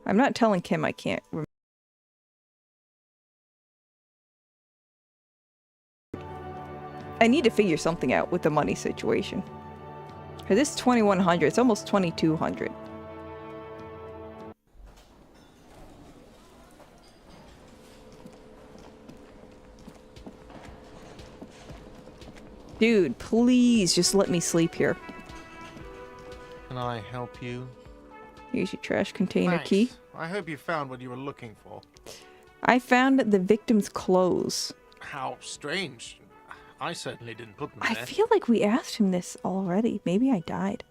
I'm not telling Kim I can't remember. I need to figure something out with the money situation. For this 2100, it's almost 2200. Dude, please just let me sleep here. Can I help you? Here's your trash container Thanks. key. I hope you found what you were looking for. I found the victim's clothes. How strange. I certainly didn't put them I there. feel like we asked him this already. Maybe I died.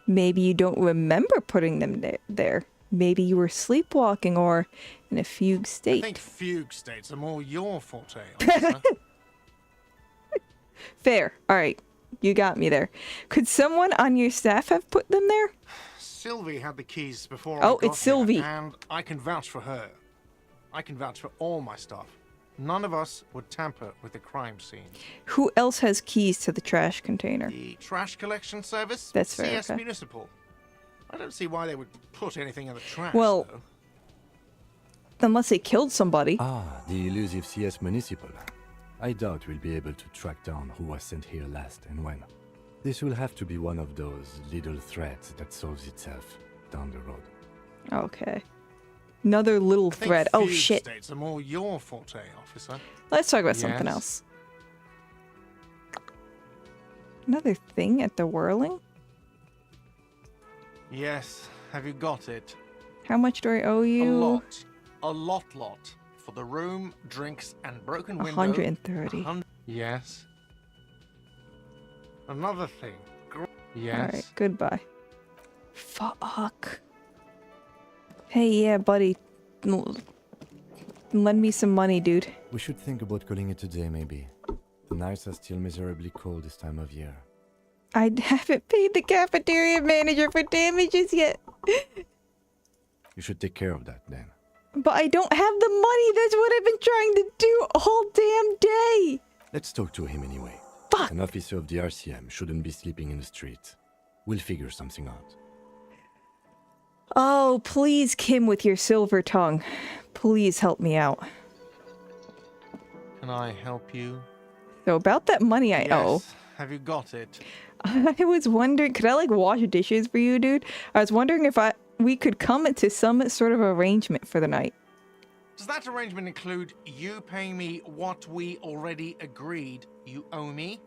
Maybe you don't remember putting them there. Maybe you were sleepwalking or in a fugue I state. think fugue states are more your forte, officer. Fair. Alright. You got me there. Could someone on your staff have put them there? Sylvie had the keys before I Oh, got it's Sylvie. here, and I can vouch for her. I can vouch for all my staff. None of us would tamper with the crime scene. Who else has keys to the trash container? The trash collection service? That's fair, CS okay. Municipal. I don't see why they would put anything in the trash, Well, though. unless they killed somebody. Ah, the elusive CS Municipal. I doubt we'll be able to track down who was sent here last and when. This will have to be one of those little threads that solves itself down the road. Okay. Another little I think thread. Oh, fugue shit. states are more your forte, officer. Let's talk about something Yes. else. Another thing at the whirling? Yes, have you got it? How much do I owe you? A lot. For the room, drinks, and broken window. 130. Yes. Another thing. Yes. Alright, goodbye. Fuck. Hey, yeah, buddy. Lend me some money, dude. We should think about calling it a day, maybe. The nights are still miserably cold this time of year. I haven't paid the cafeteria manager for damages yet. You should take care of that then. But I don't have the money. That's what I've been trying to do all damn day. Let's talk to him anyway. Fuck. An officer of the RCM shouldn't be sleeping in the street. We'll figure something out. Oh, please, Kim, with your silver tongue. Please help me out. Can I help you? So about that money I owe. Yes. Have you got it? I was wondering, could I like wash dishes for you, dude? I was wondering if we could come into some sort of arrangement for the night. Does that arrangement include you paying me what we already agreed you owe me?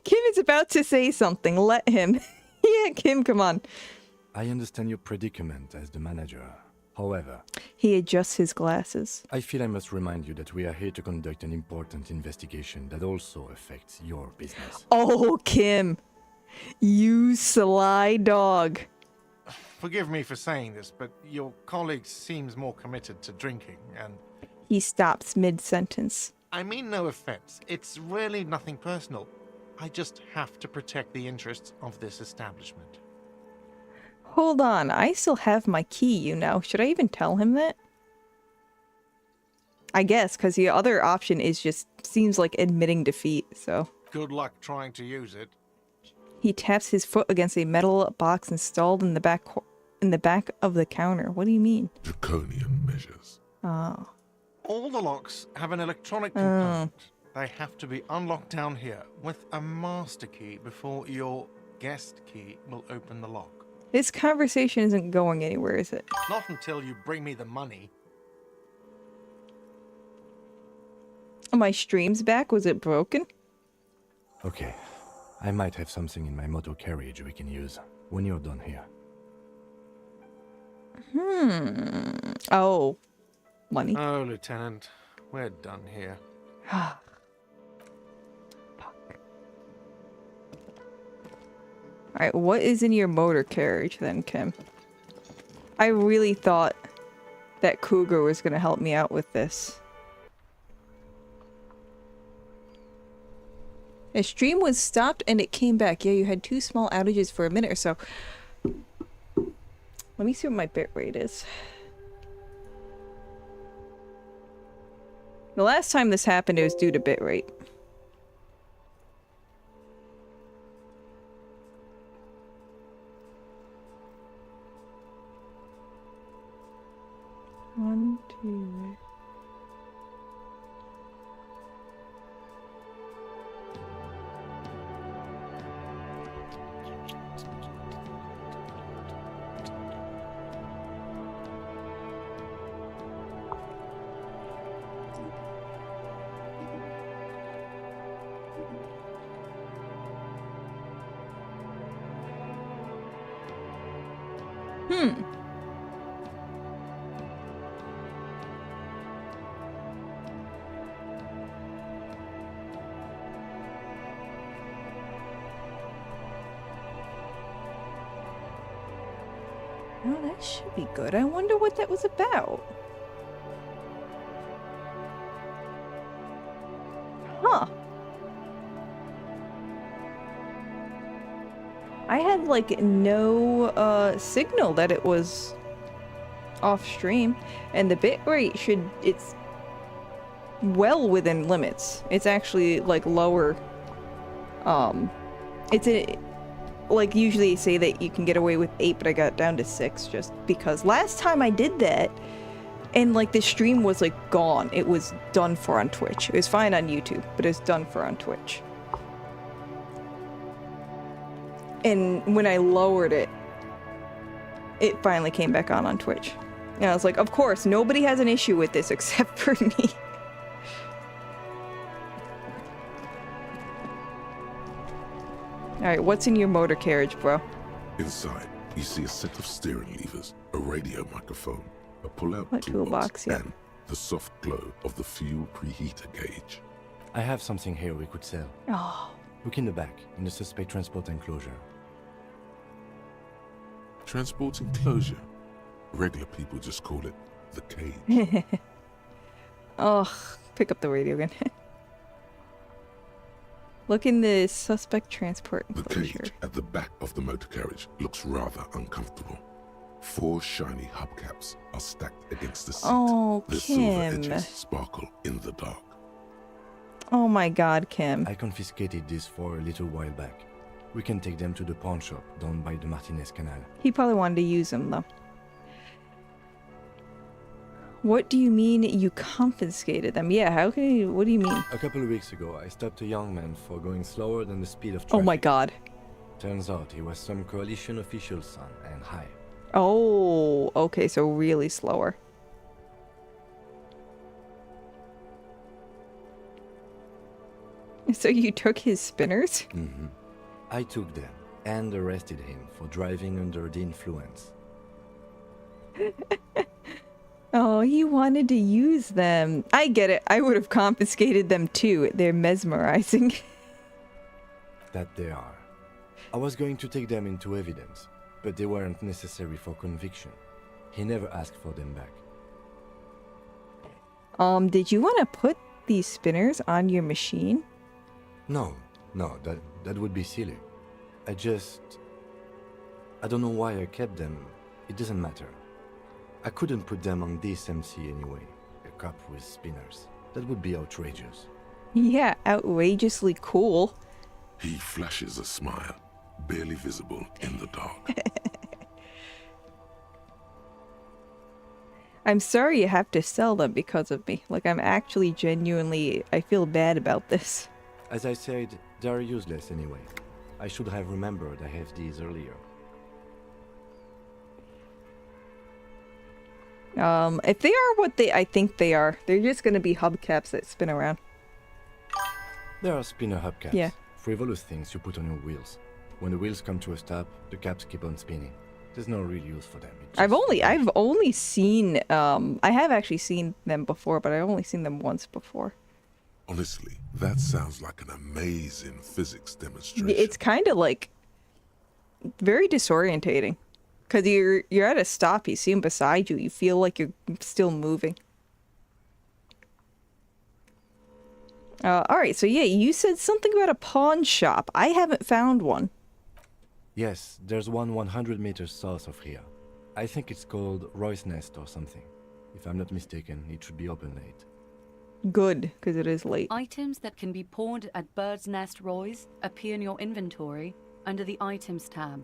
Kim is about to say something. Let him. Yeah, Kim, come on. I understand your predicament as the manager. However, He adjusts his glasses. I feel I must remind you that we are here to conduct an important investigation that also affects your business. Oh, Kim. You sly dog. Forgive me for saying this, but your colleague seems more committed to drinking, and He stops mid-sentence. I mean no offense. It's really nothing personal. I just have to protect the interests of this establishment. Hold on, I still have my key, you know. Should I even tell him that? I guess, because the other option is just seems like admitting defeat, so. Good luck trying to use it. He taps his foot against a metal box installed in the back of the counter. What do you mean? Draconian measures. Oh. All the locks have an electronic component. They have to be unlocked down here with a master key before your guest key will open the lock. This conversation isn't going anywhere, is it? Not until you bring me the money. My stream's back? Was it broken? Okay, I might have something in my motor carriage we can use when you're done here. Oh. Money. Oh, Lieutenant, we're done here. Fuck. Alright, what is in your motor carriage then, Kim? I really thought that Cougar was gonna help me out with this. The stream was stopped and it came back. Yeah, you had 2 small outages for a minute or so. Let me see what my bitrate is. The last time this happened, it was due to bitrate. 1, 2. Oh, that should be good. I wonder what that was about. Huh. I had like no signal that it was off stream, and the bitrate it's well within limits. It's actually like lower. Like usually you say that you can get away with 8, but I got down to 6 just because last time I did that and like the stream was like gone. It was done for on Twitch. It was fine on YouTube, but it's done for on Twitch. And when I lowered it, it finally came back on Twitch. And I was like, of course, nobody has an issue with this except for me. Alright, what's in your motor carriage, bro? Inside, you see a set of steering levers, a radio microphone, a pull-out What toolbox, toolbox, yeah. and the soft glow of the fuel preheater gauge. I have something here we could sell. Oh. Look in the back, in the suspect transport enclosure. Transport enclosure. Regular people just call it the cage. Ugh, pick up the radio again. Look in the suspect transport The enclosure. cage at the back of the motor carriage looks rather uncomfortable. 4 shiny hubcaps are stacked against the seat. Oh, The silver Kim. edges sparkle in the dark. Oh my god, Kim. I confiscated this for a little while back. We can take them to the pawn shop down by the Martinez Canal. He probably wanted to use them, though. What do you mean you confiscated them? Yeah, how can you... What do you mean? A couple of weeks ago, I stopped a young man for going slower than the speed of traffic. Oh my god. Turns out he was some coalition official's son and high. Oh, okay, so really slower. So you took his spinners? Mm-hmm. I took them and arrested him for driving under the influence. Oh, he wanted to use them. I get it. I would have confiscated them too. They're mesmerizing. That they are. I was going to take them into evidence, but they weren't necessary for conviction. He never asked for them back. Did you want to put these spinners on your machine? No, that would be silly. I don't know why I kept them. It doesn't matter. I couldn't put them on this MC anyway. A cup with spinners. That would be outrageous. Yeah, outrageously cool. He flashes a smile, barely visible in the dark. I'm sorry you have to sell them because of me. Like, I'm actually genuinely... I feel bad about this. As I said, they are useless anyway. I should have remembered I have these earlier. If they are what I think they are, they're just gonna be hubcaps that spin around. There are spinner hubcaps. Yeah. Frivolous things you put on your wheels. When the wheels come to a stop, the caps keep on spinning. There's no real use for them. I've only seen, I have actually seen them before, but I've only seen them once before. Honestly, that sounds like an amazing physics demonstration. It's kind of like very disorientating. Because you're at a stop, you see him beside you, you feel like you're still moving. Alright, so yeah, you said something about a pawn shop. I haven't found one. Yes, there's one 100 meters south of here. I think it's called Roy's Nest or something. If I'm not mistaken, it should be open late. Good, because it is late. Items that can be pawned at Bird's Nest Roy's appear in your inventory under the Items tab.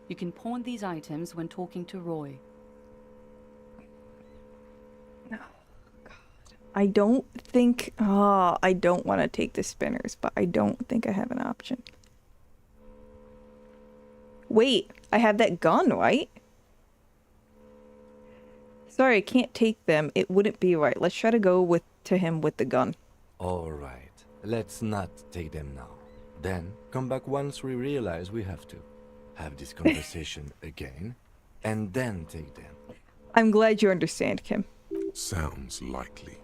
You can pawn these items when talking to Roy. I don't think... Oh, I don't want to take the spinners, but I don't think I have an option. Wait, I have that gun, right? Sorry, I can't take them. It wouldn't be right. Let's try to go to him with the gun. Alright, let's not take them now. Then, come back once we realize we have to. Have this conversation again, and then take them. I'm glad you understand, Kim. Sounds likely.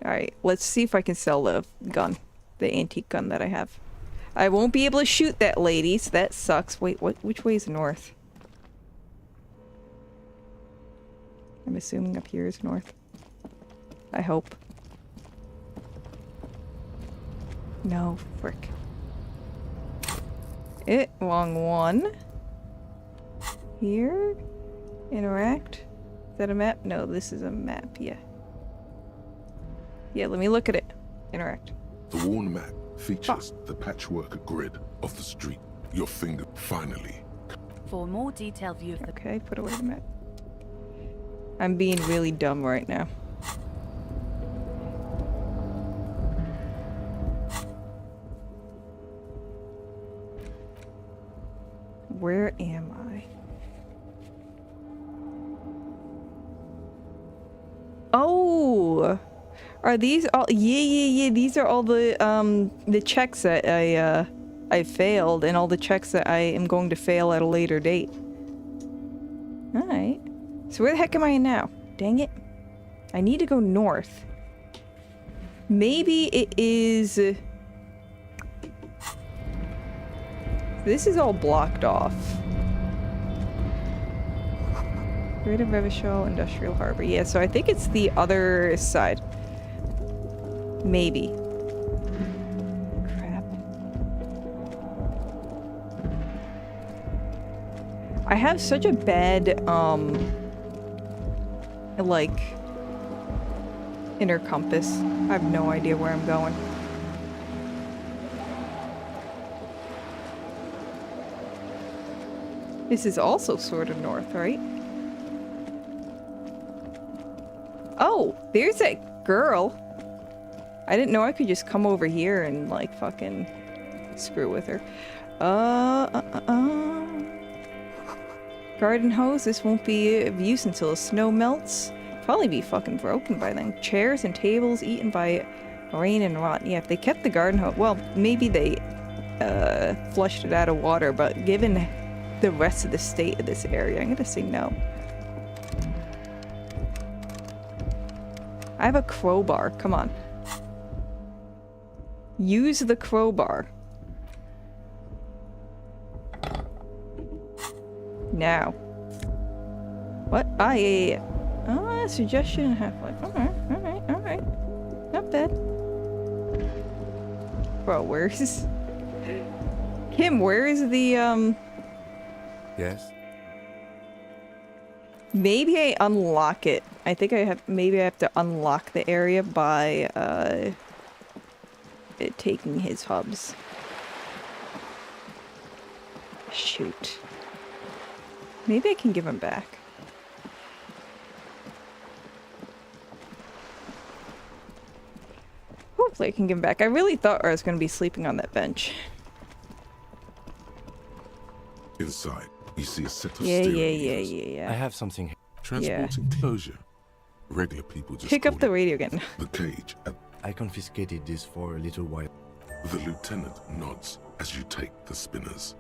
Alright, let's see if I can sell the gun. The antique gun that I have. I won't be able to shoot that lady, so that sucks. Wait, which way is north? I'm assuming up here is north. I hope. No, frick. Wrong one. Here? Interact? Is that a map? No, this is a map, yeah. Yeah, let me look at it. Interact. The worn map features the patchwork grid of the street. Your finger finally. For a more detailed view of the Okay, put away the map. I'm being really dumb right now. Where am I? Oh! Are these all... Yeah. These are all the checks that I failed, and all the checks that I am going to fail at a later date. Alright. So where the heck am I now? Dang it. I need to go north. Maybe it is... This is all blocked off. Greater Revachol Industrial Harbor. Yeah, so I think it's the other side. Maybe. Crap. I have such a bad, like, inner compass. I have no idea where I'm going. This is also sort of north, right? Oh, there's that girl. I didn't know I could just come over here and, like, fucking screw with her. Garden hose, this won't be of use until the snow melts. Probably be fucking broken by then. Chairs and tables eaten by rain and rot. Yeah, if they kept the garden hose... Well, maybe they flushed it out of water, but given the rest of the state of this area, I'm gonna say no. I have a crowbar. Come on. Use the crowbar. Now. What? Suggestion half-life. Alright. Not bad. Bro, where's... Kim, where is the, Yes? Maybe I unlock it. I think maybe I have to unlock the area by, it taking his hubs. Shoot. Maybe I can give him back. Hopefully I can give him back. I really thought I was going to be sleeping on that bench. Inside, you see a set of Yeah. I have something. Transporting closure. Regular people just Pick up call the it radio again. the cage. I confiscated this for a little while. The lieutenant nods as you take the spinners.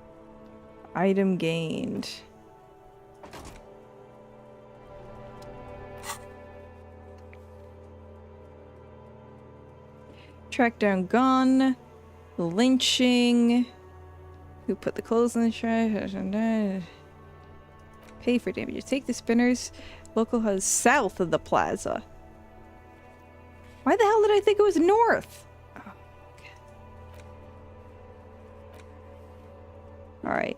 Item gained. Track down gun. Lynching. Who put the clothes in the trash? Pay for damages. Take the spinners. Local has south of the plaza. Why the hell did I think it was north? Oh, okay. Alright.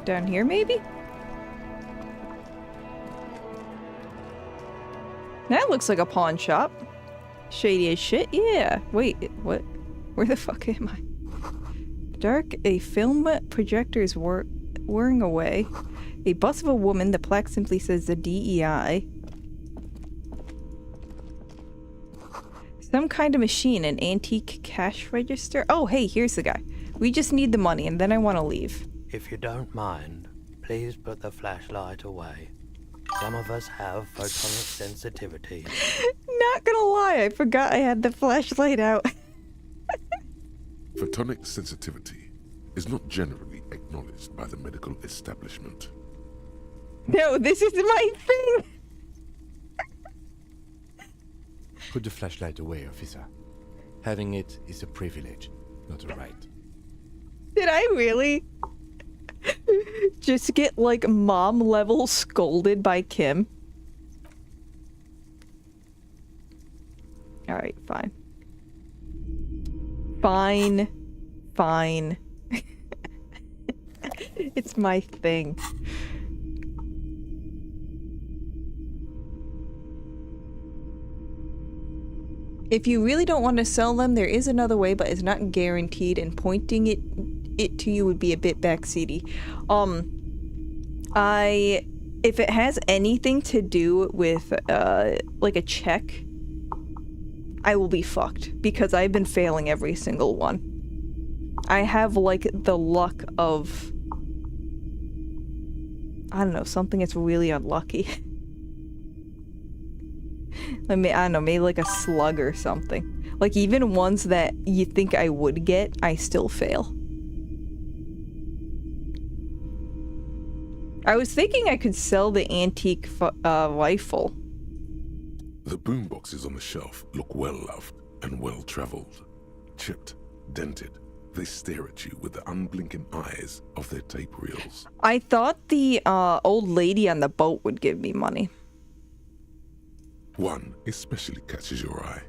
Down here, maybe? That looks like a pawn shop. Shady as shit. Yeah. Wait, what? Where the fuck am I? Dark, a film projector's work whirring away. A bust of a woman. The plaque simply says the DEI. Some kind of machine. An antique cash register. Oh, hey, here's the guy. We just need the money, and then I want to leave. If you don't mind, please put the flashlight away. Some of us have photonic sensitivity. Not gonna lie, I forgot I had the flashlight out. Photonic sensitivity is not generally acknowledged by the medical establishment. No, this is my thing! Put the flashlight away, officer. Having it is a privilege, not a right. Did I really just get like mom level scolded by Kim? Alright, fine. Fine. Fine. It's my thing. If you really don't want to sell them, there is another way, but it's not guaranteed, and pointing it to you would be a bit backseaty. If it has anything to do with, like a check, I will be fucked, because I've been failing every single one. I have, like, the luck of, I don't know, something that's really unlucky. I don't know, maybe like a slug or something. Like, even ones that you think I would get, I still fail. I was thinking I could sell the antique rifle. The boomboxes on the shelf look well-loved and well-traveled. Chipped, dented, they stare at you with the unblinking eyes of their tape reels. I thought the old lady on the boat would give me money. One especially catches your eye.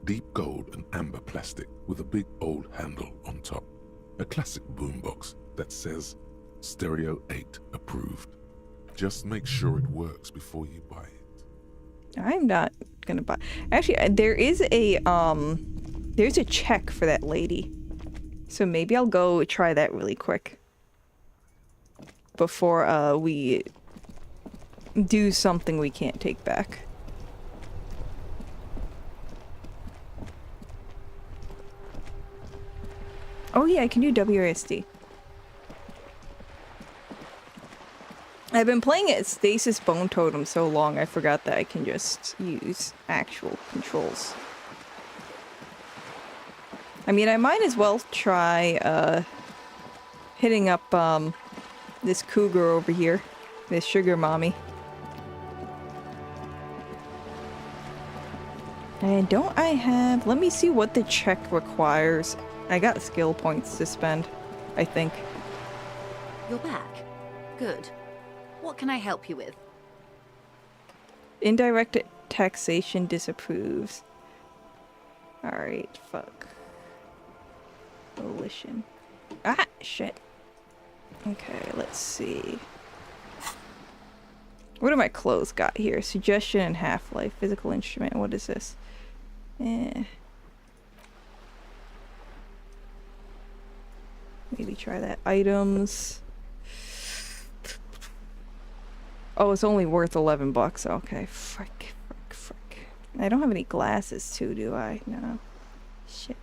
Deep gold and amber plastic with a big old handle on top. A classic boombox that says Stereo 8 approved. Just make sure it works before you buy it. I'm not gonna buy. Actually, there's a check for that lady. So maybe I'll go try that really quick. Before we do something we can't take back. Oh yeah, I can do WASD. I've been playing at Stasis Bone Totem so long, I forgot that I can just use actual controls. I mean, I might as well try, hitting up, this cougar over here. This sugar mommy. And don't I have... Let me see what the check requires. I got skill points to spend, I think. You're back. Good. What can I help you with? Indirect taxation disapproves. Alright, fuck. Volition. Ah, shit. Okay, let's see. What do my clothes got here? Suggestion and half-life. Physical instrument. What is this? Maybe try that. Items. Oh, it's only worth 11 bucks. Okay. Frick. I don't have any glasses too, do I? No. Shit.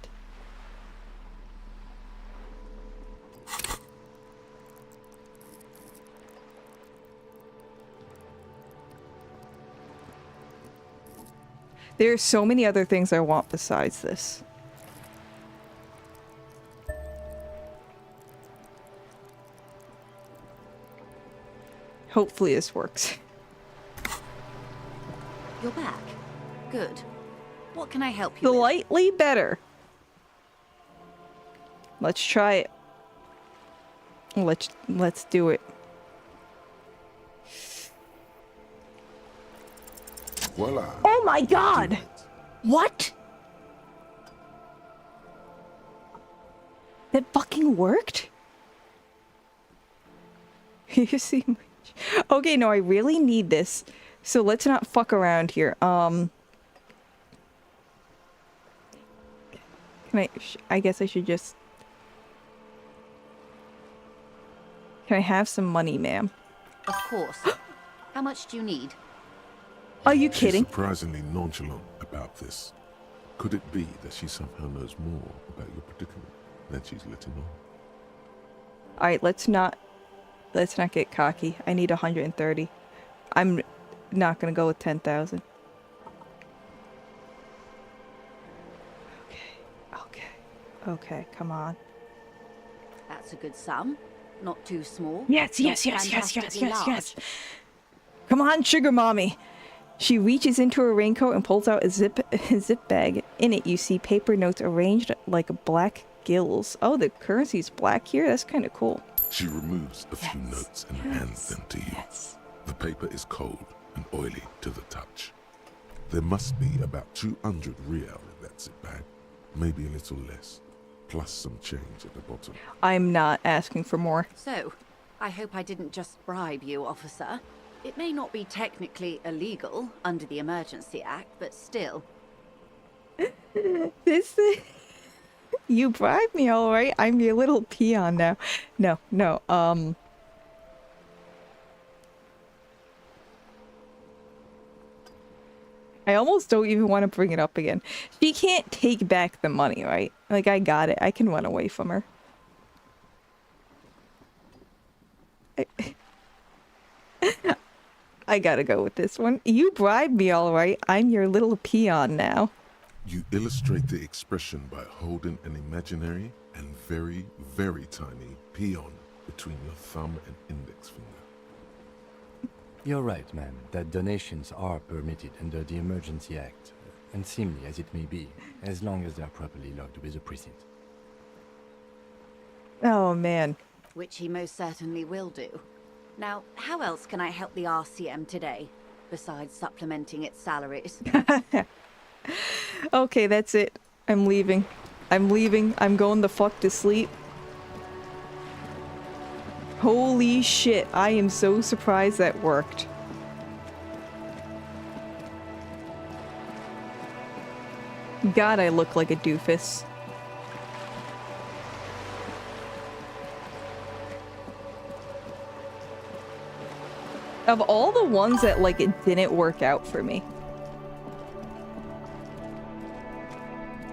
There are so many other things I want besides this. Hopefully this works. You're back. Good. What can I help you with? Slightly better. Let's try it. Let's do it. Voila! Oh my god! What? That fucking worked? You see? Okay, no, I really need this. So let's not fuck around here. Can I guess I should just... Can I have some money, ma'am? Of course. How much do you need? Are you She's kidding? surprisingly nonchalant about this. Could it be that she somehow knows more about your predicament than she's letting on? Alright, let's not get cocky. I need 130. I'm not gonna go with 10,000. Okay, come on. That's a good sum. Not too small. Yes. Not fantastically large. Come on, sugar mommy. She reaches into her raincoat and pulls out a zip bag. In it, you see paper notes arranged like black gills. Oh, the currency's black here? That's kind of cool. She removes a few notes and hands them to you. The paper is cold and oily to the touch. There must be about 200 real in that zip bag. Maybe a little less. Plus some change at the bottom. I'm not asking for more. So, I hope I didn't just bribe you, officer. It may not be technically illegal under the Emergency Act, but still. You bribed me, all right. I'm your little peon now. No. I almost don't even want to bring it up again. She can't take back the money, right? Like, I got it. I can run away from her. I gotta go with this one. You bribed me, all right. I'm your little peon now. You illustrate the expression by holding an imaginary and very, very tiny peon between your thumb and index finger. You're right, ma'am, that donations are permitted under the Emergency Act, unseemly as it may be, as long as they're properly logged with the precinct. Oh, man. Which he most certainly will do. Now, how else can I help the RCM today, besides supplementing its salaries? Okay, that's it. I'm leaving. I'm going the fuck to sleep. Holy shit, I am so surprised that worked. God, I look like a doofus. Of all the ones that, like, it didn't work out for me.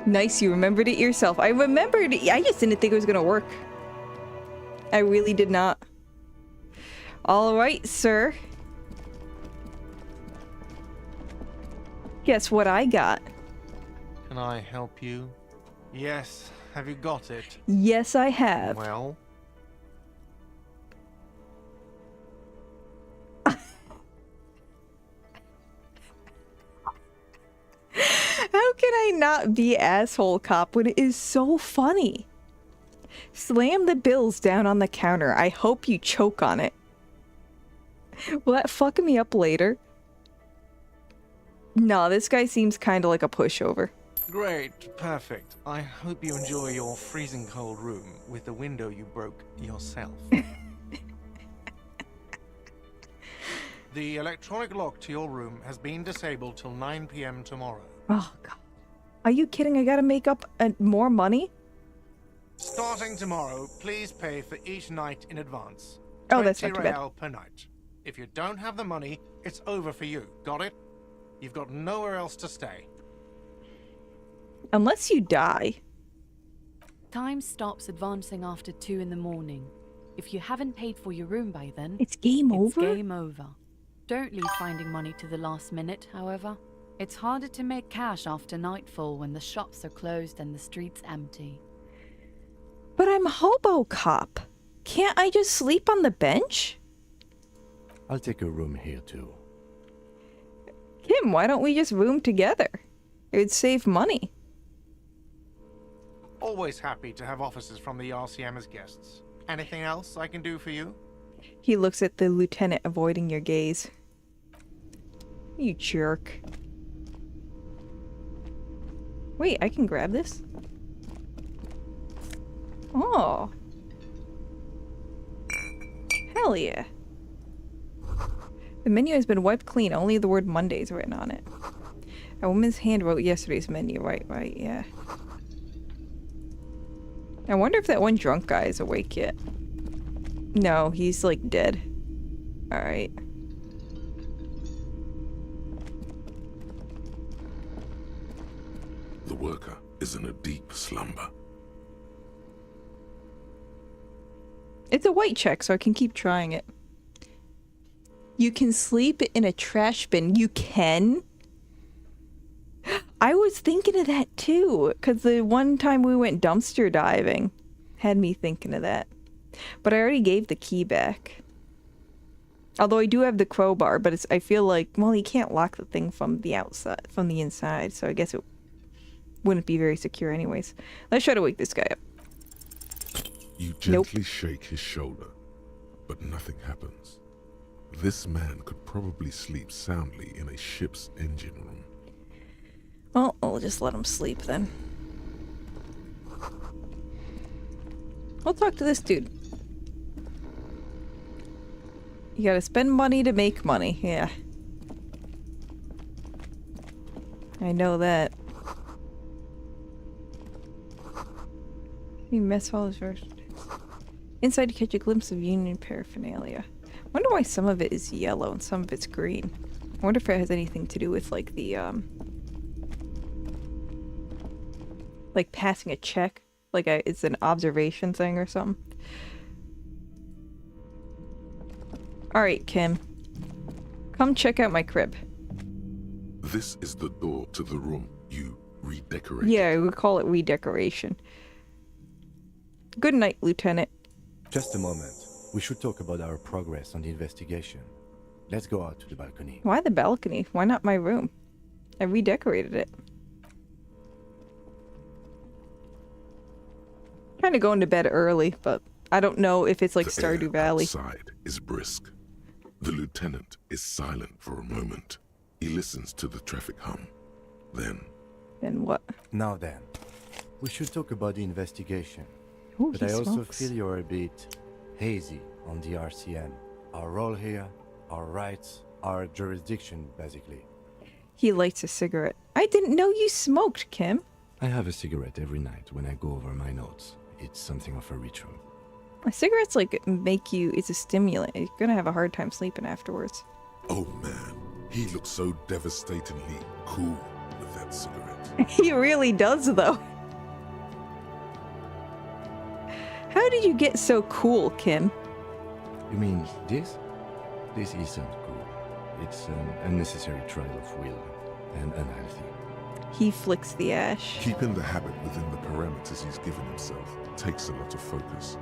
Nice, you remembered it yourself. I remembered it. I just didn't think it was gonna work. I really did not. All right, sir. Guess what I got? Can I help you? Yes. Have you got it? Yes, I have. Well, How can I not be asshole cop when it is so funny? Slam the bills down on the counter. I hope you choke on it. Will that fuck me up later? No, this guy seems kind of like a pushover. great. Perfect. I hope you enjoy your freezing cold room with the window you broke yourself. The electronic lock to your room has been disabled till 9 p.m. tomorrow. Oh, God. Are you kidding? I gotta make up more money? Starting tomorrow, please pay for each night in advance. Oh, that's not 20 too bad. real per night. If you don't have the money, it's over for you. Got it? You've got nowhere else to stay. Unless you die. Time stops advancing after 2 in the morning. If you haven't paid for your room by then, It's game it's over? game over. Don't leave finding money to the last minute, however. It's harder to make cash after nightfall when the shops are closed and the streets empty. But I'm hobo cop. Can't I just sleep on the bench? I'll take a room here too. Kim, why don't we just room together? It would save money. Always happy to have officers from the RCM as guests. Anything else I can do for you? He looks at the lieutenant, avoiding your gaze. You jerk. Wait, I can grab this? Oh. Hell yeah. The menu has been wiped clean. Only the word Monday is written on it. A woman's hand wrote yesterday's menu. Right, yeah. I wonder if that one drunk guy is awake yet. No, he's like dead. Alright. The worker is in a deep slumber. It's a white check, so I can keep trying it. You can sleep in a trash bin. You can? I was thinking of that too, because the one time we went dumpster diving had me thinking of that. But I already gave the key back. Although I do have the crowbar, but I feel like, well, you can't lock the thing from the outside, from the inside, so I guess it wouldn't be very secure anyways. Let's try to wake this guy up. You gently shake his shoulder, but nothing happens. This man could probably sleep soundly in a ship's engine room. Well, I'll just let him sleep then. I'll talk to this dude. You gotta spend money to make money, yeah. I know that. You mess halls first. Inside to catch a glimpse of Union paraphernalia. Wonder why some of it is yellow and some of it's green. I wonder if it has anything to do with like the like passing a check, like it's an observation thing or something. All right, Kim. Come check out my crib. This is the door to the room you redecorated. Yeah, we call it redecoration. Good night, Lieutenant. Just a moment. We should talk about our progress on the investigation. Let's go out to the balcony. Why the balcony? Why not my room? I redecorated it. Kind of going to bed early, but I don't know if it's like The air Stardew Valley. outside is brisk. The lieutenant is silent for a moment. He listens to the traffic hum. Then, Then what? Now then, we should talk about the investigation. Ooh, But he I also smokes. feel you're a bit hazy on the RCM. Our role here, our rights, our jurisdiction, basically. He lights a cigarette. I didn't know you smoked, Kim. I have a cigarette every night when I go over my notes. It's something of a ritual. Cigarettes like make you, it's a stimulant. You're gonna have a hard time sleeping afterwards. oh man, he looks so devastatingly cool with that cigarette. He really does though. How did you get so cool, Kim? You mean this? This isn't cool. It's an unnecessary trial of will and unhealthy. He flicks the ash. Keeping the habit within the parameters he's given himself takes a lot of focus.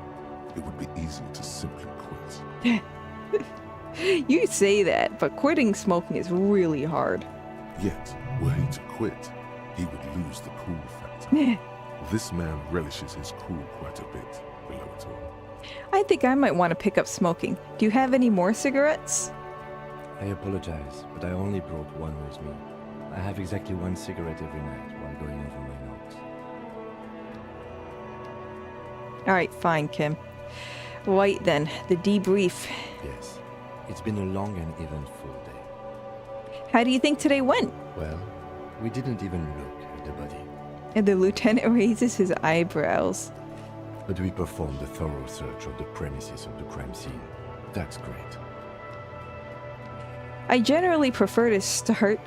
It would be easy to simply quit. You say that, but quitting smoking is really hard. Yet, were he to quit, he would lose the cool factor. This man relishes his cool quite a bit below it all. I think I might want to pick up smoking. Do you have any more cigarettes? I apologize, but I only brought one with me. I have exactly one cigarette every night while going over my notes. Alright, fine, Kim. Right then, the debrief. Yes, it's been a long and eventful day. How do you think today went? Well, we didn't even look at the body, And the lieutenant raises his eyebrows. but we performed a thorough search of the premises of the crime scene. That's great. I generally prefer to start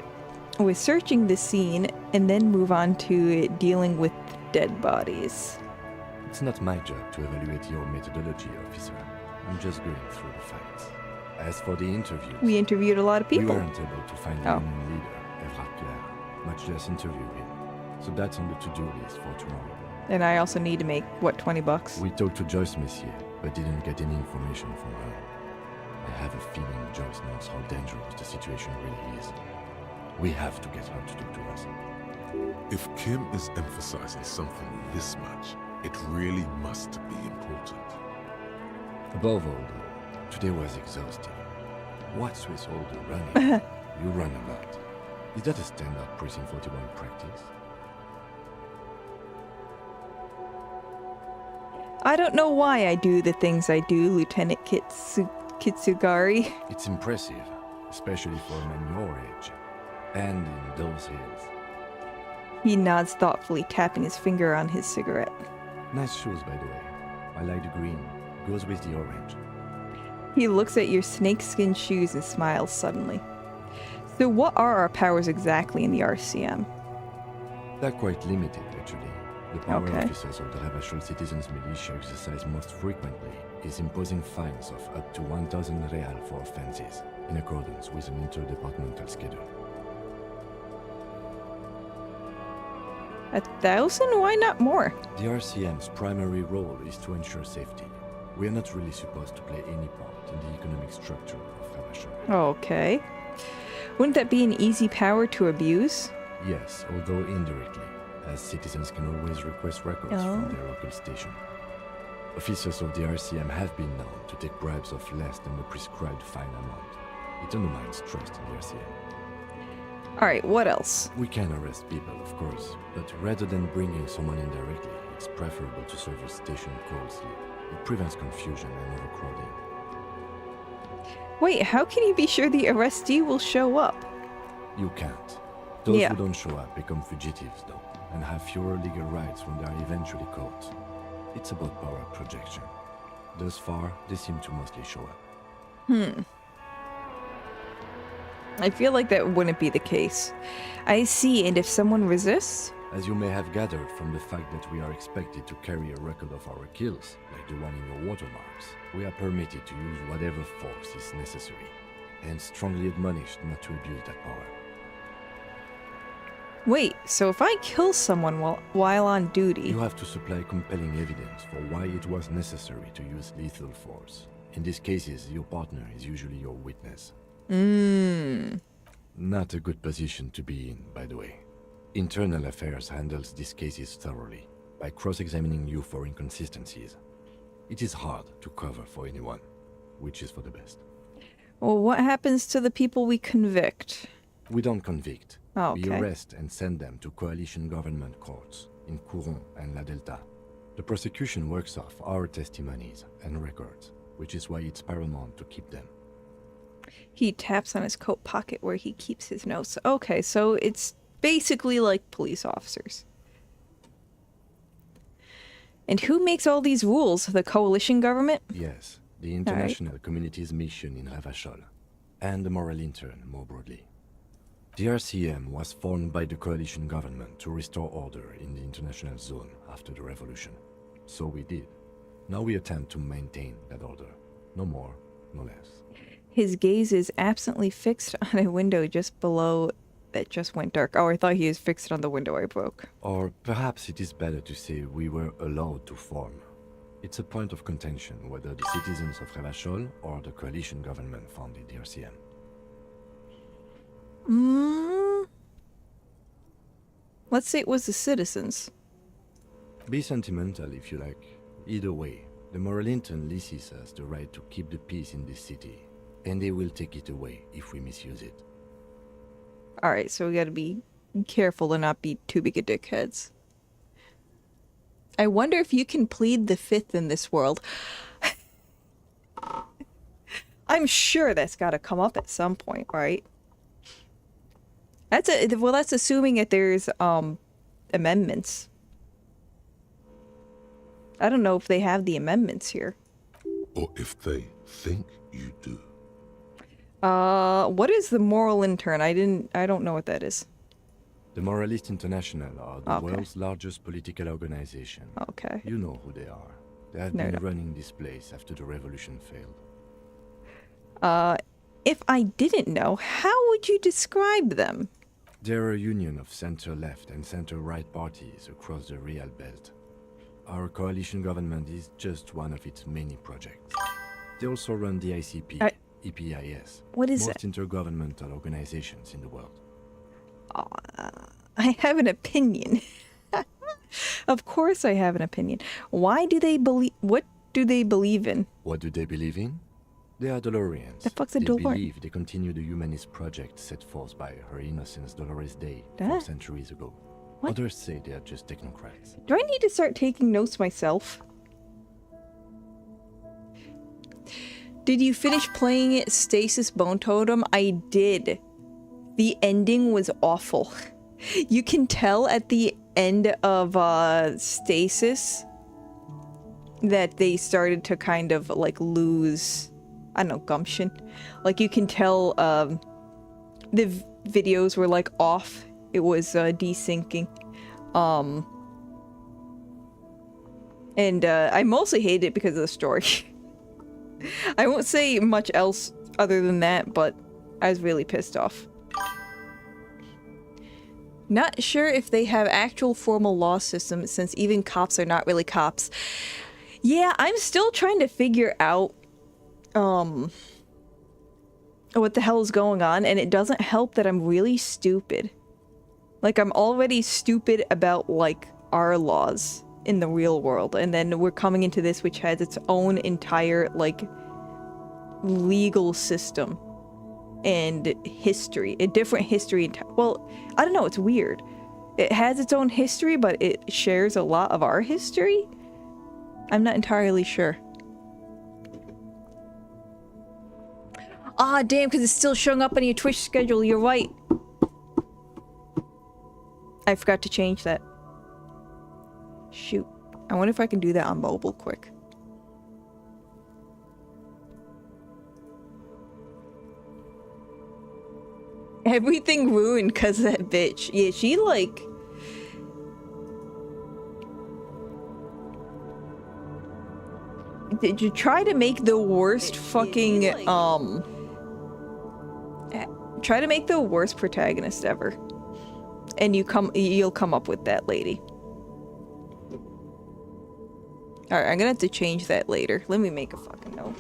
with searching the scene and then move on to dealing with dead bodies. It's not my job to evaluate your methodology, officer. I'm just going through the facts. As for the interviews, We interviewed a lot of we people. weren't able to find the Oh. union leader, Evrard Claire, much less interview him. So that's on the to-do list for tomorrow. And I also need to make, what, $20? We talked to Joyce Messier, but didn't get any information from her. I have a feeling Joyce knows how dangerous the situation really is. We have to get her to talk to us. If Kim is emphasizing something this much, it really must be important. Above all, though, today was exhausting. What's with all the running? You run a lot. Is that a standard Precinct 41 practice? I don't know why I do the things I do, Lieutenant Kitsugari. It's impressive, especially for a man your age. And in those hills. He nods thoughtfully, tapping his finger on his cigarette. Nice shoes, by the way. I like the green. Goes with the orange. He looks at your snakeskin shoes and smiles suddenly. So what are our powers exactly in the RCM? They're quite limited, actually. The power Okay. officers of the Ravachol Citizens Militia exercise most frequently is imposing fines of up to 1,000 real for offenses, in accordance with an interdepartmental schedule. 1,000? Why not more? The RCM's primary role is to ensure safety. We are not really supposed to play any part in the economic structure of Ravachol. Okay. Wouldn't that be an easy power to abuse? Yes, although indirectly, as citizens can always request records from their local station. Officers of the RCM have been known to take bribes of less than the prescribed fine amount. It undermines trust in the RCM. Alright, what else? We can arrest people, of course, but rather than bringing someone in directly, it's preferable to serve a station closely. It prevents confusion and overcrowding. Wait, how can you be sure the arrestee will show up? You can't. Those Yeah. who don't show up become fugitives, though, and have fewer legal rights when they are eventually caught. It's about power projection. Thus far, they seem to mostly show up. I feel like that wouldn't be the case. I see, and if someone resists? As you may have gathered from the fact that we are expected to carry a record of our kills, like the one in your watermarks, we are permitted to use whatever force is necessary, and strongly admonished not to abuse that power. Wait, so if I kill someone while on duty... You have to supply compelling evidence for why it was necessary to use lethal force. In these cases, your partner is usually your witness. Not a good position to be in, by the way. Internal Affairs handles these cases thoroughly, by cross-examining you for inconsistencies. It is hard to cover for anyone, which is for the best. Well, what happens to the people we convict? We don't convict. Oh, We okay. arrest and send them to coalition government courts in Couron and La Delta. The prosecution works off our testimonies and records, which is why it's paramount to keep them. He taps on his coat pocket where he keeps his notes. Okay, so it's basically like police officers. And who makes all these rules? The coalition government? Yes, the international community's mission in Ravachol, and the moral intern more broadly. The RCM was formed by the coalition government to restore order in the international zone after the revolution. So we did. Now we attempt to maintain that order. No more, no less. His gaze is absently fixed on a window just below that just went dark. Oh, I thought he was fixed on the window I broke. Or perhaps it is better to say we were allowed to form. It's a point of contention whether the citizens of Ravachol or the coalition government founded the RCM. Let's say it was the citizens. Be sentimental if you like. Either way, the moral intern leases us the right to keep the peace in this city, and they will take it away if we misuse it. Alright, so we gotta be careful to not be too big of dickheads. I wonder if you can plead the fifth in this world. I'm sure that's gotta come up at some point, right? That's assuming that there's amendments. I don't know if they have the amendments here. Or if they think you do. What is the moral intern? I don't know what that is. The Moralist International are the Okay. world's largest political organization. Okay. You know who they are. They have No, been no. running this place after the revolution failed. If I didn't know, how would you describe them? They're a union of center-left and center-right parties across the Real Belt. Our coalition government is just one of its many projects. They also run the ICP, EPIS, What is most intergovernmental organizations in the world. I have an opinion. Of course I have an opinion. Why do they believe... What do they believe in? What do they believe in? They are Dolorians. The fuck's a They DeLorean? believe they continue the humanist project set forth by Her Innocence Dolores Day 4 Huh? centuries ago. What? Others say they are just technocrats. Do I need to start taking notes myself? Did you finish playing it, Stasis Bone Totem? I did. The ending was awful. You can tell at the end of Stasis that they started to kind of like lose I don't know, gumption. Like, you can tell, the videos were, like, off. It was, desyncing. And I mostly hated it because of the story. I won't say much else other than that, but I was really pissed off. Not sure if they have actual formal law systems, since even cops are not really cops. Yeah, I'm still trying to figure out what the hell is going on, and it doesn't help that I'm really stupid. Like, I'm already stupid about, like, our laws in the real world, and then we're coming into this, which has its own entire, like, legal system and history, a different history. Well, I don't know, it's weird. It has its own history, but it shares a lot of our history? I'm not entirely sure. Ah, damn, because it's still showing up on your Twitch schedule, you're right. I forgot to change that. Shoot. I wonder if I can do that on mobile quick. Everything ruined because of that bitch. Yeah, she like... Did you try to make the worst fucking, try to make the worst protagonist ever. And you'll come up with that lady. Alright, I'm gonna have to change that later. Let me make a fucking note.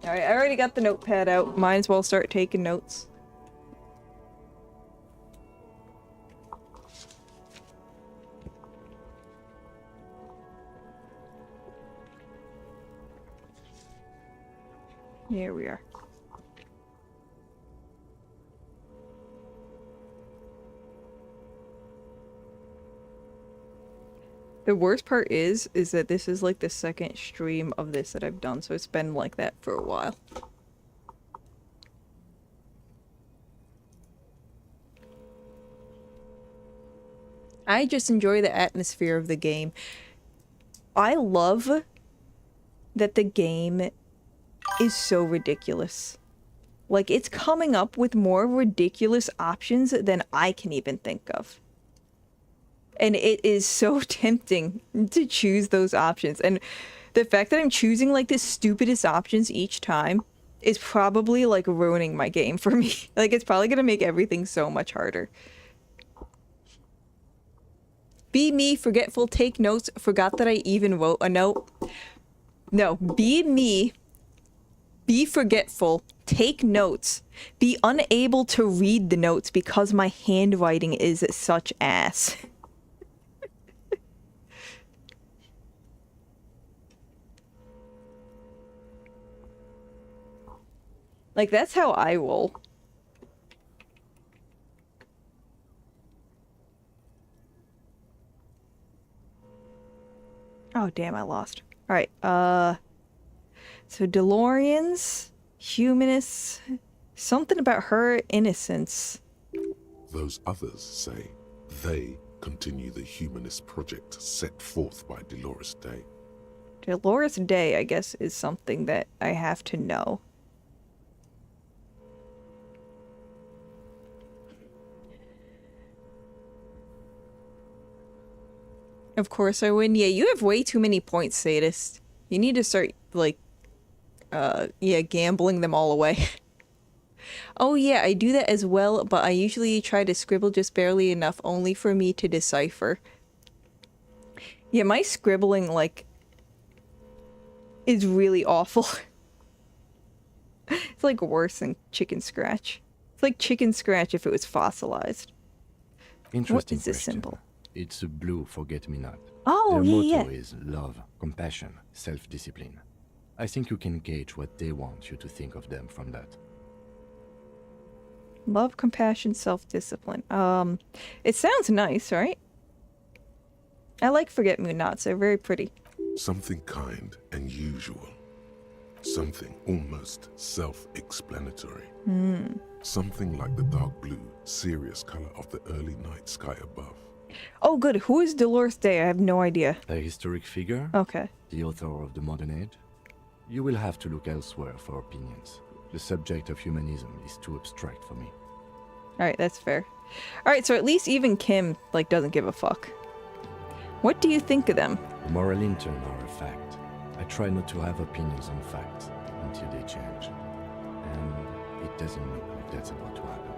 Alright, I already got the notepad out. Might as well start taking notes. Here we are. The worst part is that this is like the second stream of this that I've done, so it's been like that for a while. I just enjoy the atmosphere of the game. I love that the game is so ridiculous. Like, it's coming up with more ridiculous options than I can even think of. And it is so tempting to choose those options. And the fact that I'm choosing, like, the stupidest options each time is probably, like, ruining my game for me. Like, it's probably gonna make everything so much harder. Be me, forgetful, take notes, forgot that I even wrote a note. No, be me, be forgetful, take notes, be unable to read the notes because my handwriting is such ass. Like, that's how I roll. Oh, damn, I lost. Alright, so DeLoreans, humanists, something about her innocence. Those others say they continue the humanist project set forth by Dolores Day. Dolores Day, I guess, is something that I have to know. Of course I win. Yeah, you have way too many points, sadist. You need to start, like, yeah, gambling them all away. Oh yeah, I do that as well, but I usually try to scribble just barely enough only for me to decipher. Yeah, my scribbling, like, is really awful. It's like worse than chicken scratch. It's like chicken scratch if it was fossilized. Interesting What is this question. symbol? It's a blue forget-me-not. Oh, Their yeah, motto yeah. is love, compassion, self-discipline. I think you can gauge what they want you to think of them from that. Love, compassion, self-discipline. It sounds nice, right? I like forget-me-nots. They're very pretty. Something kind and usual. Something almost self-explanatory. Something like the dark blue, serious color of the early night sky above. Oh, good. Who is Dolores Day? I have no idea. A historic figure? Okay. The author of the modern age? You will have to look elsewhere for opinions. The subject of humanism is too abstract for me. Alright, that's fair. Alright, so at least even Kim, like, doesn't give a fuck. What do you think of them? The moral intern are a fact. I try not to have opinions on facts until they change. And it doesn't look like that's about to happen.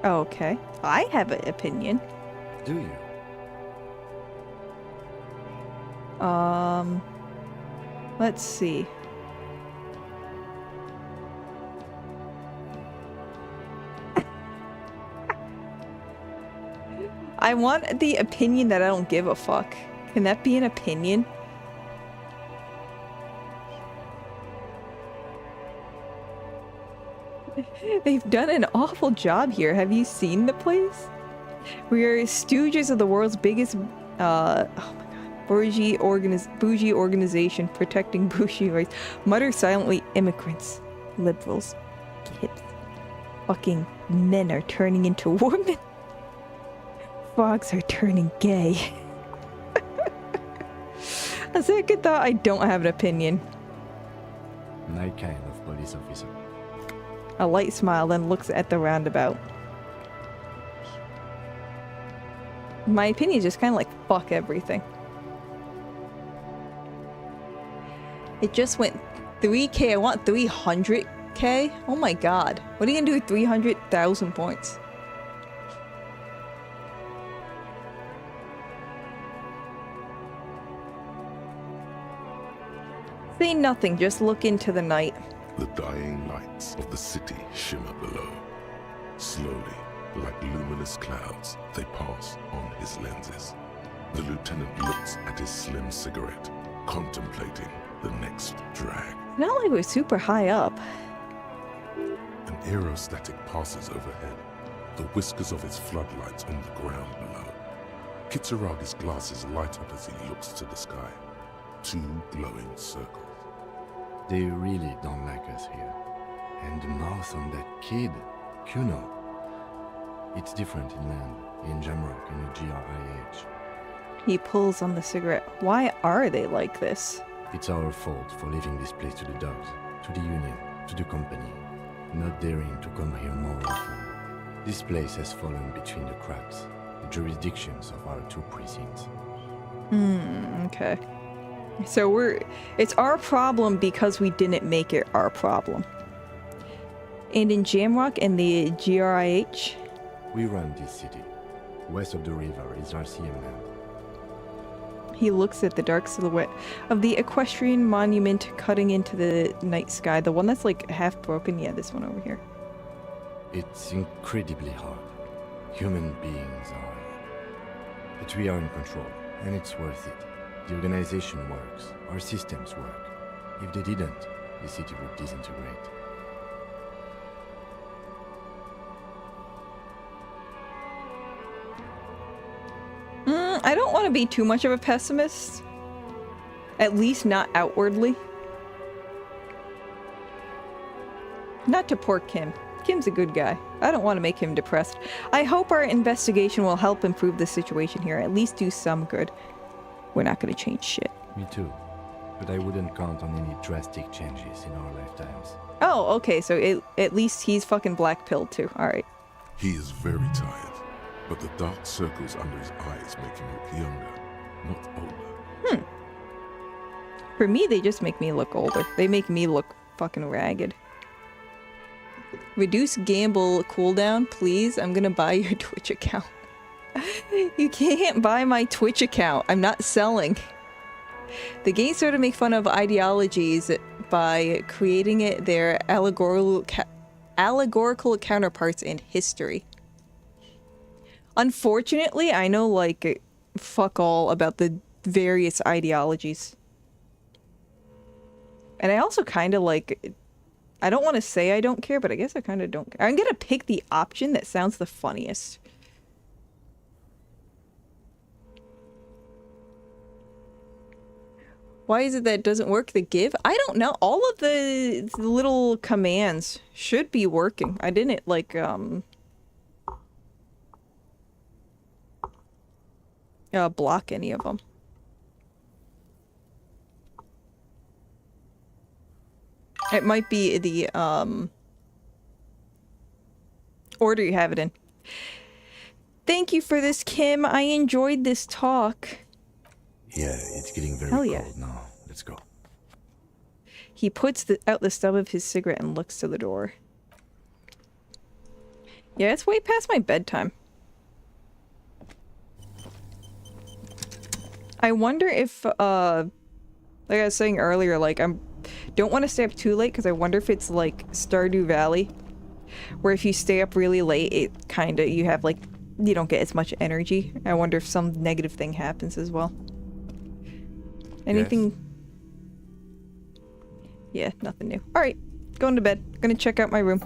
Okay. I have an opinion. Do you? Let's see. I want the opinion that I don't give a fuck. Can that be an opinion? They've done an awful job here. Have you seen the place? We are stooges of the world's biggest, oh my god, bougie organization protecting bougie rights. Mutter silently, immigrants, liberals, kids, fucking men are turning into women. Frogs are turning gay. A second thought, I don't have an opinion. My kind of police officer. A light smile, then looks at the roundabout. My opinion is just kind of like, fuck everything. It just went 3k. I want 300k? Oh my god. What are you gonna do with 300,000 points? Say nothing, just look into the night. The dying lights of the city shimmer below. Slowly, like luminous clouds, they pass on his lenses. The lieutenant looks at his slim cigarette, contemplating the next drag. Not like we're super high up. An aerostatic passes overhead, the whiskers of his floodlights on the ground below. Kitsuragi's glasses light up as he looks to the sky. Two glowing circles. They really don't like us here. And the mouth on that kid, Kuno. It's different in land, in Jamrock and the GRIH. He pulls on the cigarette. Why are they like this? It's our fault for leaving this place to the dogs, to the union, to the company, not daring to come here more often. This place has fallen between the cracks, the jurisdictions of our two precincts. Okay. So it's our problem because we didn't make it our problem. And in Jamrock and the GRIH? We run this city. West of the river is RCM land. He looks at the dark silhouette of the equestrian monument cutting into the night sky. The one that's like half broken? Yeah, this one over here. It's incredibly hard. Human beings are. But we are in control, and it's worth it. The organization works. Our systems work. If they didn't, the city would disintegrate. I don't want to be too much of a pessimist. At least not outwardly. Not to poor Kim. Kim's a good guy. I don't want to make him depressed. I hope our investigation will help improve the situation here, at least do some good. We're not going to change shit. Me too. But I wouldn't count on any drastic changes in our lifetimes. Oh, okay, so at least he's fucking black-pilled too. Alright. He is very tired, but the dark circles under his eyes make him look younger, not older. For me, they just make me look older. They make me look fucking ragged. Reduce gamble cooldown, please. I'm gonna buy your Twitch account. You can't buy my Twitch account. I'm not selling. The game sort of make fun of ideologies by creating it their allegorical counterparts in history. Unfortunately, I know like fuck all about the various ideologies. And I also kind of like, I don't want to say I don't care, but I guess I kind of don't care. I'm gonna pick the option that sounds the funniest. Why is it that it doesn't work, the give? I don't know. All of the little commands should be working. I didn't like, block any of them. It might be the order you have it in. Thank you for this, Kim. I enjoyed this talk. Yeah, it's getting very Hell yeah. cold now. Let's go. He puts out the stub of his cigarette and looks to the door. Yeah, it's way past my bedtime. I wonder if, like I was saying earlier, like, don't want to stay up too late because I wonder if it's like Stardew Valley, where if you stay up really late, it kind of, you have like, you don't get as much energy. I wonder if some negative thing happens as well. Anything? Yes. Yeah, nothing new. Alright, going to bed. Gonna check out my room.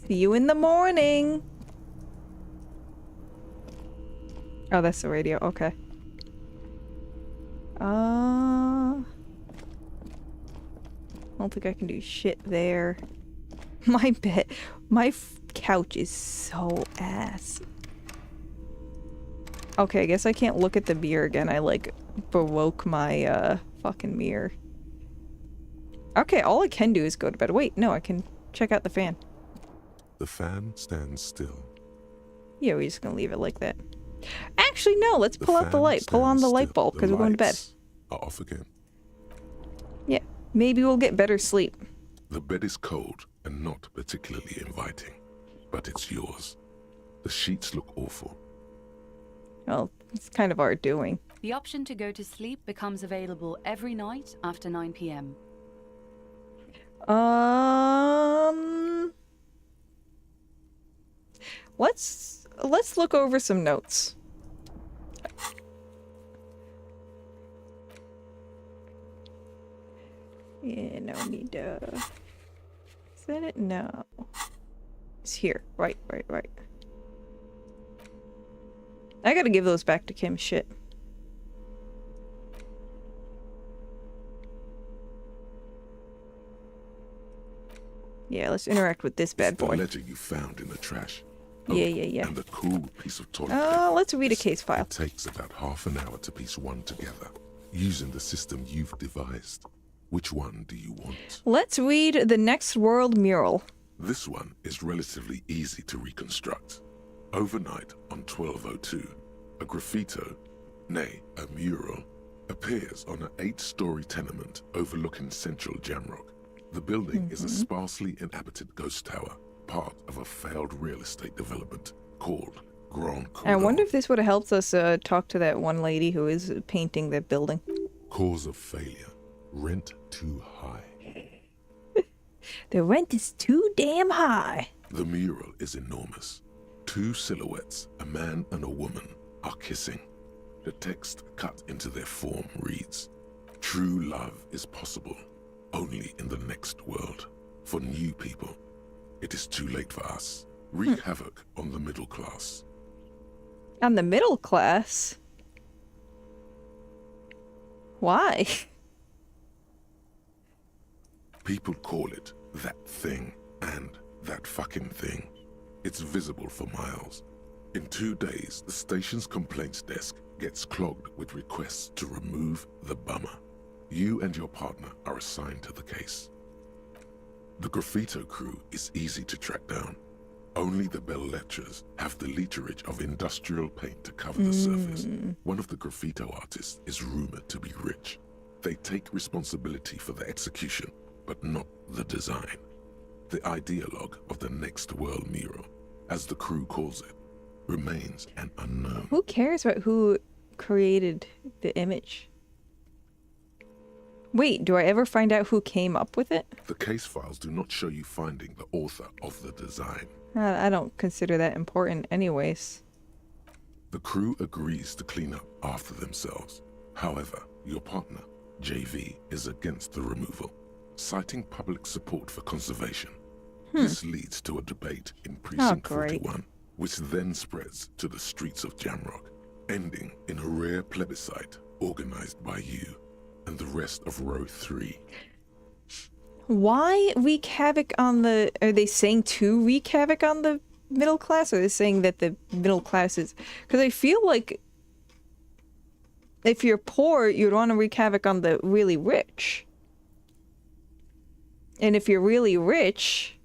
See you in the morning! Oh, that's the radio. Okay. I don't think I can do shit there. My bed. My couch is so ass. Okay, I guess I can't look at the mirror again. I, like, broke my, fucking mirror. Okay, all I can do is go to bed. Wait, no, I can check out the fan. The fan stands still. Yeah, we're just gonna leave it like that. Actually, no, let's The pull out the fan light. Pull on the stands light still. bulb, The because we're going to bed. lights are off again. Yeah, maybe we'll get better sleep. The bed is cold and not particularly inviting, but it's yours. The sheets look awful. Well, it's kind of our doing. The option to go to sleep becomes available every night after 9 p.m. Let's look over some notes. Yeah, no need to. Is that it? No. It's here. Right. I gotta give those back to Kim. Shit. Yeah, let's interact with this bad It's the boy. letter you found in the trash. Yeah. And the cool piece of toilet paper. Let's read a case file. It takes about half an hour to piece one together, using the system you've devised. Which one do you want? Let's read the Next World mural. This one is relatively easy to reconstruct. Overnight on 1202, a graffito, nay, a mural, appears on an 8-story tenement overlooking central Jamrock. The building is a sparsely inhabited ghost tower, part of a failed real estate development called Grand Couloir. I wonder if this would have helped us talk to that one lady who is painting the building. Cause of failure, rent too high. The rent is too damn high. The mural is enormous. 2 silhouettes, a man and a woman, are kissing. The text cut into their form reads, "True love is possible only in the next world. For new people, it is too late for us. Wreak havoc on the middle class." On the middle class? Why? People call it that thing and that fucking thing. It's visible for miles. In 2 days, the station's complaints desk gets clogged with requests to remove the bummer. You and your partner are assigned to the case. The graffito crew is easy to track down. Only the bell lectures have the literage of industrial paint to cover the surface. One of the graffito artists is rumored to be rich. They take responsibility for the execution, but not the design. The ideologue of the Next World mural, as the crew calls it, remains an unknown. Who cares about who created the image? Wait, do I ever find out who came up with it? The case files do not show you finding the author of the design. I don't consider that important anyways. The crew agrees to clean up after themselves. However, your partner, JV, is against the removal, citing public support for conservation. This leads to a debate in Precinct great. 41, which then spreads to the streets of Jamrock, ending in a rare plebiscite organized by you and the rest of Row 3. Why wreak havoc on the... Are they saying to wreak havoc on the middle class? Or are they saying that the middle class is... Because I feel like if you're poor, you'd want to wreak havoc on the really rich. And if you're really rich,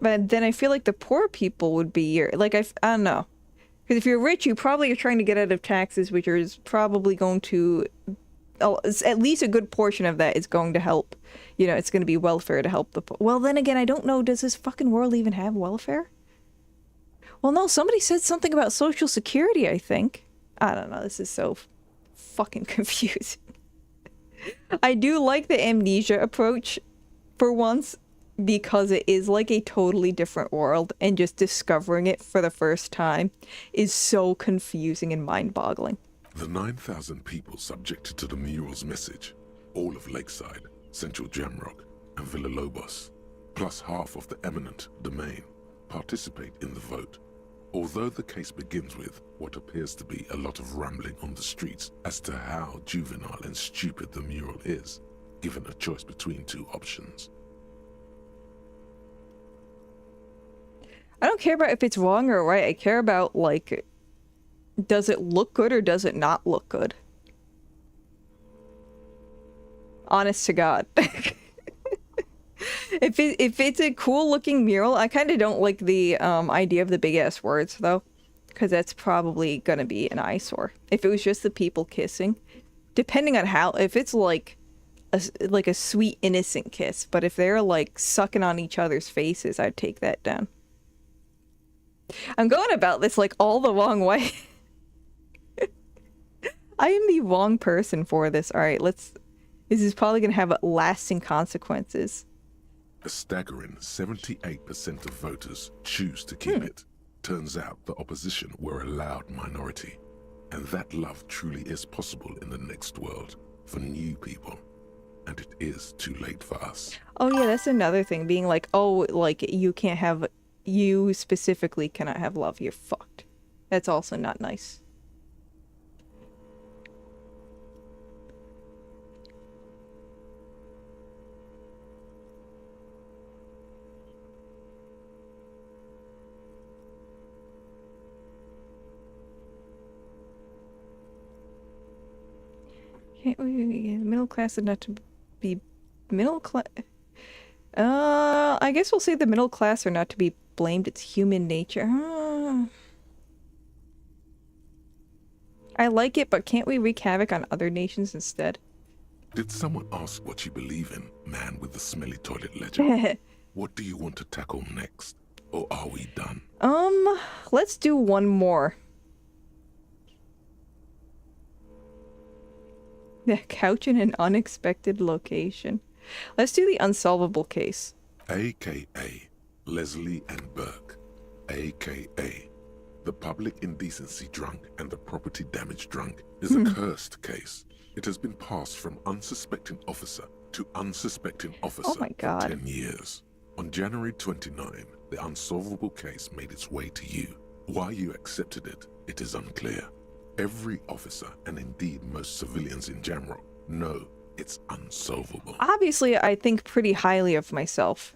but then I feel like the poor people would be your, like, I don't know. Because if you're rich, you probably are trying to get out of taxes, which is probably going to, at least a good portion of that is going to help. You know, it's going to be welfare to help the poor. Well, then again, I don't know, does this fucking world even have welfare? Well, no, somebody said something about Social Security, I think. I don't know, this is so fucking confusing. I do like the amnesia approach for once, because it is like a totally different world, and just discovering it for the first time is so confusing and mind-boggling. The 9,000 people subjected to the mural's message, all of Lakeside, Central Jamrock, and Villalobos, plus half of the eminent domain, participate in the vote. Although the case begins with what appears to be a lot of rambling on the streets as to how juvenile and stupid the mural is, given a choice between two options. I don't care about if it's wrong or right. I care about, like, does it look good or does it not look good? Honest to God. If it's a cool looking mural, I kind of don't like the idea of the big ass words though, because that's probably gonna be an eyesore. If it was just the people kissing, depending on how, if it's like a sweet innocent kiss, but if they're like sucking on each other's faces, I'd take that down. I'm going about this like all the wrong way. I am the wrong person for this. All right, this is probably gonna have lasting consequences. A staggering 78% of voters choose to keep it. Turns out the opposition were a loud minority. And that love truly is possible in the next world for new people. And it is too late for us. Oh yeah, that's another thing. Being like, oh, like, you specifically cannot have love. You're fucked. That's also not nice. Can't we middle class is not to be middle class? I guess we'll say the middle class are not to be blamed. It's human nature. I like it, but can't we wreak havoc on other nations instead? Did someone ask what you believe in, man with the smelly toilet ledger? What do you want to tackle next? Or are we done? Let's do one more. The couch in an unexpected location. Let's do the unsolvable case. AKA Leslie and Burke. AKA the public indecency drunk and the property damage drunk is a cursed case. It has been passed from unsuspecting officer to unsuspecting officer my God. for 10 years. On January 29, the unsolvable case made its way to you. Why you accepted it, it is unclear. Every officer, and indeed most civilians in Jamrock, know it's unsolvable. Obviously, I think pretty highly of myself,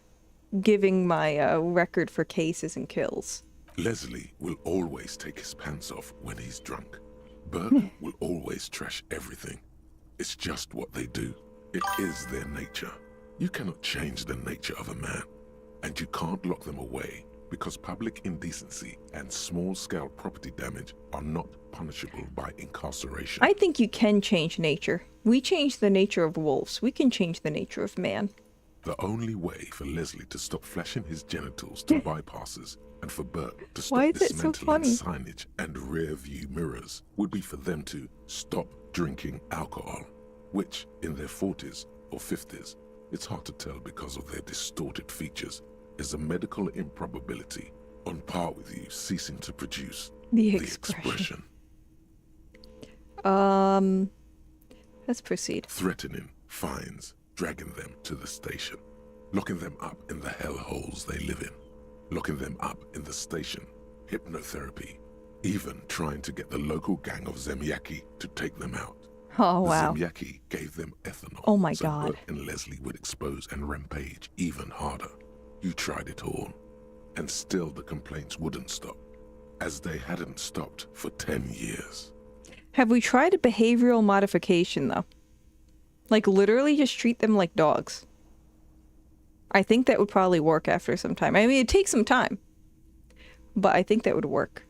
giving my record for cases and kills. Leslie will always take his pants off when he's drunk. Burke will always trash everything. It's just what they do. It is their nature. You cannot change the nature of a man, and you can't lock them away because public indecency and small-scale property damage are not punishable by incarceration. I think you can change nature. We changed the nature of wolves. We can change the nature of man. The only way for Leslie to stop flashing his genitals to bypassers and for Burke to stop Why is it so dismantling funny? signage and rear-view mirrors would be for them to stop drinking alcohol, which, in their 40s or 50s, it's hard to tell because of their distorted features, is a medical improbability on par with you ceasing to produce The expression. Let's proceed. Threatening, fines, dragging them to the station, locking them up in the hellholes they live in, locking them up in the station, hypnotherapy, even trying to get the local gang of Zemyaki to take them out. Oh, wow. The Zemyaki gave them ethanol. Oh my so God. Burke and Leslie would expose and rampage even harder. You tried it all, and still the complaints wouldn't stop, as they hadn't stopped for 10 years. Have we tried a behavioral modification, though? Like, literally just treat them like dogs. I think that would probably work after some time. I mean, it takes some time. But I think that would work.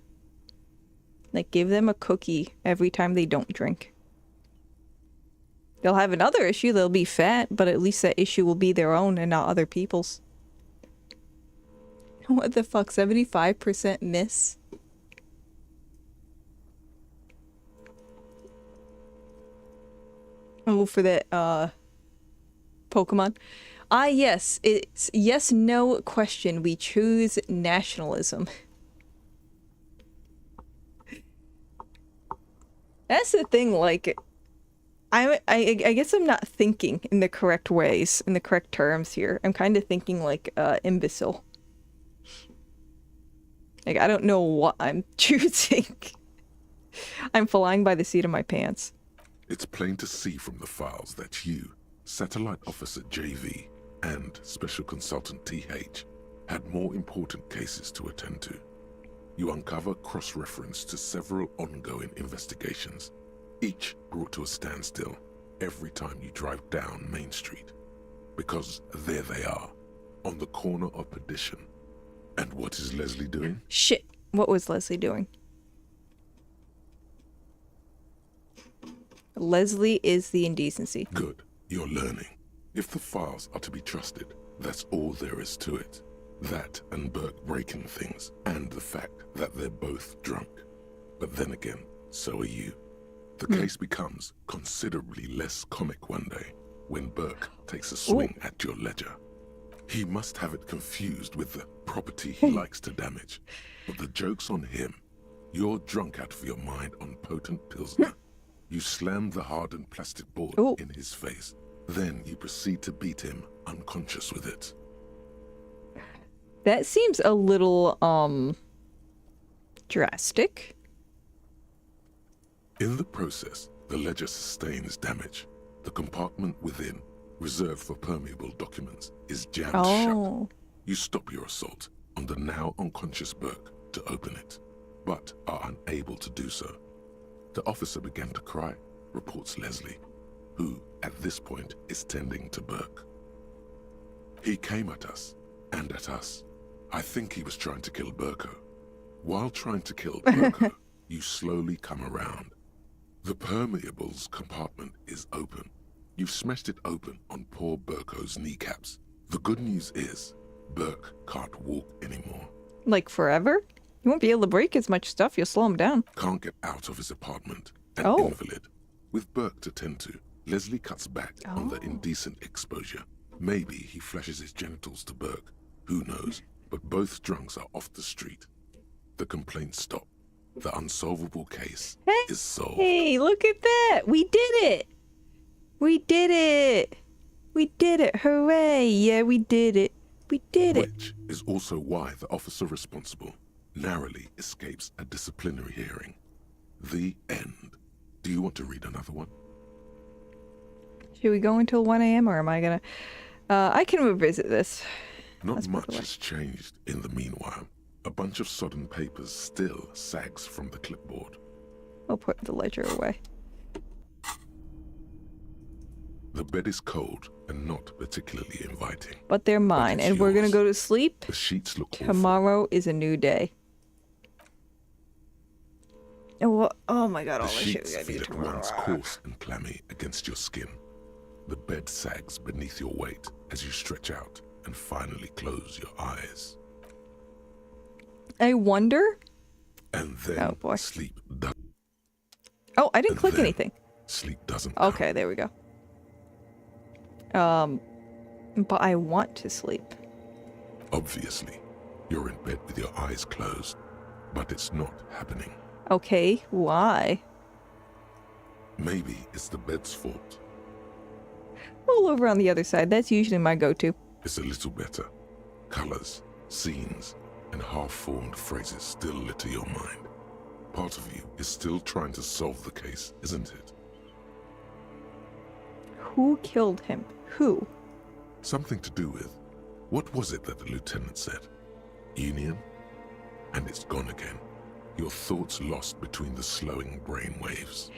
Like, give them a cookie every time they don't drink. They'll have another issue. They'll be fat, but at least that issue will be their own and not other people's. What the fuck? 75% miss? Oh, for that, Pokemon. Ah, yes. It's yes, no question. We choose nationalism. That's the thing, like, I guess I'm not thinking in the correct ways, in the correct terms here. I'm kind of thinking like, imbecile. Like, I don't know what I'm choosing. I'm flying by the seat of my pants. It's plain to see from the files that you, Satellite Officer JV, and Special Consultant TH had more important cases to attend to. You uncover cross-reference to several ongoing investigations, each brought to a standstill every time you drive down Main Street. Because there they are, on the corner of Perdition. And what is Leslie doing? Shit. What was Leslie doing? Leslie is the indecency. Good. You're learning. If the files are to be trusted, that's all there is to it. That and Burke breaking things, and the fact that they're both drunk. But then again, so are you. The case becomes considerably less comic one day when Burke takes a swing at your ledger. He must have it confused with the property he likes to damage. But the joke's on him. You're drunk out of your mind on potent Pilsner. You slam the hardened plastic board in his face. Then you proceed to beat him unconscious with it. That seems a little, drastic. In the process, the ledger sustains damage. The compartment within, reserved for permeable documents, is jammed shut. You stop your assault on the now unconscious Burke to open it, but are unable to do so. The officer began to cry, reports Leslie, who, at this point, is tending to Burke. He came at us, and at us. I think he was trying to kill Burko. While trying to kill Burko, you slowly come around. The permeables compartment is open. You've smashed it open on poor Burko's kneecaps. The good news is, Burke can't walk anymore. Like forever? You won't be able to break as much stuff, you'll slow him down. Can't get out of his apartment. An invalid. With Burke to tend to, Leslie cuts back on the indecent exposure. Maybe he flashes his genitals to Burke. Who knows? But both drunks are off the street. The complaints stop. The unsolvable case is solved. Hey, look at that! We did it! We did it! We did it! Hooray! Yeah, we did it. We did it. Which is also why the officer responsible narrowly escapes a disciplinary hearing. The end. Do you want to read another one? Should we go until 1 a.m. or am I gonna... I can revisit this. Not much has changed in the meanwhile. A bunch of sodden papers still sags from the clipboard. I'll put the ledger away. The bed is cold and not particularly inviting. But they're mine, and we're gonna go to sleep. The sheets look Tomorrow awful. is a new day. Oh my god, all the the shit we sheets gotta do feel at tomorrow. once coarse and clammy against your skin. The bed sags beneath your weight as you stretch out and finally close your eyes. I wonder... And then sleep does. Oh, I didn't click anything. Sleep doesn't Okay, there we go. But I want to sleep. Obviously, you're in bed with your eyes closed, but it's not happening. Okay, why? Maybe it's the bed's fault. Roll over on the other side. That's usually my go-to. It's a little better. Colors, scenes, and half-formed phrases still litter your mind. Part of you is still trying to solve the case, isn't it? Who killed him? Who? Something to do with... What was it that the lieutenant said? Union? And it's gone again. Your thoughts lost between the slowing brain waves.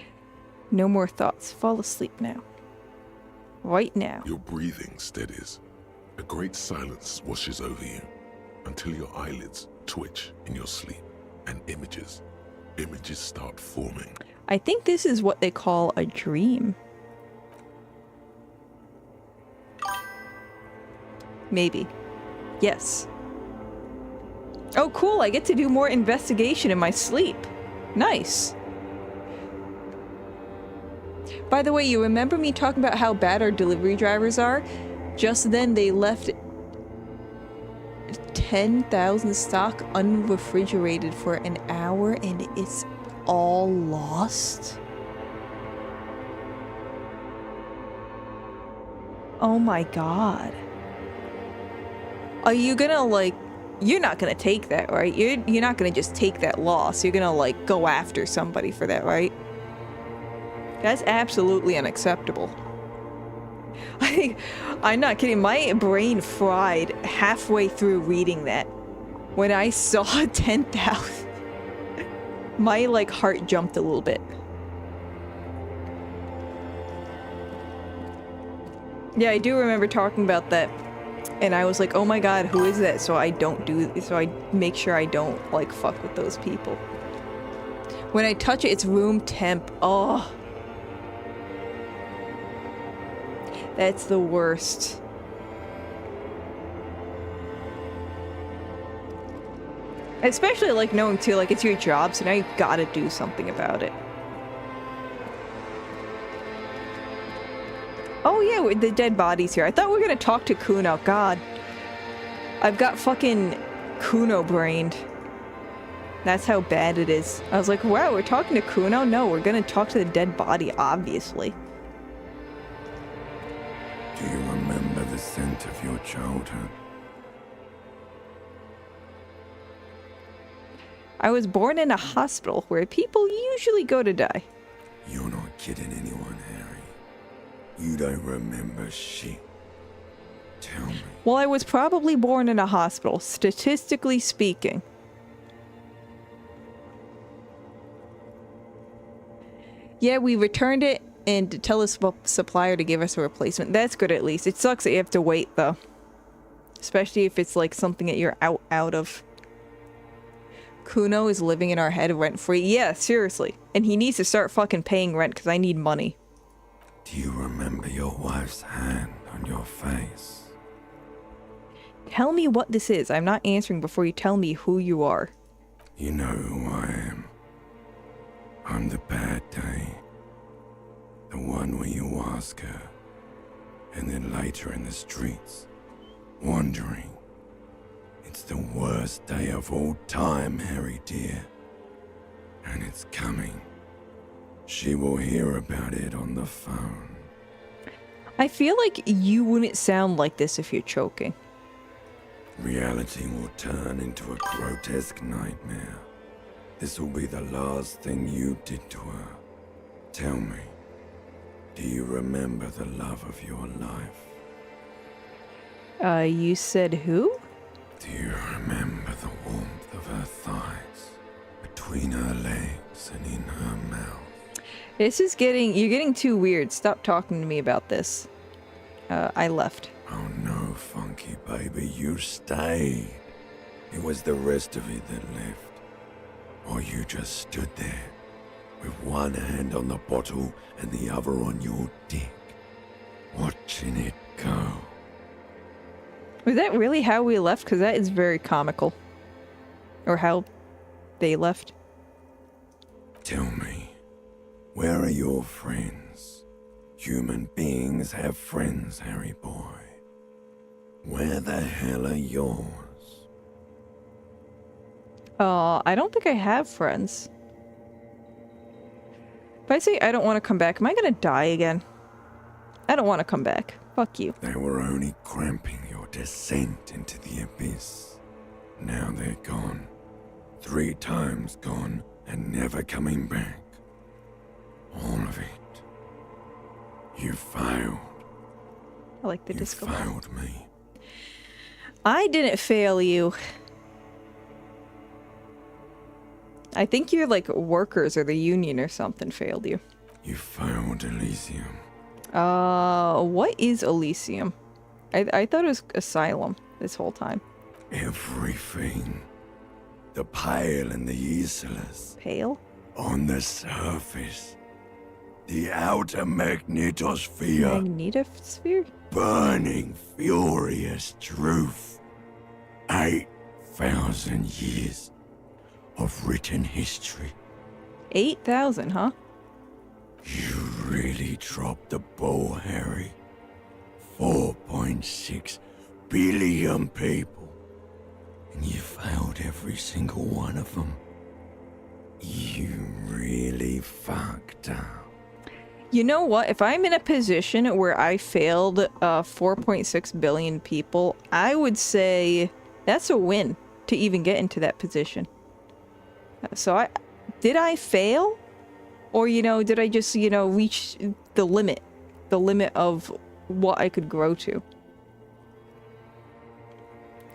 No more thoughts. Fall asleep now. Right now. Your breathing steadies. A great silence washes over you until your eyelids twitch in your sleep and images start forming. I think this is what they call a dream. Maybe. Yes. Oh, cool. I get to do more investigation in my sleep. Nice. By the way, you remember me talking about how bad our delivery drivers are? Just then they left 10,000 stock unrefrigerated for an hour and it's all lost? Oh my god. Are you gonna, like... You're not gonna take that, right? You're not gonna just take that loss. You're gonna, like, go after somebody for that, right? That's absolutely unacceptable. I'm not kidding. My brain fried halfway through reading that. When I saw 10,000, my, like, heart jumped a little bit. Yeah, I do remember talking about that. And I was like, oh my god, who is that? So I make sure I don't, like, fuck with those people. When I touch it, it's room temp. Oh. That's the worst. Especially, like, knowing, too, like, it's your job, so now you've gotta do something about it. Oh, yeah, with the dead bodies here. I thought we were gonna talk to Kuno. God. I've got fucking Kuno brained. That's how bad it is. I was like, wow, we're talking to Kuno? No, we're gonna talk to the dead body, obviously. Do you remember the scent of your childhood? I was born in a hospital where people usually go to die. You're not kidding anyone, Harry. You don't remember shit. Tell me. Well, I was probably born in a hospital, statistically speaking. Yeah, we returned it and to tell the supplier to give us a replacement. That's good at least. It sucks that you have to wait though. Especially if it's like something that you're out of. Kuno is living in our head rent-free. Yeah, seriously. And he needs to start fucking paying rent because I need money. Do you remember your wife's hand on your face? Tell me what this is. I'm not answering before you tell me who you are. You know who I am. I'm the bad day. The one where you ask her, and then later in the streets, wandering. It's the worst day of all time, Harry dear. And it's coming. She will hear about it on the phone. I feel like you wouldn't sound like this if you're choking. Reality will turn into a grotesque nightmare. This will be the last thing you did to her. Tell me, do you remember the love of your life? You said who? Do you remember the warmth of her thighs, between her legs and in her mouth? This is you're getting too weird. Stop talking to me about this. I left. Oh no, funky baby, you stayed. It was the rest of it that left. Or you just stood there, with one hand on the bottle and the other on your dick, watching it go. Was that really how we left? Because that is very comical. Or how they left. Tell me, where are your friends? Human beings have friends, Harry boy. Where the hell are yours? I don't think I have friends. If I say I don't want to come back, am I gonna die again? I don't want to come back. Fuck you. They were only cramping your descent into the abyss. Now they're gone. 3 times gone and never coming back. All of it. You failed. I like the You disco. failed me. I didn't fail you. I think your, like, workers or the union or something failed you. You failed Elysium. What is Elysium? I thought it was Asylum this whole time. Everything. The pale and the useless. Pale? On the surface. The outer magnetosphere. Magnetosphere? Burning, furious truth. 8,000 years of written history. 8,000, huh? You really dropped the ball, Harry. 4.6 billion people. And you failed every single one of them. You really fucked up. You know what? If I'm in a position where I failed 4.6 billion people, I would say that's a win to even get into that position. So did I fail? Or, did I just, reach the limit of what I could grow to?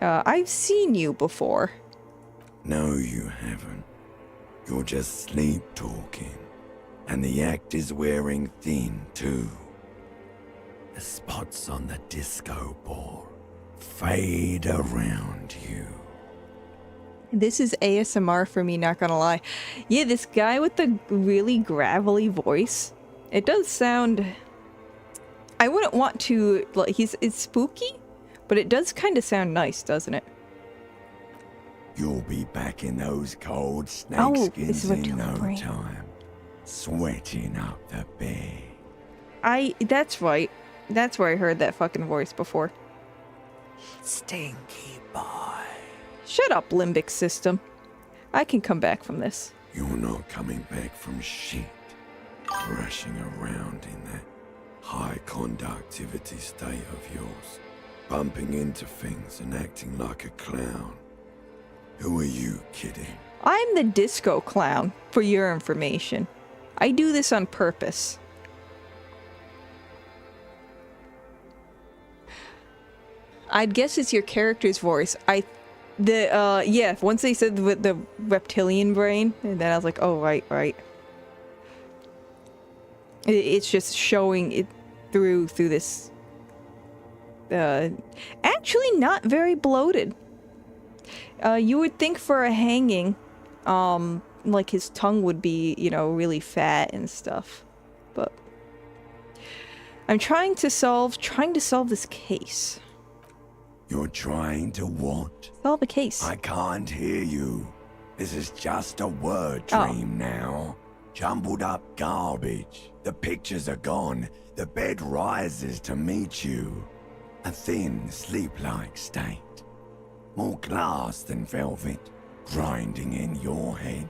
I've seen you before. No, you haven't. You're just sleep talking. And the act is wearing thin, too. The spots on the disco ball fade around you. This is ASMR for me, not gonna lie. Yeah, this guy with the really gravelly voice. It does sound... I wouldn't want to... Like, it's spooky, but it does kind of sound nice, doesn't it? You'll be back in those cold snakeskins in no brain. time. Sweating up the bed. That's right. That's where I heard that fucking voice before. Stinky boy. Shut up, limbic system. I can come back from this. You're not coming back from shit. Thrashing around in that high conductivity state of yours. Bumping into things and acting like a clown. Who are you kidding? I'm the disco clown, for your information. I do this on purpose. I'd guess it's your character's voice. Yeah, once they said the reptilian brain, and then I was like, oh, right. It's just showing it through this, actually not very bloated. You would think for a hanging, like his tongue would be, really fat and stuff. But I'm trying to solve this case. You're trying to what? Solve a case. I can't hear you. This is just a word dream now. Jumbled up garbage. The pictures are gone. The bed rises to meet you. A thin, sleep-like state. More glass than velvet, grinding in your head.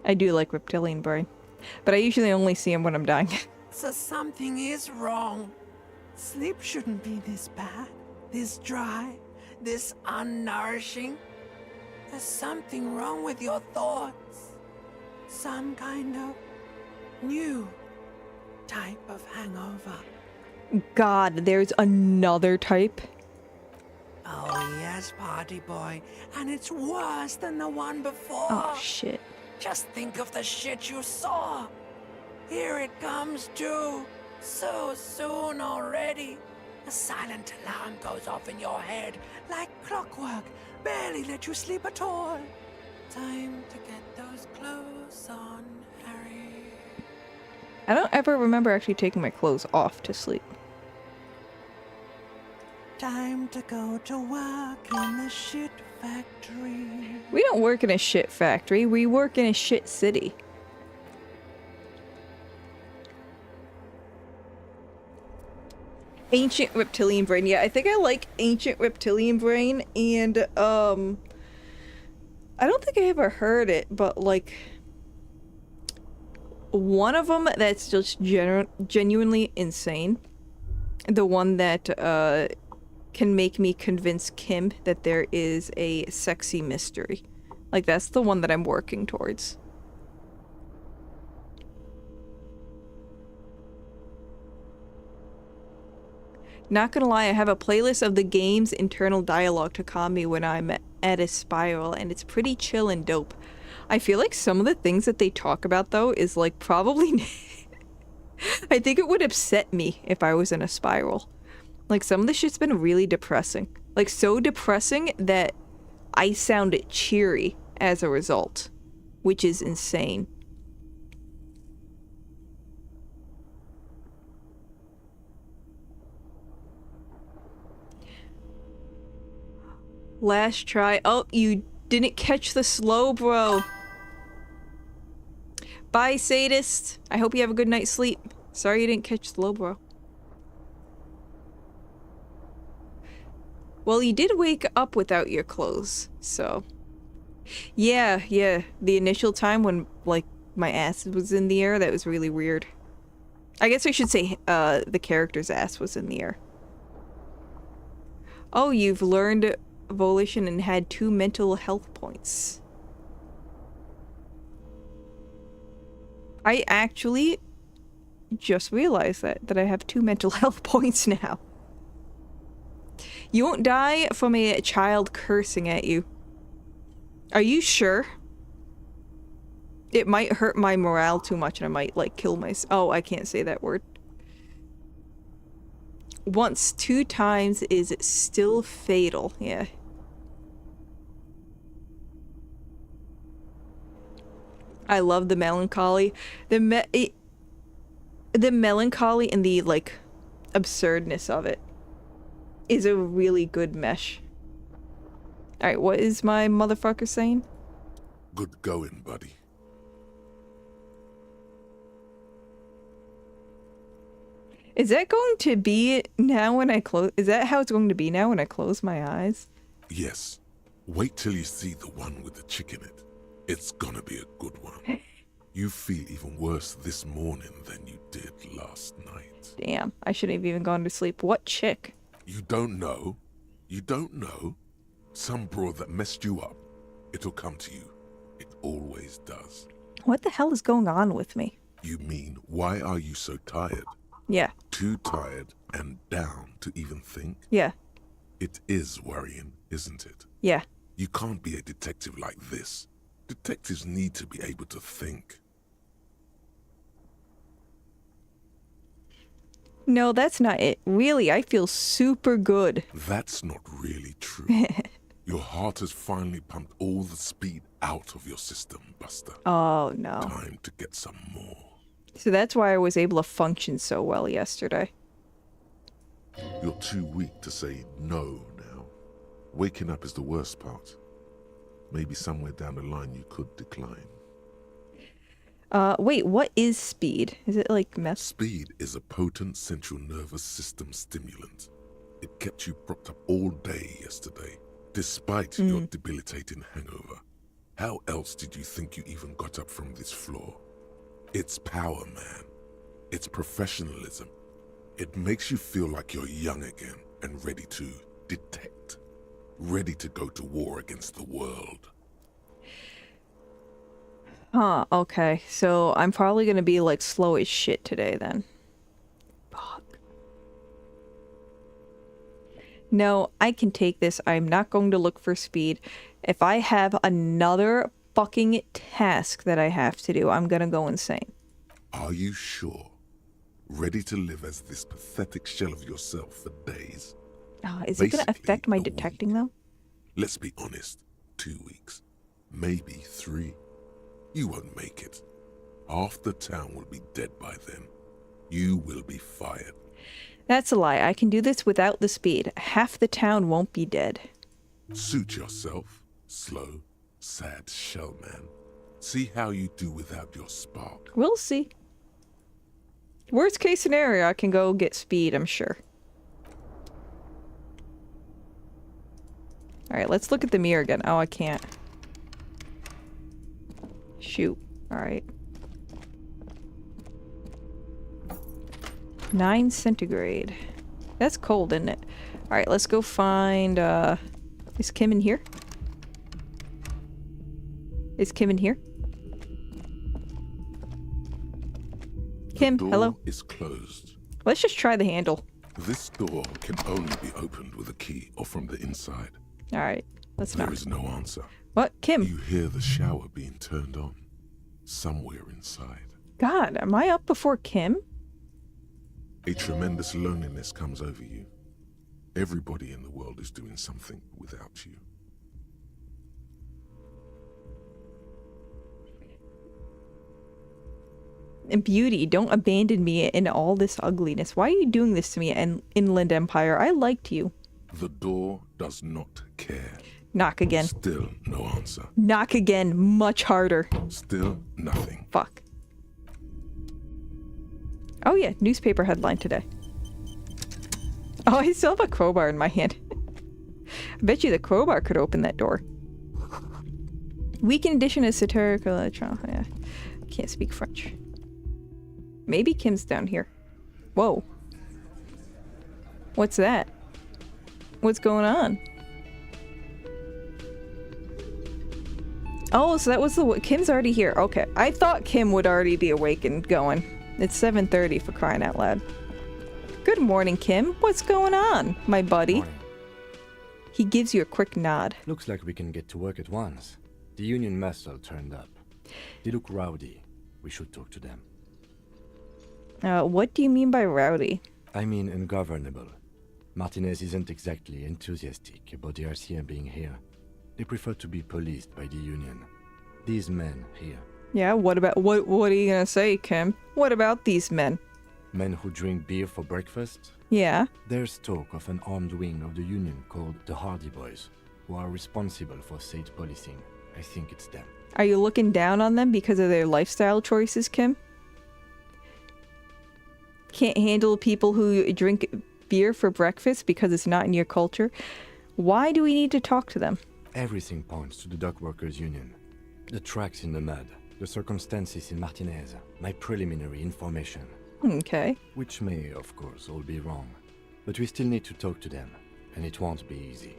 I do like reptilian brain, but I usually only see him when I'm dying. So something is wrong. Sleep shouldn't be this bad, this dry, this unnourishing. There's something wrong with your thoughts. Some kind of new type of hangover. God, there's another type. Oh yes, party boy, and it's worse than the one before. Oh shit. Just think of the shit you saw. Here it comes too. So soon already. A silent alarm goes off in your head like clockwork. Barely let you sleep at all. Time to get those clothes on, Harry. I don't ever remember actually taking my clothes off to sleep. Time to go to work in the shit factory. We don't work in a shit factory, we work in a shit city. Ancient reptilian brain. Yeah, I think I like ancient reptilian brain, and I don't think I ever heard it, but like one of them that's just genuinely insane. The one that can make me convince Kim that there is a sexy mystery. Like, that's the one that I'm working towards. Not gonna lie, I have a playlist of the game's internal dialogue to calm me when I'm at a spiral, and it's pretty chill and dope. I feel like some of the things that they talk about, though, is like probably I think it would upset me if I was in a spiral. Like, some of this shit's been really depressing. Like, so depressing that I sound cheery as a result, which is insane. Last try. Oh, you didn't catch the slow, bro. Bye, sadist. I hope you have a good night's sleep. Sorry you didn't catch slow, bro. Well, you did wake up without your clothes, so... Yeah. The initial time when, like, my ass was in the air, that was really weird. I guess I should say, the character's ass was in the air. Oh, you've learned volition and had 2 mental health points. I actually just realized that I have 2 mental health points now. You won't die from a child cursing at you. Are you sure? It might hurt my morale too much and I might, like, kill myself. Oh, I can't say that word. Once 2 times is still fatal. Yeah. I love the melancholy. The melancholy and the, like, absurdness of it is a really good mesh. Alright, what is my motherfucker saying? Good going, buddy. Is that going to be now when I close? Is that how it's going to be now when I close my eyes? Yes. Wait till you see the one with the chick in it. It's gonna be a good one. You feel even worse this morning than you did last night. Damn, I shouldn't have even gone to sleep. What chick? You don't know? You don't know? Some broad that messed you up. It'll come to you. It always does. What the hell is going on with me? You mean, why are you so tired? Yeah. Too tired and down to even think? Yeah. It is worrying, isn't it? Yeah. You can't be a detective like this. Detectives need to be able to think. No, that's not it. Really, I feel super good. That's not really true. Your heart has finally pumped all the speed out of your system, Buster. Oh, no. Time to get some more. So that's why I was able to function so well yesterday. You're too weak to say no now. Waking up is the worst part. Maybe somewhere down the line you could decline. Wait, what is speed? Is it like meth? Speed is a potent central nervous system stimulant. It kept you propped up all day yesterday, despite your debilitating hangover. How else did you think you even got up from this floor? It's power, man. It's professionalism. It makes you feel like you're young again and ready to detect. Ready to go to war against the world. Huh, okay. So I'm probably gonna be like slow as shit today then. Fuck. No, I can take this. I'm not going to look for speed. If I have another fucking task that I have to do, I'm gonna go insane. Are you sure? Ready to live as this pathetic shell of yourself for days? Is it gonna affect my detecting though? Let's be honest. 2 weeks. Maybe 3. You won't make it. Half the town will be dead by then. You will be fired. That's a lie. I can do this without the speed. Half the town won't be dead. Suit yourself. Slow, sad shell man. See how you do without your spark. We'll see. Worst case scenario, I can go get speed, I'm sure. Alright, let's look at the mirror again. Oh, I can't. Shoot. Alright. 9 centigrade. That's cold, isn't it? Alright, let's go find, is Kim in here? Is Kim in here? Kim, The door hello? is closed. Let's just try the handle. This door can only be opened with a key or from the inside. Alright, let's There not. is no answer. What? Kim? You hear the shower being turned on somewhere inside. God, am I up before Kim? A tremendous loneliness comes over you. Everybody in the world is doing something without you. And beauty, don't abandon me in all this ugliness. Why are you doing this to me, Inland Empire? I liked you. The door does not care. Knock again. Still no answer. Knock again, much harder. Still nothing. Fuck. Oh yeah, newspaper headline today. Oh, I still have a crowbar in my hand. I bet you the crowbar could open that door. Weekend edition is satirical. Yeah. Can't speak French. Maybe Kim's down here. Whoa. What's that? What's going on? Oh, so that was the... Kim's already here. Okay. I thought Kim would already be awake and going. It's 7:30 for crying out loud. Good morning, Kim. What's going on, my buddy? Morning. He gives you a quick nod. Looks like we can get to work at once. The Union muscle turned up. They look rowdy. We should talk to them. What do you mean by rowdy? I mean ungovernable. Martinez isn't exactly enthusiastic about the RCM being here. They prefer to be policed by the Union. These men here. Yeah, what are you gonna say, Kim? What about these men? Men who drink beer for breakfast? Yeah. There's talk of an armed wing of the Union called the Hardy Boys, who are responsible for state policing. I think it's them. Are you looking down on them because of their lifestyle choices, Kim? Can't handle people who drink beer for breakfast because it's not in your culture? Why do we need to talk to them? Everything points to the Dock Workers Union. The tracks in the mud, the circumstances in Martinez, my preliminary information. Okay. Which may, of course, all be wrong. But we still need to talk to them, and it won't be easy.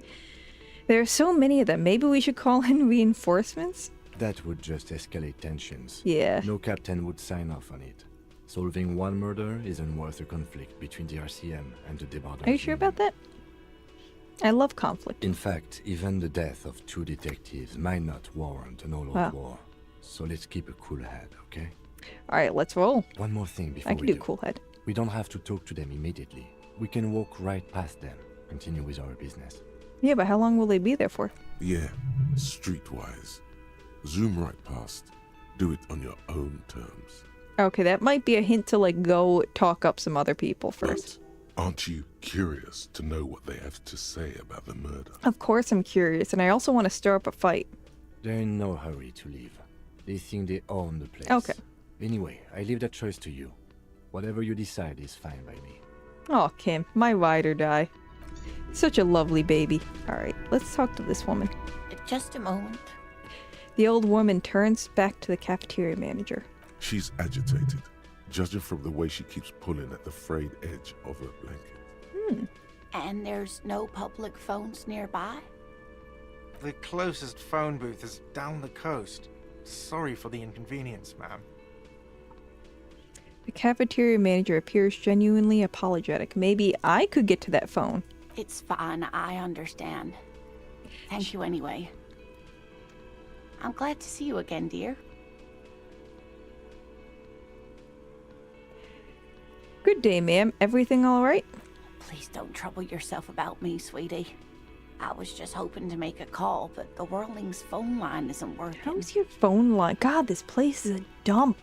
There are so many of them. Maybe we should call in reinforcements? That would just escalate tensions. Yeah. No captain would sign off on it. Solving one murder isn't worth a conflict between the RCM and the Debarders. Are you sure about that? I love conflict. In fact, even the death of 2 detectives might not warrant an all-out war. So let's keep a cool head, okay? Alright, let's roll. One more thing before I can we do cool head. We don't have to talk to them immediately. We can walk right past them, continue with our business. Yeah, but how long will they be there for? Yeah, streetwise. Zoom right past. Do it on your own terms. Okay, that might be a hint to, like, go talk up some other people first. But aren't you curious to know what they have to say about the murder? Of course I'm curious, and I also want to stir up a fight. They're in no hurry to leave. They think they own the place. Okay. Anyway, I leave that choice to you. Whatever you decide is fine by me. Oh, Kim, my ride or die. Such a lovely baby. Alright, let's talk to this woman. Just a moment. The old woman turns back to the cafeteria manager. She's agitated, judging from the way she keeps pulling at the frayed edge of her blanket. And there's no public phones nearby? The closest phone booth is down the coast. Sorry for the inconvenience, ma'am. The cafeteria manager appears genuinely apologetic. Maybe I could get to that phone. It's fine, I understand. Thank you anyway. I'm glad to see you again, dear. Good day, ma'am. Everything all right? Please don't trouble yourself about me, sweetie. I was just hoping to make a call, but the Whirling's phone line isn't working. How's your phone line? God, this place is a dump.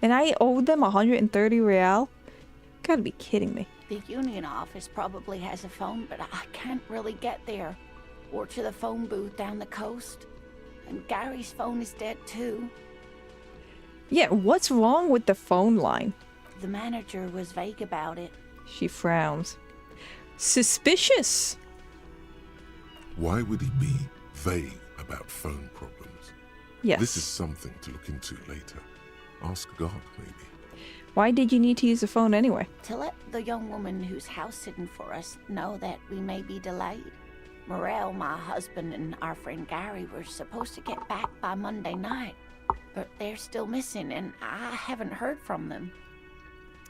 And I owed them 130 real? Gotta be kidding me. The union office probably has a phone, but I can't really get there. Or to the phone booth down the coast. And Gary's phone is dead too. Yeah, what's wrong with the phone line? The manager was vague about it. She frowns. Suspicious! Why would he be vague about phone problems? Yes. This is something to look into later. Ask God, maybe. Why did you need to use the phone anyway? To let the young woman who's house-sitting for us know that we may be delayed. Morel, my husband, and our friend Gary were supposed to get back by Monday night. But they're still missing, and I haven't heard from them.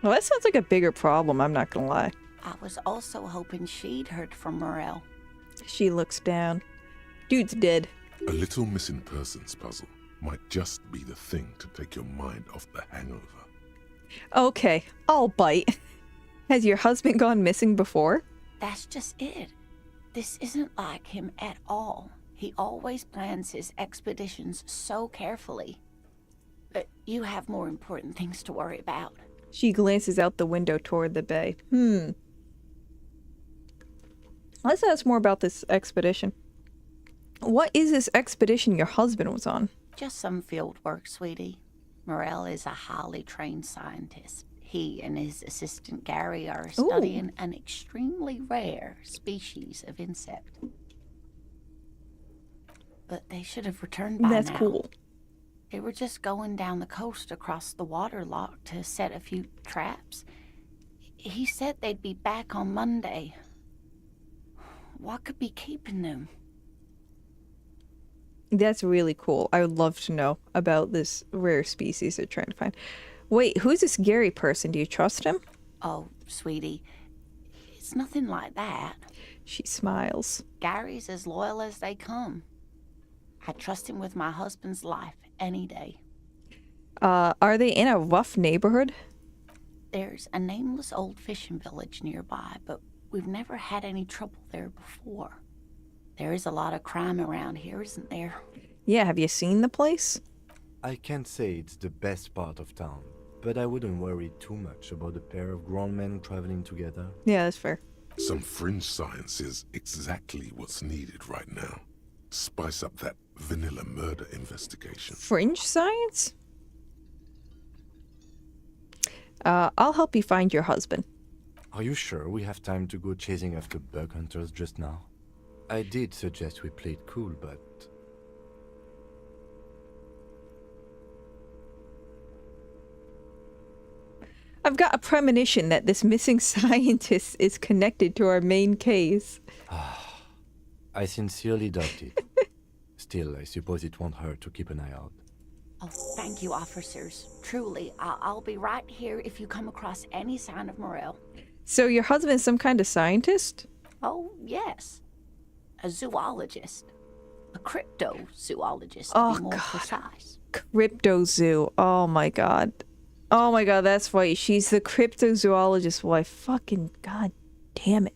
Well, that sounds like a bigger problem, I'm not gonna lie. I was also hoping she'd heard from Morel. She looks down. Dude's dead. A little missing persons puzzle might just be the thing to take your mind off the hangover. Okay, I'll bite. Has your husband gone missing before? That's just it. This isn't like him at all. He always plans his expeditions so carefully. But you have more important things to worry about. She glances out the window toward the bay. Let's ask more about this expedition. What is this expedition your husband was on? Just some field work, sweetie. Morel is a highly trained scientist. He and his assistant Gary are studying an extremely rare species of insect. But they should have returned by That's now. cool. They were just going down the coast across the waterlock to set a few traps. He said they'd be back on Monday. What could be keeping them? That's really cool. I would love to know about this rare species they're trying to find. Wait, who's this Gary person? Do you trust him? Oh, sweetie, it's nothing like that. She smiles. Gary's as loyal as they come. I trust him with my husband's life any day. Are they in a rough neighborhood? There's a nameless old fishing village nearby, but we've never had any trouble there before. There is a lot of crime around here, isn't there? Yeah, have you seen the place? I can't say it's the best part of town, but I wouldn't worry too much about a pair of grown men traveling together. Yeah, that's fair. Some fringe science is exactly what's needed right now. Spice up that vanilla murder investigation. Fringe science? I'll help you find your husband. Are you sure we have time to go chasing after bug hunters just now? I did suggest we play it cool, but... I've got a premonition that this missing scientist is connected to our main case. I sincerely doubt it. Still, I suppose it won't hurt to keep an eye out. Oh, thank you, officers. Truly, I'll be right here if you come across any sign of Morel. So your husband's some kind of scientist? Oh, yes. A zoologist. A cryptozoologist, Oh, to be more God. precise. Cryptozoo. Oh my god. Oh my god, that's right. She's the cryptozoologist wife. Fucking god damn it.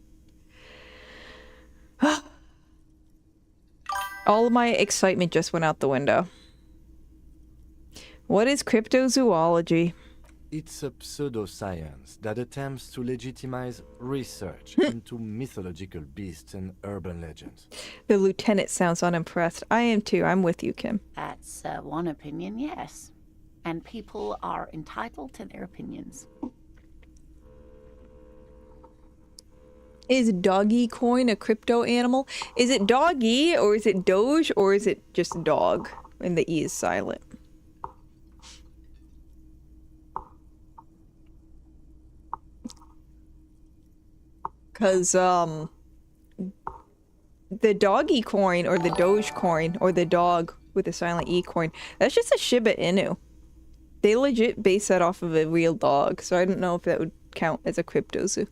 All of my excitement just went out the window. What is cryptozoology? It's a pseudoscience that attempts to legitimize research into mythological beasts and urban legends. The lieutenant sounds unimpressed. I am too. I'm with you, Kim. That's one opinion, yes. And people are entitled to their opinions. Is doggy coin a crypto animal? Is it doggy, or is it doge, or is it just dog? And the E is silent. Cause, the doggy coin, or the doge coin, or the dog with the silent E coin, that's just a Shiba Inu. They legit base that off of a real dog, so I don't know if that would count as a cryptozoo.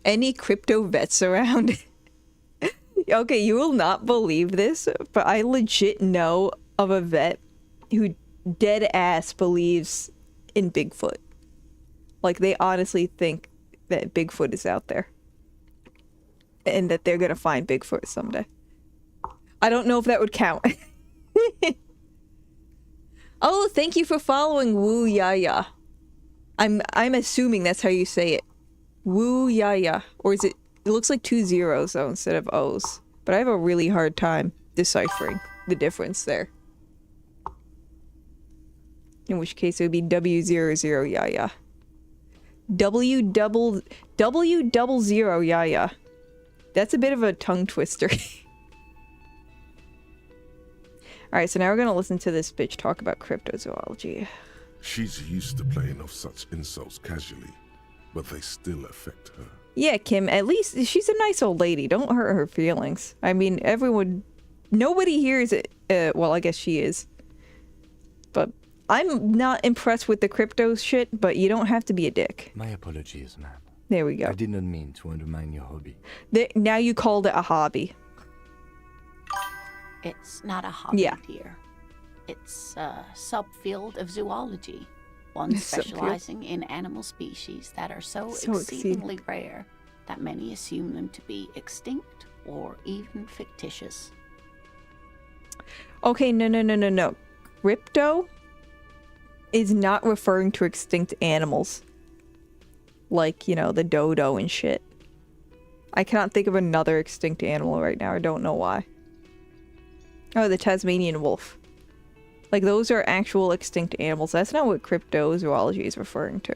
Any crypto vets around? Okay, you will not believe this, but I legit know of a vet who dead ass believes in Bigfoot. Like, they honestly think that Bigfoot is out there. And that they're gonna find Bigfoot someday. I don't know if that would count. Oh, thank you for following Woo Yaya. I'm assuming that's how you say it. Woo Yaya. Or is it looks like 2 zeros though instead of O's. But I have a really hard time deciphering the difference there. In which case it would be W00 Yaya. W double zero Yaya. That's a bit of a tongue twister. Alright, so now we're gonna listen to this bitch talk about cryptozoology. She's used to playing off such insults casually, but they still affect her. Yeah, Kim, at least she's a nice old lady. Don't hurt her feelings. I mean, nobody here is, well, I guess she is. But I'm not impressed with the crypto shit, but you don't have to be a dick. My apologies, ma'am. There we go. I did not mean to undermine your hobby. Now you called it a hobby. It's not a hobby, Yeah. dear. It's a subfield of zoology. one So cute. specializing in animal species that are so So exceedingly rare that many assume them to be extinct or even fictitious. Okay, no. Crypto is not referring to extinct animals. Like, you know, the dodo and shit. I cannot think of another extinct animal right now. I don't know why. Oh, the Tasmanian wolf. Like, those are actual extinct animals. That's not what cryptozoology is referring to.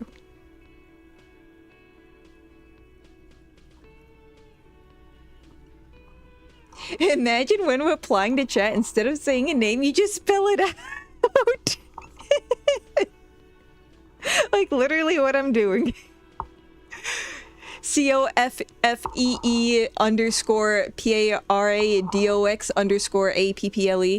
Imagine when replying to chat, instead of saying a name, you just spell it out. Like, literally what I'm doing. COFFEE underscore PARADOX underscore APPLE.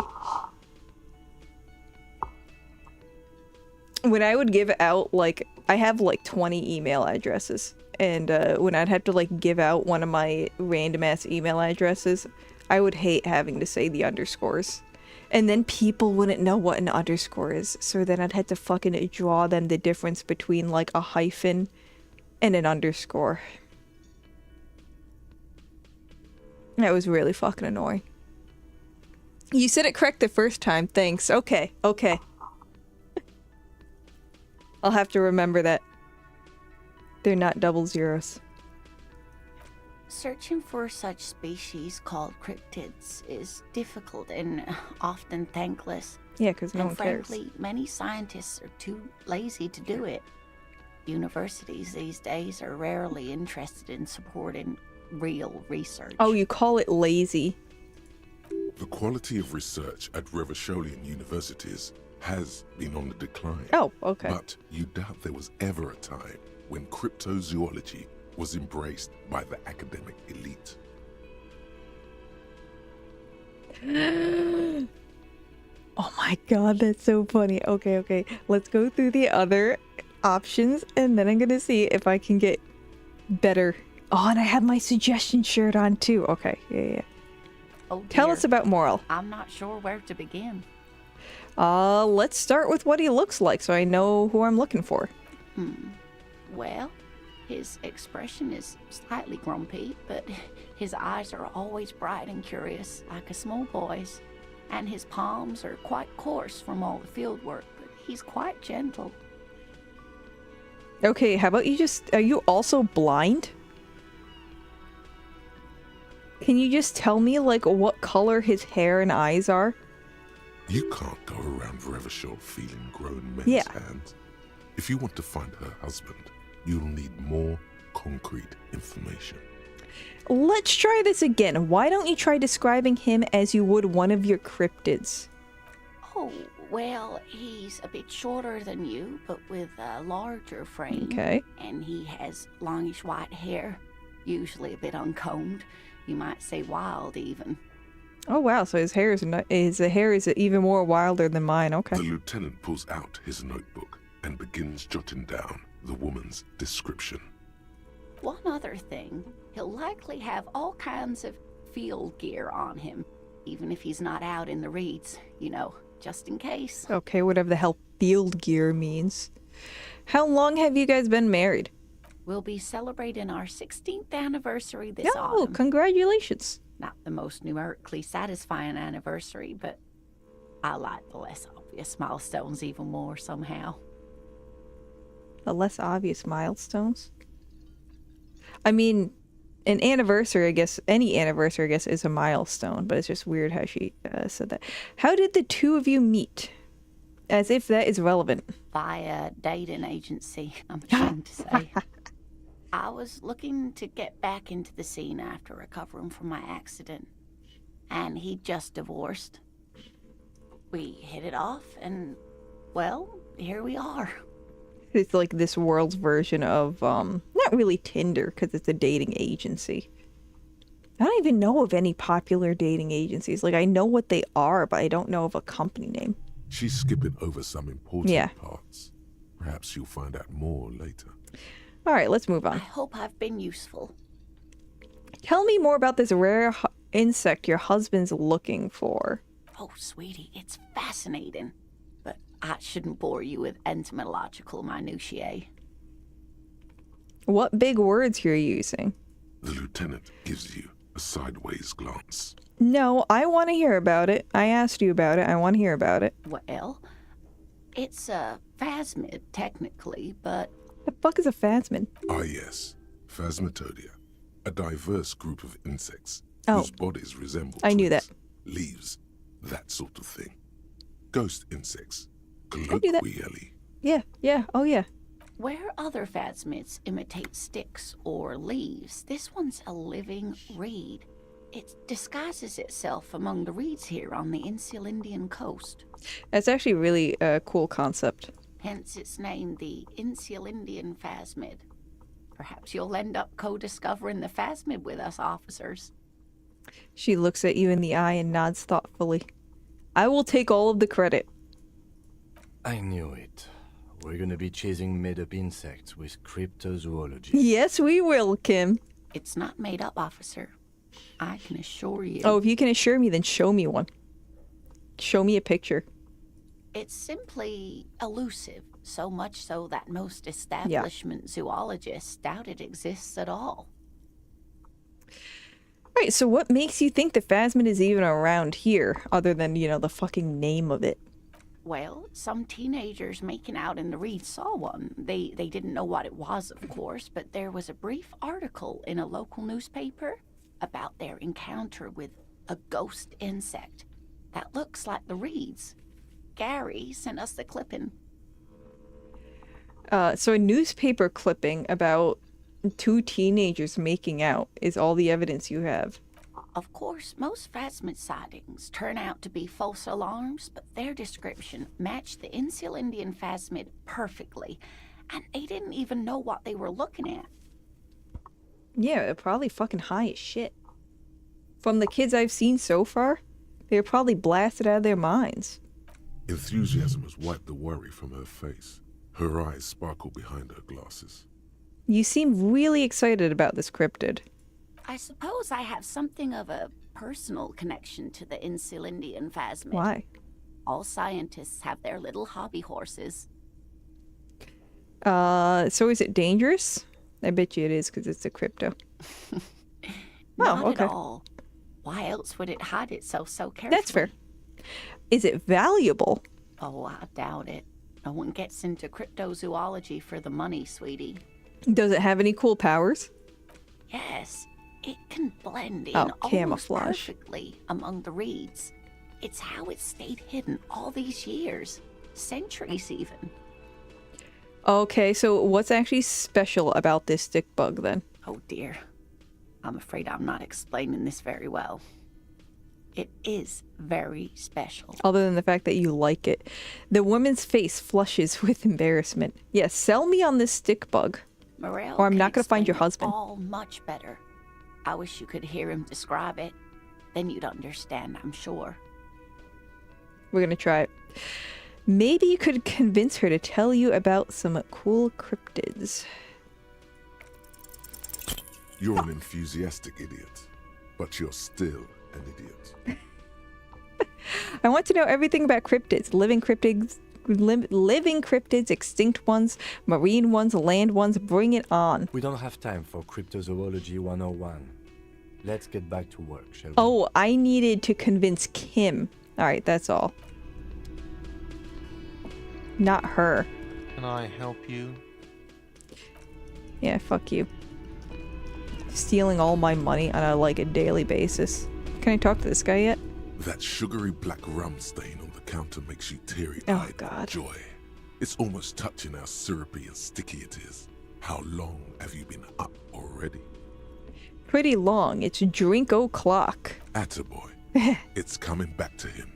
When I would give out, like, I have like 20 email addresses. And when I'd have to like give out one of my random ass email addresses, I would hate having to say the underscores. And then people wouldn't know what an underscore is. So then I'd have to fucking draw them the difference between like a hyphen and an underscore. That was really fucking annoying. You said it correct the first time. Thanks. Okay. I'll have to remember that. They're not double zeros. Searching for such species called cryptids is difficult and often thankless. Yeah, because no one frankly, cares. many scientists are too lazy to do it. Universities these days are rarely interested in supporting real research. Oh, you call it lazy. The quality of research at Revacholian universities has been on the decline. Oh, okay. But you doubt there was ever a time when cryptozoology was embraced by the academic elite. Oh my god, that's so funny. Okay. Let's go through the other options, and then I'm gonna see if I can get better. Oh, and I have my suggestion shirt on too. Okay, yeah. Oh, Tell dear. us about Moral. I'm not sure where to begin. Let's start with what he looks like so I know who I'm looking for. Well, his expression is slightly grumpy, but his eyes are always bright and curious, like a small boy's. And his palms are quite coarse from all the field work, but he's quite gentle. Okay, how about are you also blind? Can you just tell me, like, what color his hair and eyes are? You can't go around Revachol feeling grown men's Yeah. hands. If you want to find her husband, you'll need more concrete information. Let's try this again. Why don't you try describing him as you would one of your cryptids? Oh, well, he's a bit shorter than you, but with a larger frame. Okay. And he has longish white hair, usually a bit uncombed. You might say wild, even. Oh wow, so his hair is even more wilder than mine. Okay. The lieutenant pulls out his notebook and begins jotting down the woman's description. One other thing, he'll likely have all kinds of field gear on him, even if he's not out in the reeds, you know, just in case. Okay, whatever the hell field gear means. How long have you guys been married? We'll be celebrating our 16th anniversary this Oh, autumn. congratulations. Not the most numerically satisfying anniversary, but I like the less obvious milestones even more somehow. The less obvious milestones? I mean, an anniversary, I guess, any anniversary, I guess, is a milestone, but it's just weird how she said that. How did the two of you meet? As if that is relevant. Via dating agency, I'm ashamed to say. I was looking to get back into the scene after recovering from my accident, and he'd just divorced. We hit it off, and, well, here we are. It's like this world's version of, not really Tinder, because it's a dating agency. I don't even know of any popular dating agencies. Like, I know what they are, but I don't know of a company name. She's skipping over some important Yeah. parts. Perhaps you'll find out more later. All right, let's move I on. hope I've been useful. Tell me more about this rare insect your husband's looking for. Oh, sweetie, it's fascinating. But I shouldn't bore you with entomological minutiae. What big words you're using? The lieutenant gives you a sideways glance. No, I want to hear about it. I asked you about it. I want to hear about it. Well, it's a phasmid, technically, but... The fuck is a phasmid? Ah yes, Phasmatodia. A diverse group of insects Oh. whose bodies resemble I knew that. twins, leaves, that sort of thing. Ghost insects, knew that. colloquially. Yeah, oh yeah. Where other phasmids imitate sticks or leaves, this one's a living reed. It disguises itself among the reeds here on the Insulindian coast. That's actually really a cool concept. Hence its name, the Insulindian phasmid. Perhaps you'll end up co-discovering the phasmid with us, officers. She looks at you in the eye and nods thoughtfully. I will take all of the credit. I knew it. We're gonna be chasing made-up insects with cryptozoology. Yes, we will, Kim. It's not made up, officer. I can assure you. Oh, if you can assure me, then show me one. Show me a picture. It's simply elusive, so much so that most establishment zoologists doubt it exists at all. Right, so what makes you think the phasmid is even around here, other than, you know, the fucking name of it? Well, some teenagers making out in the reeds saw one. They didn't know what it was, of course, but there was a brief article in a local newspaper about their encounter with a ghost insect that looks like the reeds. Gary sent us the clipping. So a newspaper clipping about two teenagers making out is all the evidence you have. Of course, most phasmid sightings turn out to be false alarms, but their description matched the Insulindian phasmid perfectly, and they didn't even know what they were looking at. Yeah, they're probably fucking high as shit. From the kids I've seen so far, they're probably blasted out of their minds. Enthusiasm has wiped the worry from her face. Her eyes sparkle behind her glasses. You seem really excited about this cryptid. I suppose I have something of a personal connection to the Insulindian phasmid. Why? All scientists have their little hobby horses. So is it dangerous? I bet you it is because it's a crypto. Not okay. at all. Why else would it hide itself so carefully? That's fair. Is it valuable? Oh, I doubt it. No one gets into cryptozoology for the money, sweetie. Does it have any cool powers? Yes, it can blend in Oh, almost camouflage. perfectly among the reeds. It's how it stayed hidden all these years, centuries even. Okay, so what's actually special about this stick bug then? Oh dear, I'm afraid I'm not explaining this very well. It is very special. Other than the fact that you like it. The woman's face flushes with embarrassment. Yes, sell me on this stick bug. Morel Or I'm can not gonna find your explain it husband. all much better. I wish you could hear him describe it. Then you'd understand, I'm sure. We're gonna try it. Maybe you could convince her to tell you about some cool cryptids. You're an enthusiastic idiot, but you're still an idiot. I want to know everything about cryptids. Living cryptids, extinct ones, marine ones, land ones. Bring it on. We don't have time for cryptozoology 101. Let's get back to work, shall we? Oh, I needed to convince Kim. Alright, that's all. Not her. Can I help you? Yeah, fuck you. Stealing all my money on a daily basis. Can I talk to this guy yet? That sugary black rum stain on the counter makes you teary-eyed Oh, with God. joy. It's almost touching how syrupy and sticky it is. How long have you been up already? Pretty long. It's drink o'clock. Attaboy. It's coming back to him.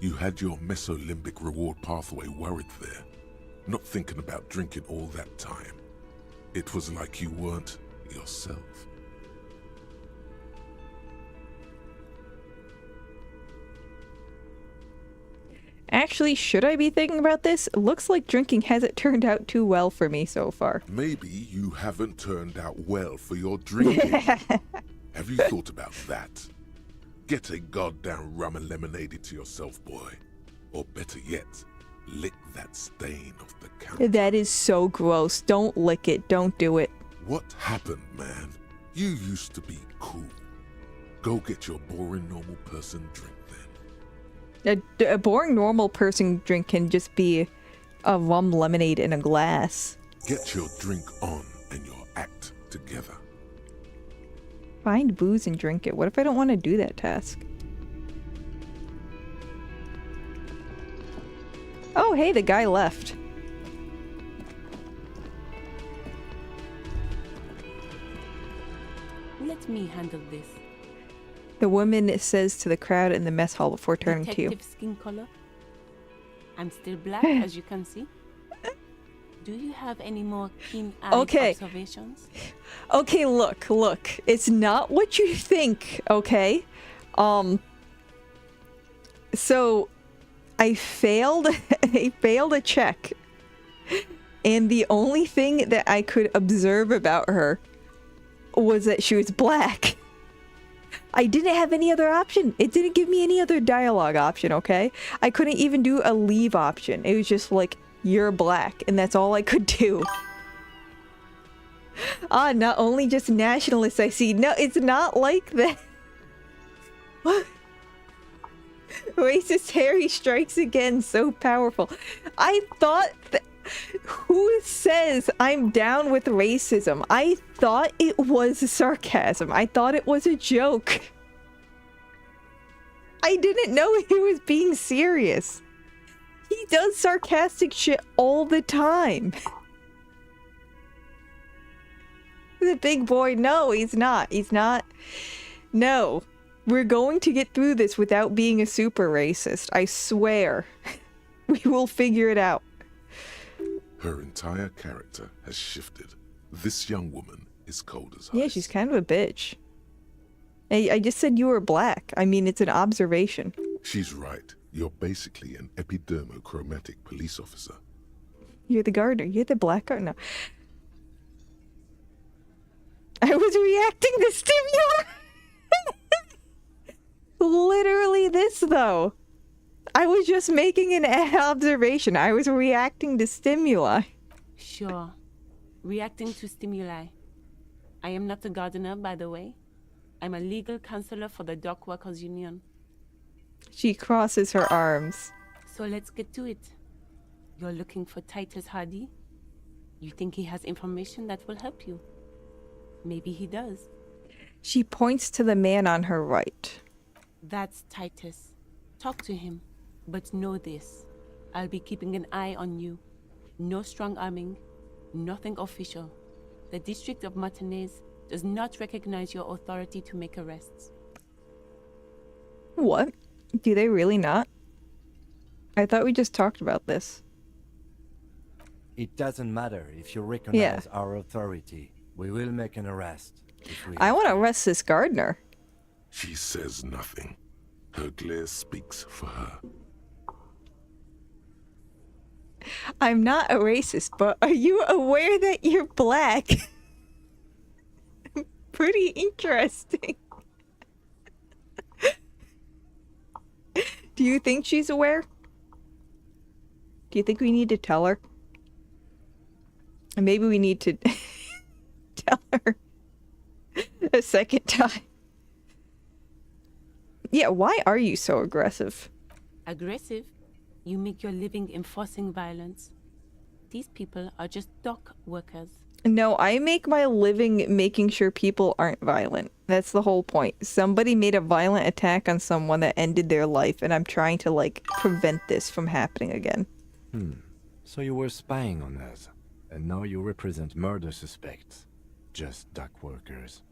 You had your mesolimbic reward pathway worried there, not thinking about drinking all that time. It was like you weren't yourself. Actually, should I be thinking about this? Looks like drinking hasn't turned out too well for me so far. Maybe you haven't turned out well for your drinking. Have you thought about that? Get a goddamn rum and lemonade to yourself, boy. Or better yet, Lick that stain off the counter. That is so gross. Don't lick it. Don't do it. What happened, man? You used to be cool. Go get your boring normal person drink then. A boring normal person drink can just be a rum lemonade in a glass. Get your drink on and your act together. Find booze and drink it. What if I don't want to do that task? Oh, hey, the guy left. Let me handle this. The woman says to the crowd in the mess hall before turning to you. Detective skin color. I'm still black, as you can see. Do you have any more keen-eyed observations? Okay, look. It's not what you think, okay? So I failed a check. And the only thing that I could observe about her was that she was black. I didn't have any other option. It didn't give me any other dialogue option, okay? I couldn't even do a leave option. It was just like, you're black, and that's all I could do. Not only just nationalists I see. No, it's not like that. What? Racist Harry strikes again, so powerful. I thought that... Who says I'm down with racism? I thought it was sarcasm. I thought it was a joke. I didn't know he was being serious. He does sarcastic shit all the time. The big boy, no, he's not. He's not. No. We're going to get through this without being a super racist. I swear. We will figure it out. Her entire character has shifted. This young woman is cold as ice. Yeah, she's kind of a bitch. I just said you were black. I mean, it's an observation. She's right. You're basically an epidermochromatic police officer. You're the gardener. You're the black gardener. I was reacting to stimuli. Literally this, though. I was just making an observation. I was reacting to stimuli. Sure. Reacting to stimuli. I am not a gardener, by the way. I'm a legal counselor for the Dock Workers Union. She crosses her arms. So let's get to it. You're looking for Titus Hardy? You think he has information that will help you? Maybe he does. She points to the man on her right. That's Titus. Talk to him. But know this. I'll be keeping an eye on you. No strong arming. Nothing official. The District of Martinez does not recognize your authority to make arrests. What? Do they really not? I thought we just talked about this. It doesn't matter if you recognize our authority. We will make an arrest. I want to arrest this gardener. She says nothing. Her glare speaks for her. I'm not a racist, but are you aware that you're black? Pretty interesting. Do you think she's aware? Do you think we need to tell her? And maybe we need to tell her a second time. Yeah, why are you so aggressive? Aggressive? You make your living enforcing violence. These people are just dock workers. No, I make my living making sure people aren't violent. That's the whole point. Somebody made a violent attack on someone that ended their life, and I'm trying to, like, prevent this from happening again. So you were spying on us, and now you represent murder suspects. Just dock workers.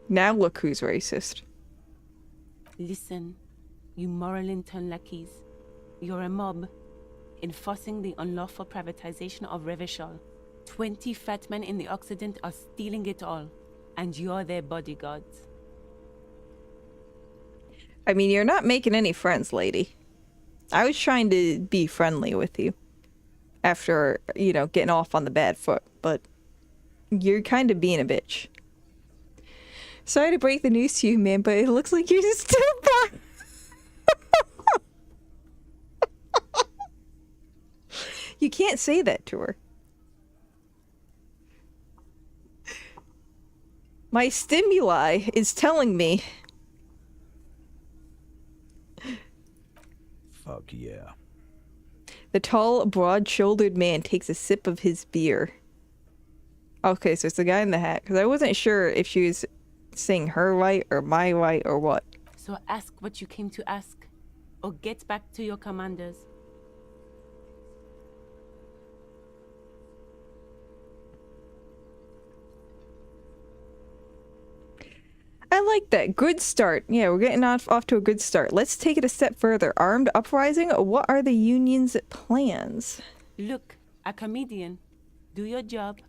Now look who's racist. Listen, you moral intern lackeys. You're a mob, enforcing the unlawful privatization of Revachol. 20 fat men in the Occident are stealing it all, and you're their bodyguards. I mean, you're not making any friends, lady. I was trying to be friendly with you after, you know, getting off on the bad foot, but you're kind of being a bitch. Sorry to break the news to you, man, but it looks like you're still black. can't say that to her. My stimuli is telling me. Fuck yeah. The tall, broad-shouldered man takes a sip of his beer. Okay, so it's the guy in the hat. Because I wasn't sure if she was saying her right or my right or what. So ask what you came to ask, or get back to your commanders. I like that. Good start. Yeah, we're getting off to a good start. Let's take it a step further. Armed uprising? What are the union's plans? Look, a comedian. Do your job,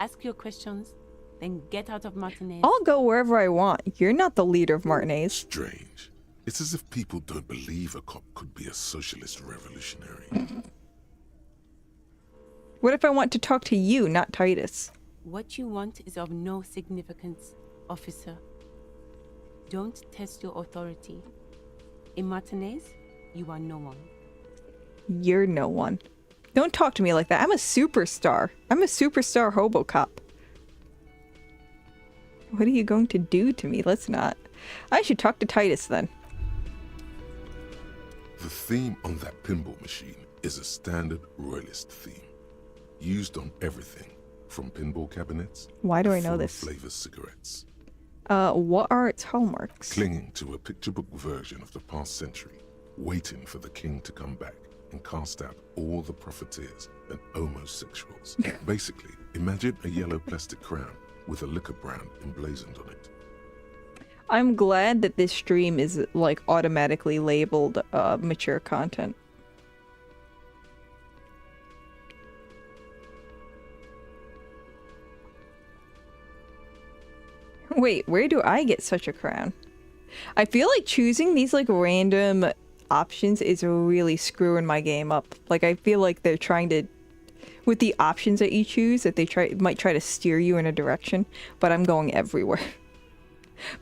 ask your questions, then get out of Martinez. I'll go wherever I want. You're not the leader of Martinez. Strange. It's as if people don't believe a cop could be a socialist revolutionary. What if I want to talk to you, not Titus? What you want is of no significance, officer. Don't test your authority. In Martinez, you are no one. You're no one. Don't talk to me like that. I'm a superstar. I'm a superstar HoboCop. What are you going to do to me? Let's not. I should talk to Titus then. The theme on that pinball machine is a standard royalist theme, used on everything from pinball cabinets. Why do to I know this? full-flavor cigarettes. What are its hallmarks? Clinging to a picture book version of the past century, waiting for the king to come back and cast out all the profiteers and homosexuals. Basically, imagine a yellow plastic crown with a liquor brand emblazoned on it. I'm glad that this stream is like automatically labeled mature content. Wait, where do I get such a crown? I feel like choosing these like random options is really screwing my game up. Like I feel like they're trying to, with the options that you choose, that they might try to steer you in a direction, but I'm going everywhere.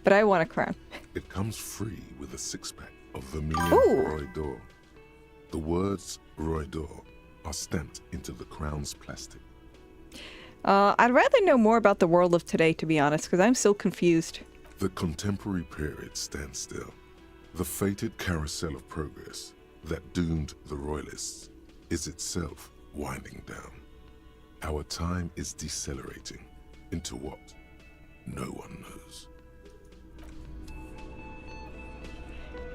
But I want a crown. It comes free with a six-pack of Vermilion Ooh. Roy d'Or. The words Roy d'Or are stamped into the crown's plastic. I'd rather know more about the world of today, to be honest, because I'm still confused. The contemporary period stands still. The fated carousel of progress that doomed the royalists is itself winding down. Our time is decelerating into what no one knows.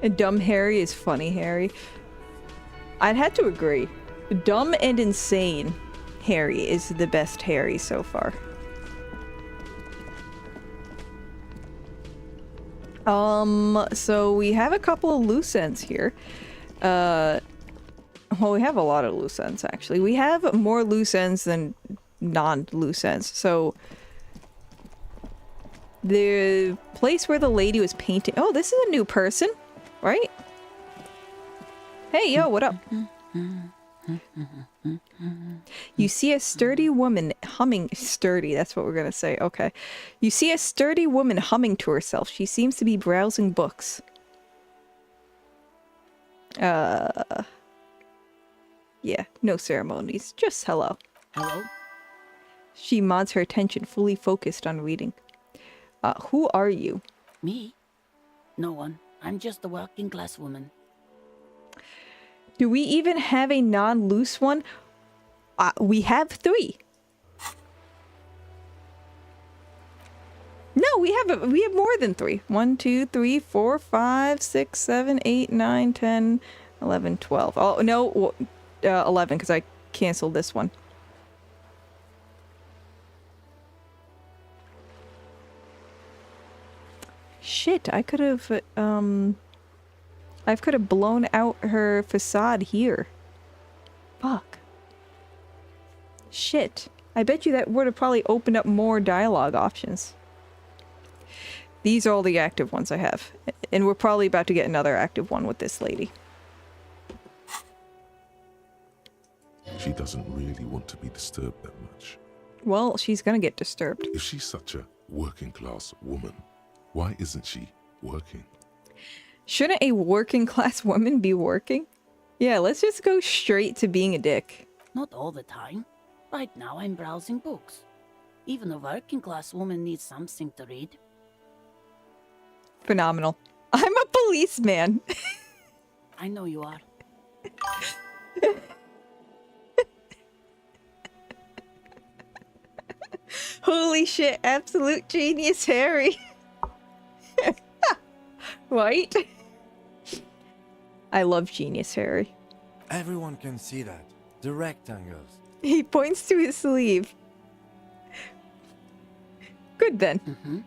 And dumb Harry is funny Harry. I'd have to agree. Dumb and insane Harry is the best Harry so far. So we have a couple of loose ends here. Well, we have a lot of loose ends, actually. We have more loose ends than non-loose ends. So the place where the lady was painting... Oh, this is a new person, right? Hey, yo, what up? You see a sturdy woman humming... Sturdy, that's what we're gonna say. Okay. You see a sturdy woman humming to herself. She seems to be browsing books. Yeah, no ceremonies. Just hello. Hello? She nods her attention, fully focused on reading. Who are you? Me? No one. I'm just a working class woman. Do we even have a non-loose one? We have 3. No, we have more than 3. 1, 2, 3, 4, 5, 6, 7, 8, 9, 10, 11, 12. Oh, no, 11, because I canceled this one. Shit, I could have, I could have blown out her facade here. Fuck. Shit. I bet you that would have probably opened up more dialogue options. These are all the active ones I have. And we're probably about to get another active one with this lady. She doesn't really want to be disturbed that much. Well, she's gonna get disturbed. If she's such a working class woman, why isn't she working? Shouldn't a working class woman be working? Yeah, let's just go straight to being a dick. Not all the time. Right now I'm browsing books. Even a working class woman needs something to read. Phenomenal. I'm a policeman. I know you are. Holy shit, absolute genius, Harry. Right? I love genius, Harry. Everyone can see that. The rectangles. He points to his sleeve. Good then.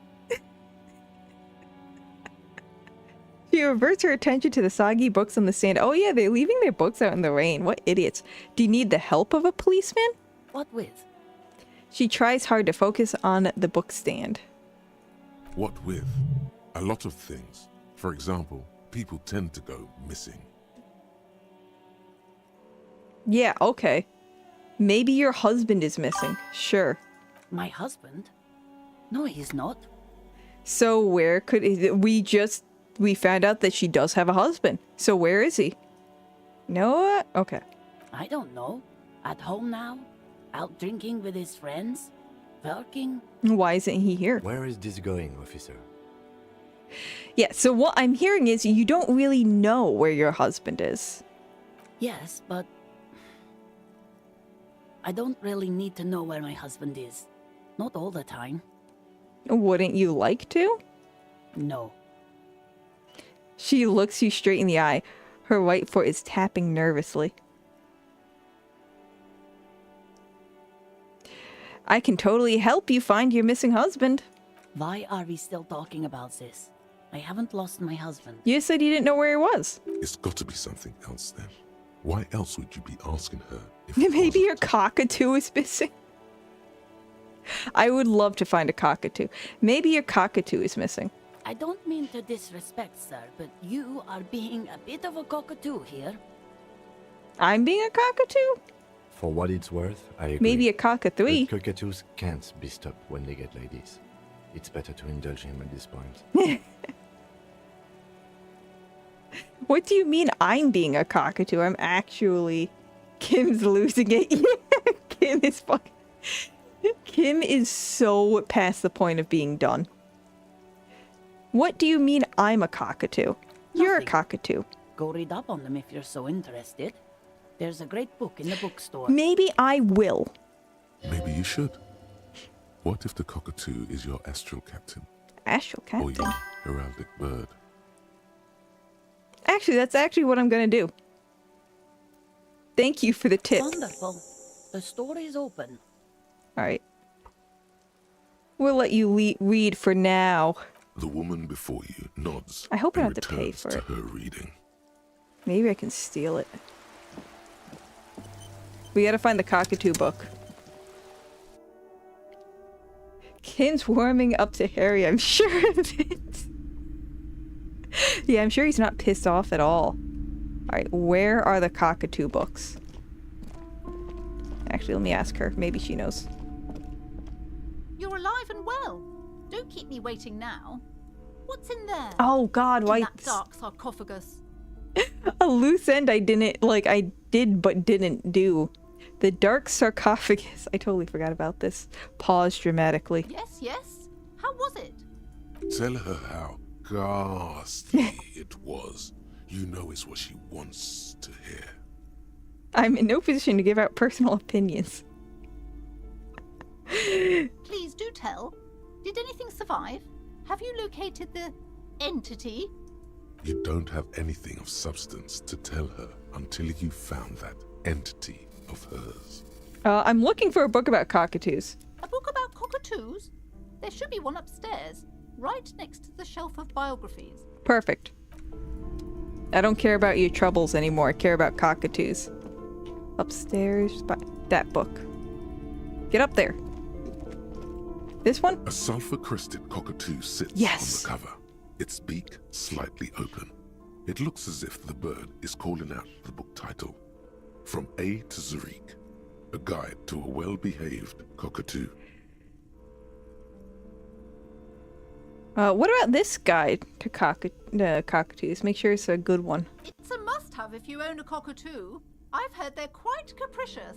She reverts her attention to the soggy books on the sand. Oh yeah, they're leaving their books out in the rain. What idiots. Do you need the help of a policeman? What with? She tries hard to focus on the book stand. What with? A lot of things. For example, people tend to go missing. Yeah, okay. Maybe your husband is missing. Sure. My husband? No, he's not. So where could we found out that she does have a husband. So where is he? No? Okay. I don't know. At home now? Out drinking with his friends? Working? Why isn't he here? Where is this going, officer? Yeah, so what I'm hearing is you don't really know where your husband is. Yes, but I don't really need to know where my husband is. Not all the time. Wouldn't you like to? No. She looks you straight in the eye. Her right foot is tapping nervously. I can totally help you find your missing husband. Why are we still talking about this? I haven't lost my husband. You said you didn't know where he was. It's got to be something else then. Why else would you be asking her if Maybe your cockatoo is missing. I would love to find a cockatoo. Maybe your cockatoo is missing. I don't mean to disrespect, sir, but you are being a bit of a cockatoo here. I'm being a cockatoo? For what it's worth, I agree. Maybe a cockatoo. But cockatoos can't be stopped when they get ladies. It's better to indulge him at this point. What do you mean I'm being a cockatoo? I'm actually... Kim's losing it. Yeah, Kim is fucking... Kim is so past the point of being done. What do you mean I'm a cockatoo? You're a cockatoo. Go read up on them if you're so interested. There's a great book in the bookstore. Maybe I will. Maybe you should. What if the cockatoo is your astral captain? Astral Or captain? your heraldic bird? Actually, that's actually what I'm gonna do. Thank you for the tip. Wonderful. The store is open. Alright. We'll let you read for now. The woman before you nods. I hope I and don't have to pay returns for to it. her reading. Maybe I can steal it. We gotta find the cockatoo book. Kim's warming up to Harry, I'm sure of it. Yeah, I'm sure he's not pissed off at all. Alright, where are the cockatoo books? Actually, let me ask her. Maybe she knows. You're alive and well. Don't keep me waiting now. What's in there? Oh god, In why... that dark sarcophagus. A loose end I didn't... Like, I did but didn't do. The dark sarcophagus. I totally forgot about this. Pause dramatically. Yes, yes. How was it? Tell her how ghastly it was. You know it's what she wants to hear. I'm in no position to give out personal opinions. Please do tell. Did anything survive? Have you located the entity? You don't have anything of substance to tell her until you found that entity of hers. I'm looking for a book about cockatoos. A book about cockatoos? There should be one upstairs, right next to the shelf of biographies. Perfect. I don't care about your troubles anymore. I care about cockatoos. Upstairs, that book. Get up there. This one? A sulfur-crested cockatoo sits Yes. on the cover, its beak slightly open. It looks as if the bird is calling out the book title, From A to Zurich, a guide to a well-behaved cockatoo. What about this guide to cockatoos? Make sure it's a good one. It's a must-have if you own a cockatoo. I've heard they're quite capricious.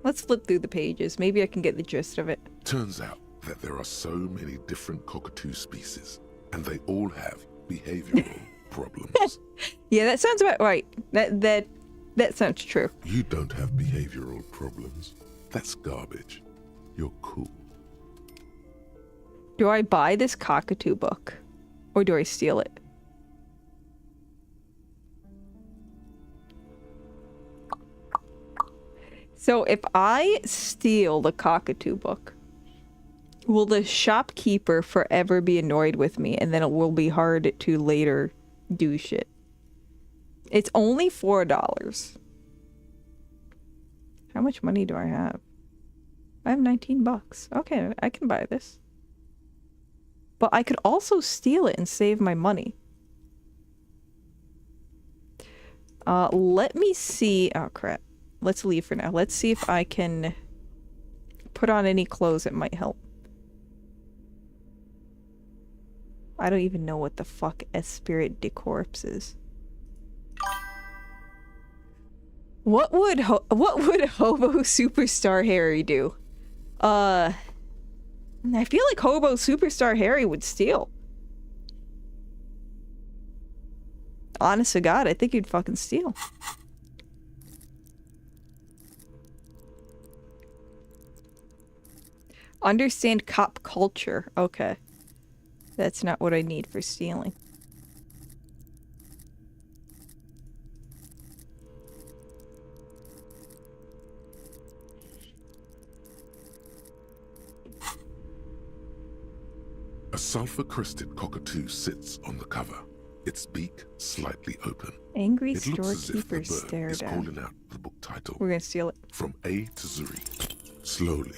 Let's flip through the pages. Maybe I can get the gist of it. Turns out that there are so many different cockatoo species, and they all have behavioral problems. Yeah, that sounds about right. That sounds true. You don't have behavioral problems. That's garbage. You're cool. Do I buy this cockatoo book? Or do I steal it? So if I steal the cockatoo book, will the shopkeeper forever be annoyed with me, and then it will be hard to later do shit? It's only $4. How much money do I have? I have 19 bucks. Okay, I can buy this. But I could also steal it and save my money. Let me see. Oh, crap. Let's leave for now. Let's see if I can put on any clothes that might help. I don't even know what the fuck Esprit de Corps is. What would Hobo Superstar Harry do? I feel like Hobo Superstar Harry would steal. Honest to God, I think he'd fucking steal. Understand cop culture. Okay. That's not what I need for stealing. A sulfur-crested cockatoo sits on the cover, its beak slightly open. Angry It looks as if the storekeeper bird stare is down. calling out the book title. We're gonna steal it. From A to Zuri. Slowly,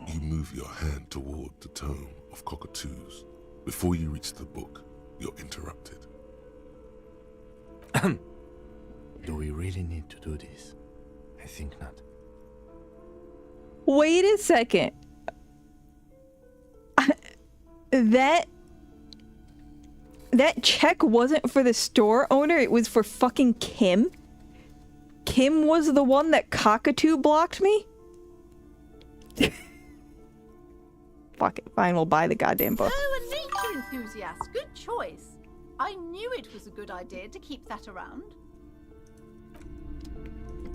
you move your hand toward the tome of cockatoos. Before you reach the book, you're interrupted. Do we really need to do this? I think not. Wait a second. That check wasn't for the store owner, it was for fucking Kim? Kim was the one that cockatoo blocked me? Fuck it, fine, we'll buy the goddamn book. Oh, a nature enthusiast. Good choice. I knew it was a good idea to keep that around.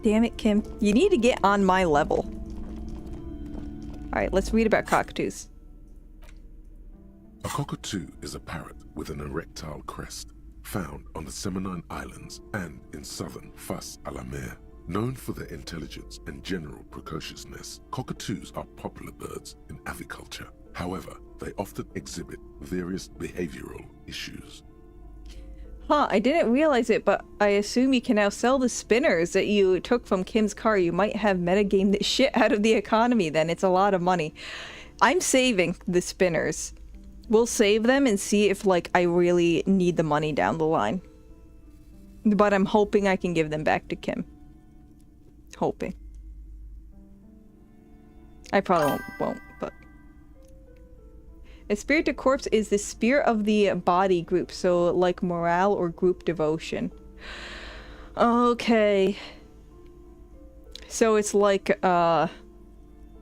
Damn it, Kim. You need to get on my level. Alright, let's read about cockatoos. A cockatoo is a parrot with an erectile crest, found on the Seminine Islands and in southern Fas a la Mer. Known for their intelligence and general precociousness, cockatoos are popular birds in aviculture. However, they often exhibit various behavioral issues. Huh, I didn't realize it, but I assume you can now sell the spinners that you took from Kim's car. You might have metagamed the shit out of the economy then. It's a lot of money. I'm saving the spinners. We'll save them and see if, like, I really need the money down the line. But I'm hoping I can give them back to Kim. Hoping. I probably won't, but... Esprit de Corps is the spirit of the body group, so like morale or group devotion. Okay. So it's like, cop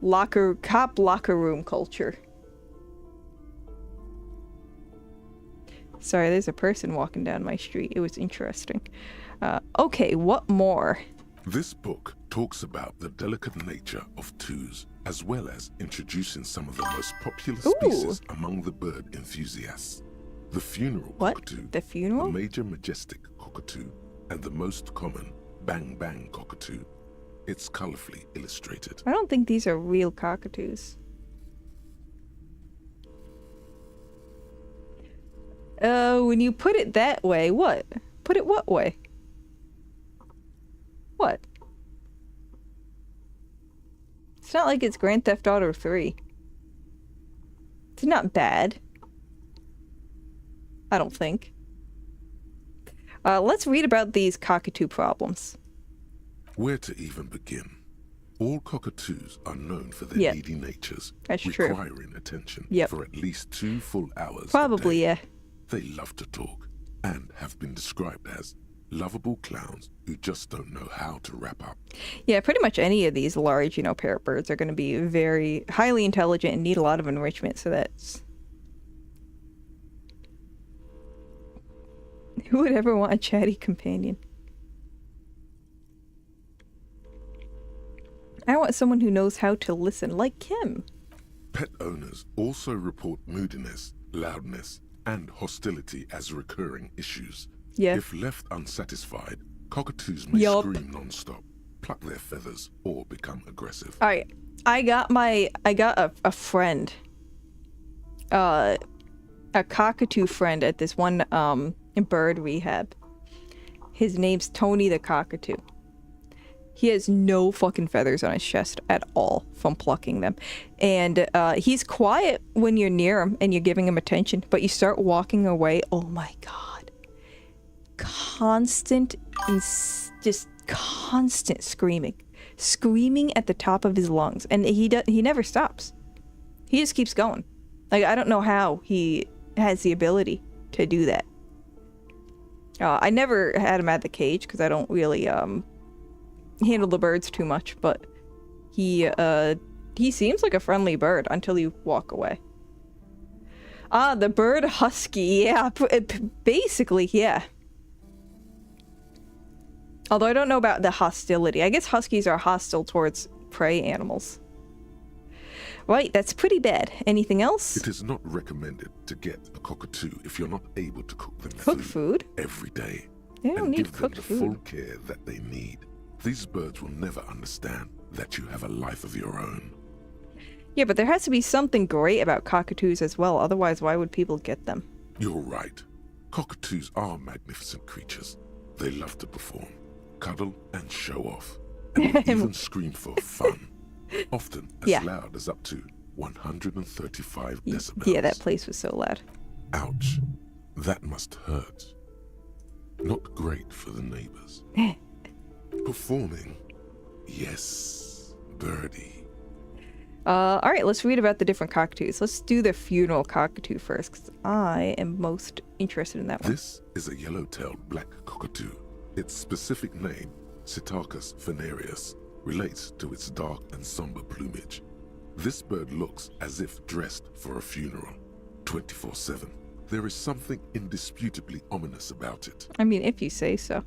locker room culture. Sorry, there's a person walking down my street. It was interesting. Okay, what more? This book talks about the delicate nature of twos, as well as introducing some of the most popular species among the bird enthusiasts. The funeral cockatoo, the funeral? the major majestic cockatoo, and the most common bang bang cockatoo. It's colorfully illustrated. I don't think these are real cockatoos. When you put it that way, what? Put it what way? What? It's not like it's Grand Theft Auto 3. It's not bad. I don't think. Let's read about these cockatoo problems. Where to even begin? All cockatoos are known for their needy natures, requiring attention for at least 2 full hours. Probably, a day. yeah. They love to talk, and have been described as lovable clowns who just don't know how to wrap up. Yeah, pretty much any of these large, parrot birds are going to be very highly intelligent and need a lot of enrichment, so that's... Who would ever want a chatty companion? I want someone who knows how to listen, like Kim. Pet owners also report moodiness, loudness, and hostility as recurring issues. Yeah. If left unsatisfied, cockatoos may scream non-stop, pluck their feathers, or become aggressive. All right, I got a friend, a cockatoo friend at this one bird rehab. His name's Tony the cockatoo. He has no fucking feathers on his chest at all from plucking them. And he's quiet when you're near him and you're giving him attention, but you start walking away, oh my god. Constant, just constant screaming. Screaming at the top of his lungs. And he never stops. He just keeps going. Like, I don't know how he has the ability to do that. I never had him at the cage because I don't really handle the birds too much, but he seems like a friendly bird until you walk away. The bird husky, yeah, basically, yeah. Although I don't know about the hostility. I guess huskies are hostile towards prey animals. Right, that's pretty bad. Anything else? It is not recommended to get a cockatoo if you're not able to cook them food every day. They don't and need give them cooked the food. full care that they need. These birds will never understand that you have a life of your own. Yeah, but there has to be something great about cockatoos as well. Otherwise, why would people get them? You're right. Cockatoos are magnificent creatures. They love to perform, cuddle, and show off. And will even scream for fun. Often as loud as up to 135 decibels. Yeah, that place was so loud. Ouch. That must hurt. Not great for the neighbors. Performing. Yes, birdie. Alright, let's read about the different cockatoos. Let's do the funeral cockatoo first, because I am most interested in that one. This is a yellow-tailed black cockatoo. Its specific name, Psittacus venereus, relates to its dark and somber plumage. This bird looks as if dressed for a funeral, 24/7. There is something indisputably ominous about it. I mean, if you say so.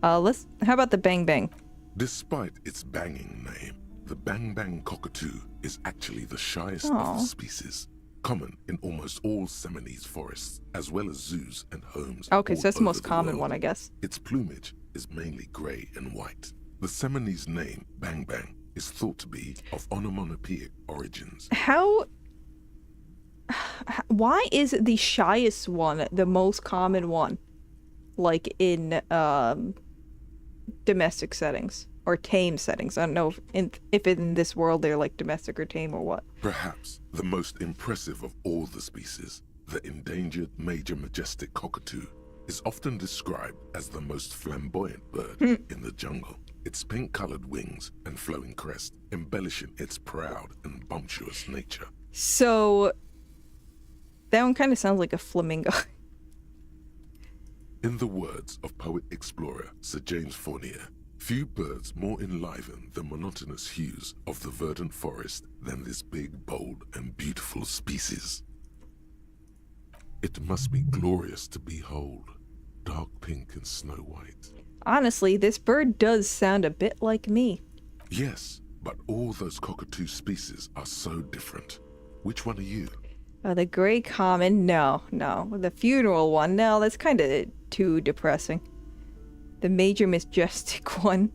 How about the bang bang? Despite its banging name, the bang bang cockatoo is actually the shyest of the species, common in almost all Seminoles forests, as well as zoos and homes. Okay, so that's the most the common world. one, I guess. Its plumage is mainly grey and white. The Seminoles name, Bang Bang, is thought to be of onomatopoeic origins. Why is the shyest one the most common one? Like in domestic settings or tame settings. I don't know if in this world they're like domestic or tame or what. Perhaps the most impressive of all the species, the endangered major majestic cockatoo, is often described as the most flamboyant bird in the jungle. Its pink-colored wings and flowing crest embellishing its proud and bumptious nature. So that one kind of sounds like a flamingo. In the words of poet-explorer Sir James Fournier, few birds more enliven the monotonous hues of the verdant forest than this big, bold, and beautiful species. It must be glorious to behold, dark pink and snow white. Honestly, this bird does sound a bit like me. Yes, but all those cockatoo species are so different. Which one are you? The gray common, no. The funeral one, no, that's kind of too depressing. The major majestic one.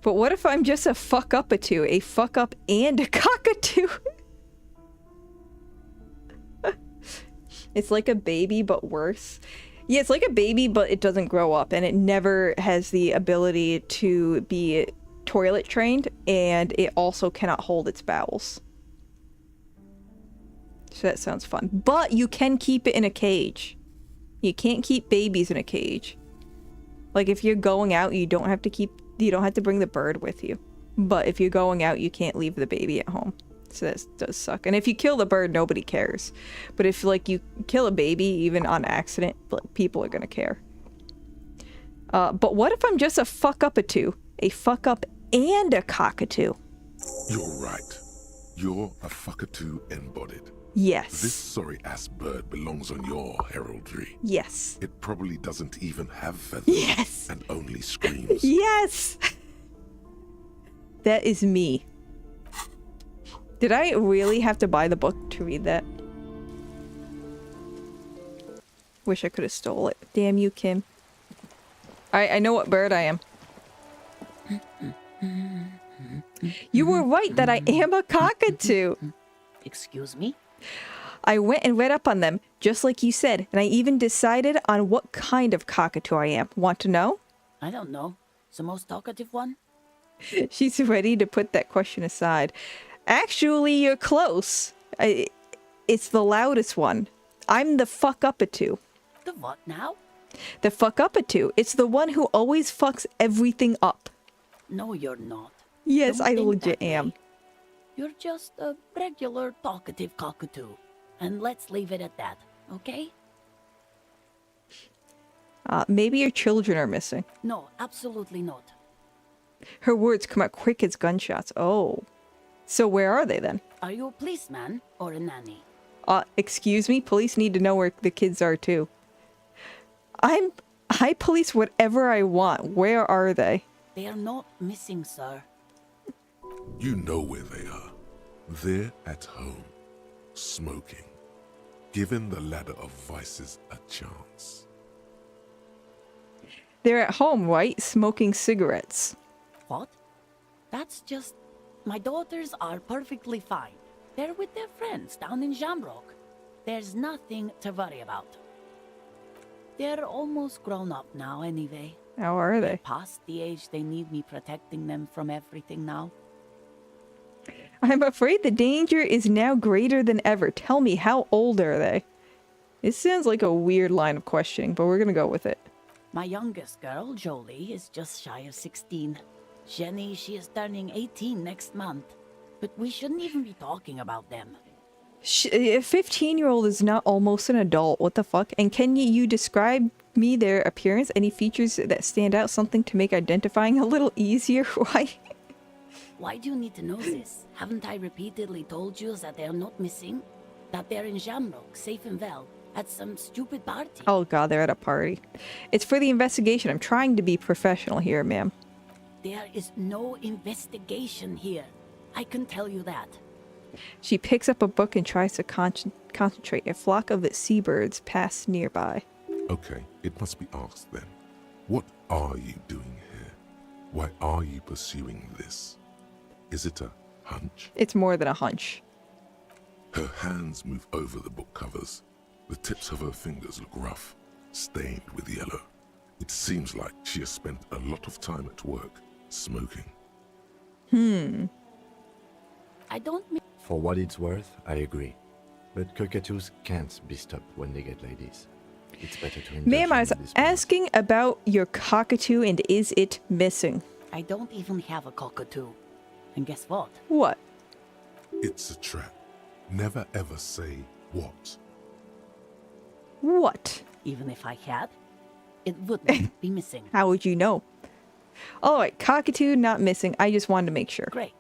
But what if I'm just a fuck-up-a-two? A fuck-up and a cockatoo? It's like a baby, but worse. Yeah, it's like a baby, but it doesn't grow up, and it never has the ability to be toilet trained, and it also cannot hold its bowels. So that sounds fun. But you can keep it in a cage. You can't keep babies in a cage. Like if you're going out, you don't have to bring the bird with you. But if you're going out, you can't leave the baby at home. So that does suck. And if you kill the bird, nobody cares. But if, like, you kill a baby, even on accident, people are gonna care. But what if I'm just a fuck-up-a-two? A fuck-up and a cockatoo? You're right. You're a fuckatoo embodied. Yes. This sorry-ass bird belongs on your heraldry. Yes. It probably doesn't even have feathers. Yes. And only screams. Yes! That is me. Did I really have to buy the book to read that? Wish I could have stole it. Damn you, Kim. Alright, I know what bird I am. You were right that I am a cockatoo. Excuse me? I went and read up on them, just like you said, and I even decided on what kind of cockatoo I am. Want to know? I don't know. The most talkative one? She's ready to put that question aside. Actually, you're close. It's the loudest one. I'm the fuck-up-a-two. The what now? The fuck-up-a-two. It's the one who always fucks everything up. No, you're not. Yes, Don't I think legit that way. am. You're just a regular talkative cockatoo. And let's leave it at that, okay? Maybe your children are missing. No, absolutely not. Her words come out quick as gunshots. Oh. So where are they then? Are you a policeman or a nanny? Excuse me? Police need to know where the kids are too. I police whatever I want. Where are they? They are not missing, sir. You know where they are. They're at home, smoking, giving the ladder of vices a chance. They're at home, right? Smoking cigarettes. What? That's just... My daughters are perfectly fine. They're with their friends down in Shamrock. There's nothing to worry about. They're almost grown up now anyway. How are They're they? past the age they need me protecting them from everything now. I'm afraid the danger is now greater than ever. Tell me, how old are they? This sounds like a weird line of questioning, but we're gonna go with it. My youngest girl, Jolie, is just shy of 16. Jenny, she is turning 18 next month. But we shouldn't even be talking about them. A 15-year-old is not almost an adult. What the fuck? And can you describe me their appearance? Any features that stand out? Something to make identifying a little easier? Why? Why do you need to know this? Haven't I repeatedly told you that they're not missing? That they're in Shamrock, safe and well, at some stupid party? Oh god, they're at a party. It's for the investigation. I'm trying to be professional here, ma'am. There is no investigation here. I can tell you that. She picks up a book and tries to concentrate. A flock of seabirds pass nearby. Okay, it must be asked then. What are you doing here? Why are you pursuing this? Is it a hunch? It's more than a hunch. Her hands move over the book covers. The tips of her fingers look rough, stained with yellow. It seems like she has spent a lot of time at work, smoking. I don't mean... For what it's worth, I agree. But cockatoos can't be stopped when they get ladies. It's better to indulge Ma'am, I was in this asking about your cockatoo and is it missing? I don't even have a cockatoo. And guess what? What? It's a trap. Never ever say what. What? Even if I had, it wouldn't be missing. How would you know? Alright, cockatoo not missing. I just wanted to make sure. Great.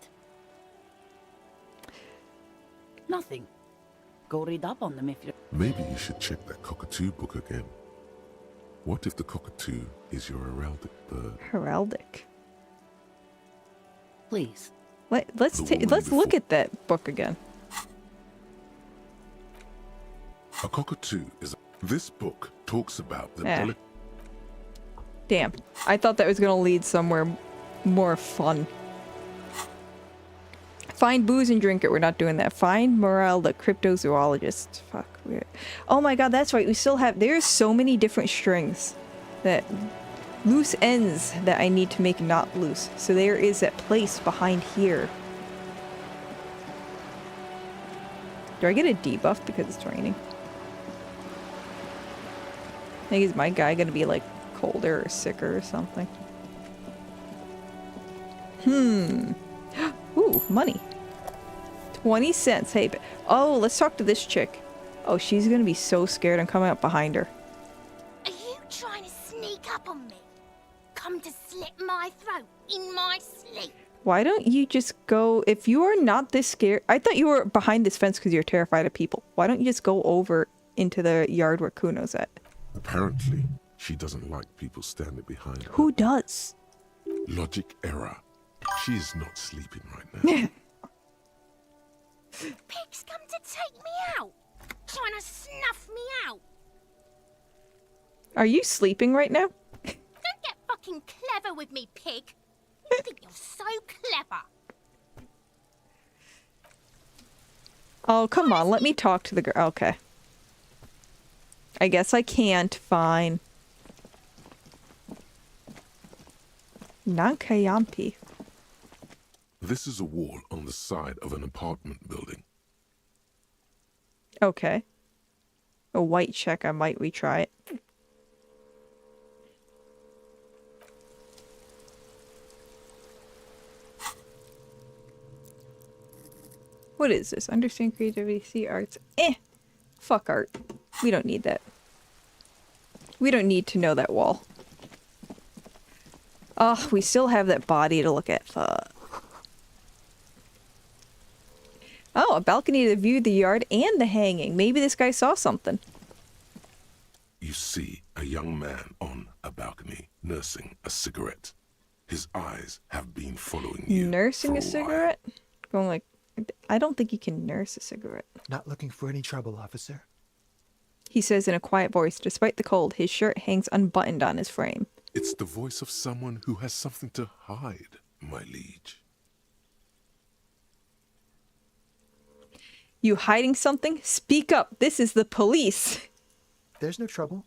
Nothing. Go read up on them if you're... Maybe you should check that cockatoo book again. What if the cockatoo is your heraldic bird? Heraldic. Please. Let's look at that book again. A cockatoo is... This book talks about the... Eh. Damn. I thought that was gonna lead somewhere more fun. Find booze and drink it. We're not doing that. Find Morel, the cryptozoologist. Fuck. Weird. Oh my god, that's right. We still have... There's so many different strings. That... Loose ends that I need to make not loose. So there is that place behind here. Do I get a debuff because it's raining? I think is my guy gonna be like colder or sicker or something? Ooh, money. 20 cents. Hey, oh, let's talk to this chick. Oh, she's gonna be so scared. I'm coming up behind her. Are you trying to sneak up on me? Come to slit my throat in my sleep? Why don't you just go... If you are not this scared... I thought you were behind this fence because you're terrified of people. Why don't you just go over into the yard where Kuno's at? Apparently, she doesn't like people standing behind her. Who does? Logic error. She is not sleeping right now. Pig's come to take me out. Trying to snuff me out. Are you sleeping right now? Don't get fucking clever with me, pig. You think you're so clever. Oh, come on. Let me talk to the girl. Okay. I guess I can't. Fine. Nankayampi. This is a wall on the side of an apartment building. Okay. A white check. I might retry it. What is this? Understand creativity, see arts. Fuck art. We don't need that. We don't need to know that wall. Oh, we still have that body to look at. Fuck. Oh, a balcony to view the yard and the hanging. Maybe this guy saw something. You see a young man on a balcony nursing a cigarette. His eyes have been following you. Nursing for a cigarette? Going like, I don't think you can nurse a cigarette. Not looking for any trouble, officer. He says in a quiet voice, despite the cold, his shirt hangs unbuttoned on his frame. It's the voice of someone who has something to hide, my liege. You hiding something? Speak up. This is the police. There's no trouble.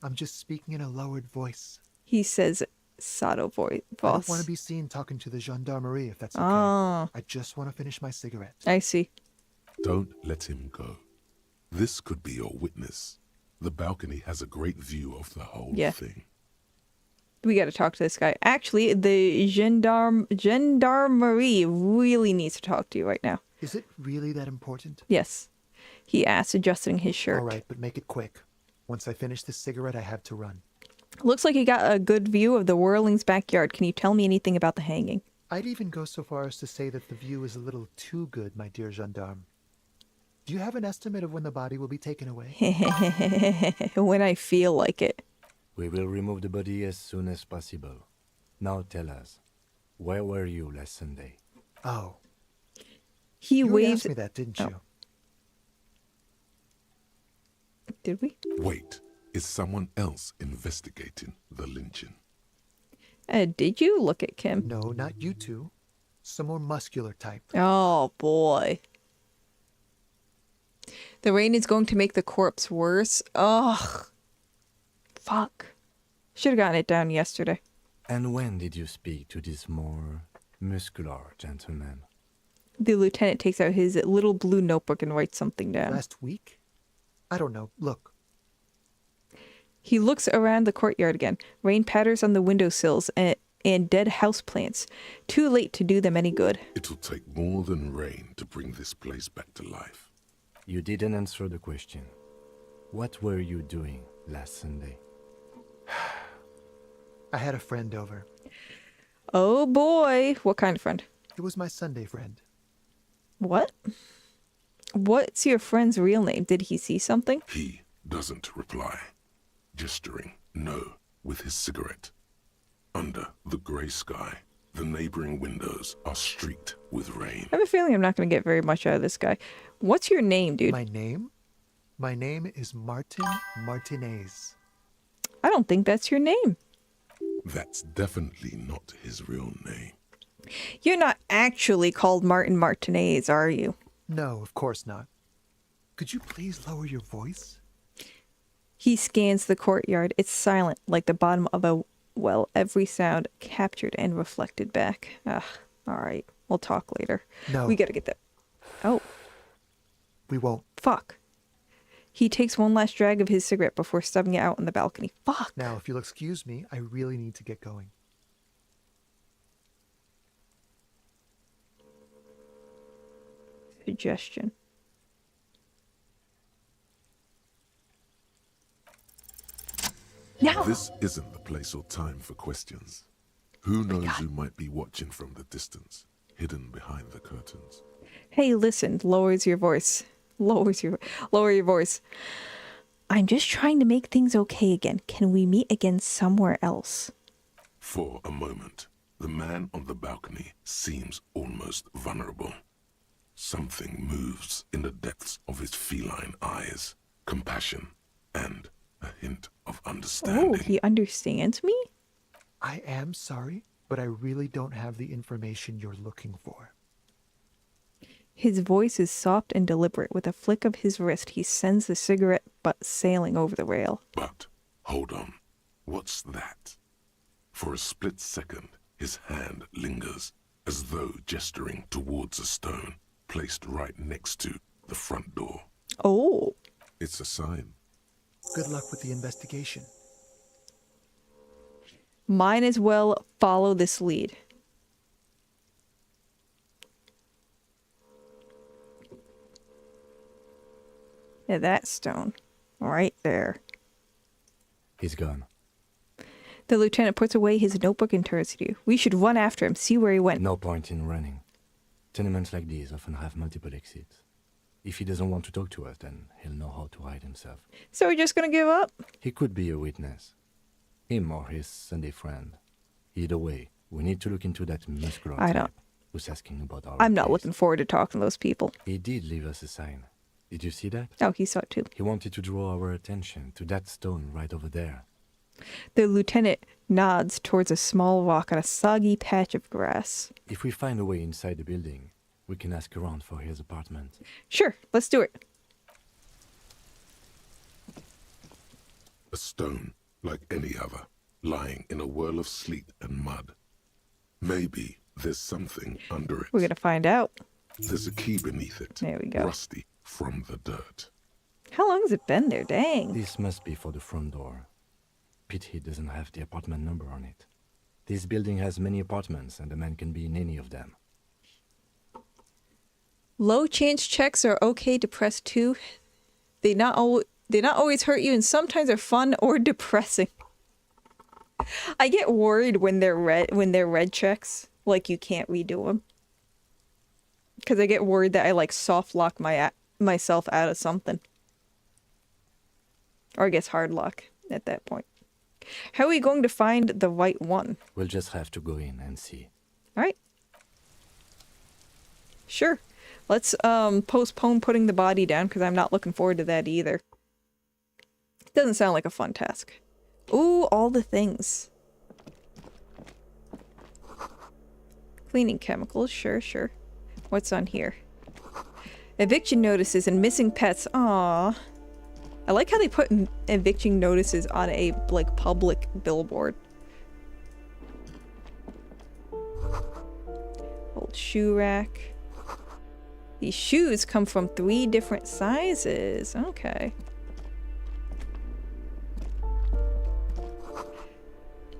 I'm just speaking in a lowered voice. He says, Sato voice. I don't want to be seen talking to the gendarmerie, if that's okay. Ah. I just want to finish my cigarette. I see. Don't let him go. This could be your witness. The balcony has a great view of the whole thing. We got to talk to this guy. Actually, the gendarmerie really needs to talk to you right now. Is it really that important? Yes. He asked, adjusting his shirt. All right, but make it quick. Once I finish this cigarette, I have to run. Looks like you got a good view of the Whirling's backyard. Can you tell me anything about the hanging? I'd even go so far as to say that the view is a little too good, my dear gendarme. Do you have an estimate of when the body will be taken away? When I feel like it. We will remove the body as soon as possible. Now tell us, where were you last Sunday? Oh. You waves... asked me that, didn't you? Did we? Wait, is someone else investigating the lynching? Did you look at Kim? No, not you two. Some more muscular type. Oh, boy. The rain is going to make the corpse worse. Ugh. Fuck. Should have gotten it down yesterday. And when did you speak to this more muscular gentleman? The lieutenant takes out his little blue notebook and writes something down. Last week? I don't know. Look. He looks around the courtyard again. Rain patters on the windowsills and dead houseplants. Too late to do them any good. It'll take more than rain to bring this place back to life. You didn't answer the question. What were you doing last Sunday? I had a friend over. Oh boy. What kind of friend? It was my Sunday friend. What? What's your friend's real name? Did he see something? He doesn't reply. Gesturing no with his cigarette. Under the grey sky, the neighboring windows are streaked with rain. I have a feeling I'm not going to get very much out of this guy. What's your name, dude? My name? My name is Martin Martinez. I don't think that's your name. That's definitely not his real name. You're not actually called Martin Martinez, are you? No, of course not. Could you please lower your voice? He scans the courtyard. It's silent, like the bottom of a well, every sound captured and reflected back. Ugh, all right. We'll talk later. No. We gotta get that. Oh. We won't. Fuck. He takes one last drag of his cigarette before stubbing it out on the balcony. Fuck. Now, if you'll excuse me, I really need to get going. suggestion. Now! This isn't the place or time for questions. Who knows who might be watching from the distance, hidden behind the curtains? Hey, listen, lower your voice. Lower your voice. I'm just trying to make things okay again. Can we meet again somewhere else? For a moment, the man on the balcony seems almost vulnerable. Something moves in the depths of his feline eyes. Compassion and a hint of understanding. Oh, he understands me? I am sorry, but I really don't have the information you're looking for. His voice is soft and deliberate. With a flick of his wrist, he sends the cigarette butt sailing over the rail. But, hold on. What's that? For a split second, his hand lingers, as though gesturing towards a stone placed right next to the front door. Oh. It's a sign. Good luck with the investigation. Might as well follow this lead. Yeah, that stone. Right there. He's gone. The lieutenant puts away his notebook and turns to you. We should run after him, see where he went. No point in running. Tenements like these often have multiple exits. If he doesn't want to talk to us, then he'll know how to hide himself. So we're just gonna give up? He could be a witness. Him or his Sunday friend. Either way, we need to look into that muscular type who's asking about our I'm not case. looking forward to talking to those people. He did leave us a sign. Did you see that? Oh, he saw it too. He wanted to draw our attention to that stone right over there. The lieutenant nods towards a small rock on a soggy patch of grass. If we find a way inside the building, we can ask around for his apartment. Sure, let's do it. A stone, like any other, lying in a whirl of sleet and mud. Maybe there's something under it. We're gonna find out. There's a key beneath it. There we go. Rusty from the dirt. How long has it been there? Dang. This must be for the front door. Pity doesn't have the apartment number on it. This building has many apartments, and the man can be in any of them. Low chance checks are okay to press 2. They not always hurt you, and sometimes are fun or depressing. I get worried when they're red checks, like you can't redo them. Because I get worried that I like soft lock myself out of something. Or I guess hard lock at that point. How are we going to find the right one? We'll just have to go in and see. Alright. Sure. Let's postpone putting the body down, because I'm not looking forward to that either. Doesn't sound like a fun task. Ooh, all the things. Cleaning chemicals, sure. What's on here? Eviction notices and missing pets. Aww. I like how they put eviction notices on a, like, public billboard. Old shoe rack. These shoes come from 3 different sizes. Okay.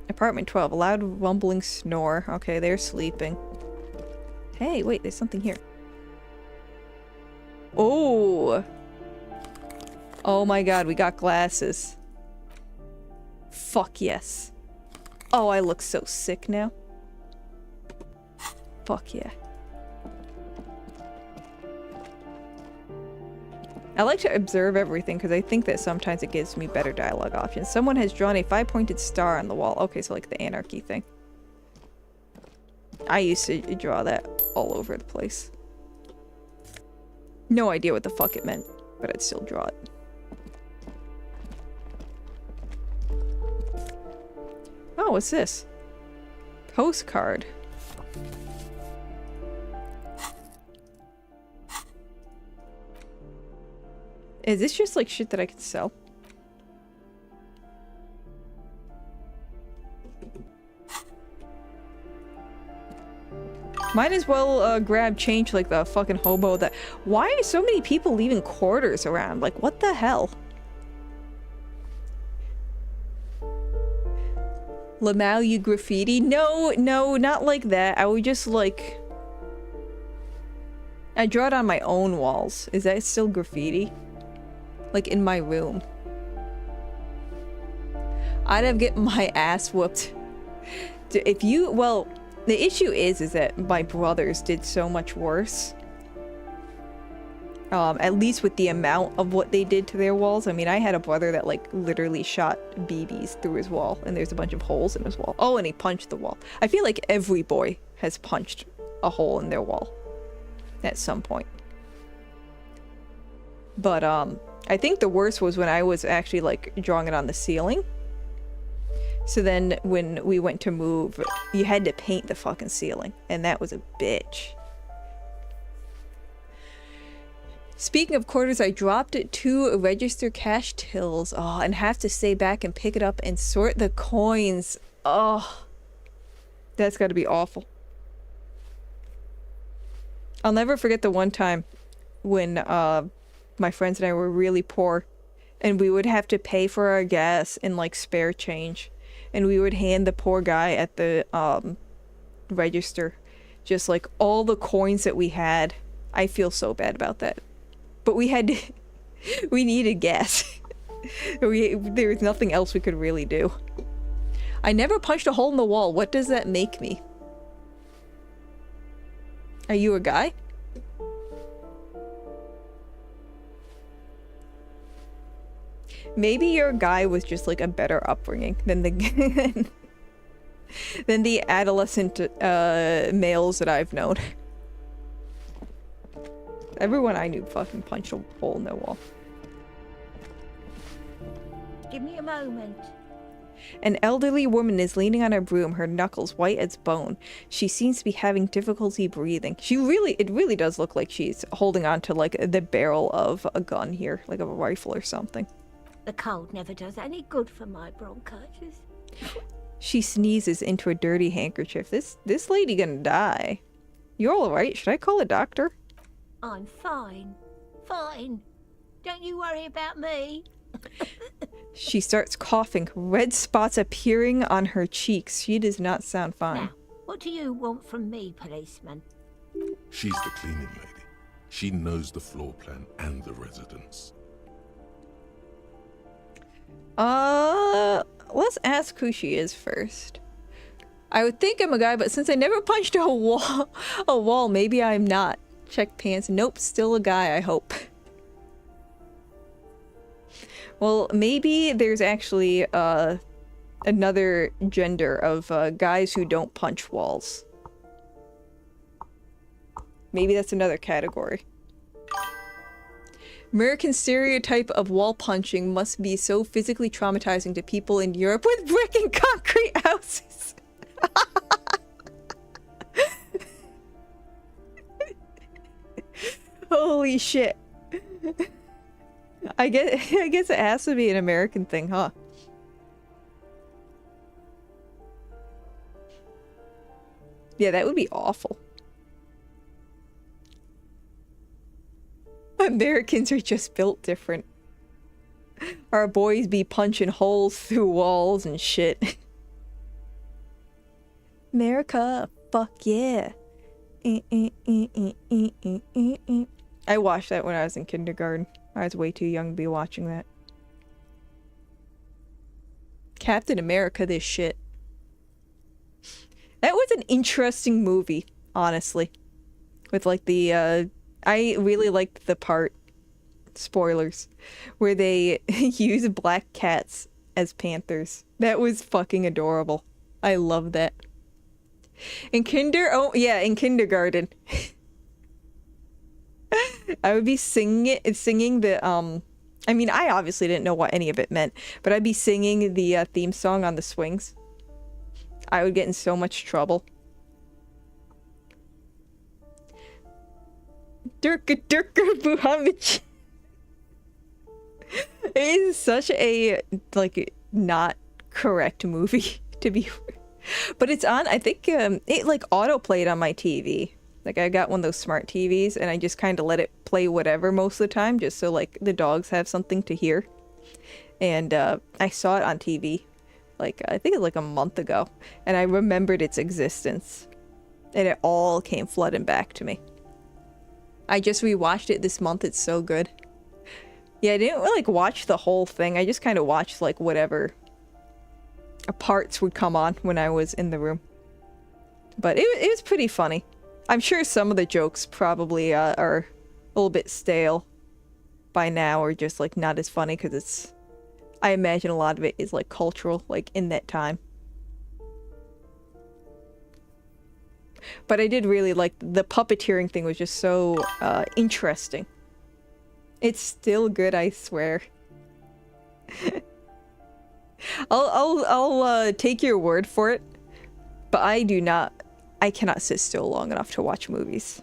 Apartment 12. Loud rumbling snore. Okay, they're sleeping. Hey, wait, there's something here. Oh! Oh my god, we got glasses. Fuck yes. Oh, I look so sick now. Fuck yeah. I like to observe everything because I think that sometimes it gives me better dialogue options. Someone has drawn a 5-pointed star on the wall. Okay, so like the anarchy thing. I used to draw that all over the place. No idea what the fuck it meant, but I'd still draw it. Oh, what's this? Postcard. Is this just like shit that I could sell? Might as well grab change like the fucking hobo that... Why are so many people leaving quarters around? Like, what the hell? Lamalu graffiti? No, not like that. I would just like... I draw it on my own walls. Is that still graffiti? Like in my room. I'd have get my ass whooped. If you, well, the issue is that my brothers did so much worse. At least with the amount of what they did to their walls. I mean, I had a brother that like literally shot BBs through his wall and there's a bunch of holes in his wall. Oh, and he punched the wall. I feel like every boy has punched a hole in their wall at some point. But I think the worst was when I was actually like drawing it on the ceiling. So then when we went to move, you had to paint the fucking ceiling, and that was a bitch. Speaking of quarters, I dropped it to register cash tills. Oh, and have to stay back and pick it up and sort the coins. Oh, that's got to be awful. I'll never forget the one time when my friends and I were really poor, and we would have to pay for our gas in like spare change, and we would hand the poor guy at the register just like all the coins that we had. I feel so bad about that, but we had to, we needed gas. There was nothing else we could really do. I never punched a hole in the wall. What does that make me? Are you a guy? Maybe your guy was just like a better upbringing than the than the adolescent males that I've known. Everyone I knew fucking punched a hole in their wall. Give me a moment. An elderly woman is leaning on her broom, her knuckles white as bone. She seems to be having difficulty breathing. It really does look like she's holding on to like the barrel of a gun here, like of a rifle or something. The cold never does any good for my bronchitis. She sneezes into a dirty handkerchief. This lady gonna die. You all right? Should I call a doctor? I'm fine. Fine. Don't you worry about me. She starts coughing, red spots appearing on her cheeks. She does not sound fine. Now, what do you want from me, policeman? She's the cleaning lady. She knows the floor plan and the residence. Let's ask who she is first. I would think I'm a guy, but since I never punched a wall, maybe I'm not. Check pants. Nope, still a guy, I hope. Well, maybe there's actually another gender of guys who don't punch walls. Maybe that's another category. American stereotype of wall punching must be so physically traumatizing to people in Europe with brick and concrete houses. Holy shit. I guess it has to be an American thing, huh? Yeah, that would be awful. Americans are just built different. Our boys be punching holes through walls and shit. America, fuck yeah. I watched that when I was in kindergarten. I was way too young to be watching that. Captain America, this shit. That was an interesting movie, honestly. With like the, I really liked the part, spoilers, where they use black cats as panthers. That was fucking adorable. I love that. In kindergarten. I would be singing the, I mean, I obviously didn't know what any of it meant, but I'd be singing the theme song on the swings. I would get in so much trouble. Durka Muhammad. It is such a, like, not correct movie to be, but it's on, I think, it like auto-played on my TV. Like, I got one of those smart TVs, and I just kind of let it play whatever most of the time, just so, like, the dogs have something to hear. And, I saw it on TV, like, I think it was, like, a month ago, and I remembered its existence. And it all came flooding back to me. I just rewatched it this month. It's so good. Yeah, I didn't like watch the whole thing. I just kind of watched like whatever parts would come on when I was in the room. But it was pretty funny. I'm sure some of the jokes probably are a little bit stale by now, or just like not as funny because it's... I imagine a lot of it is like cultural, like in that time. But I did really like the puppeteering thing. Was just so interesting. It's still good, I swear. I'll take your word for it, but I cannot sit still long enough to watch movies.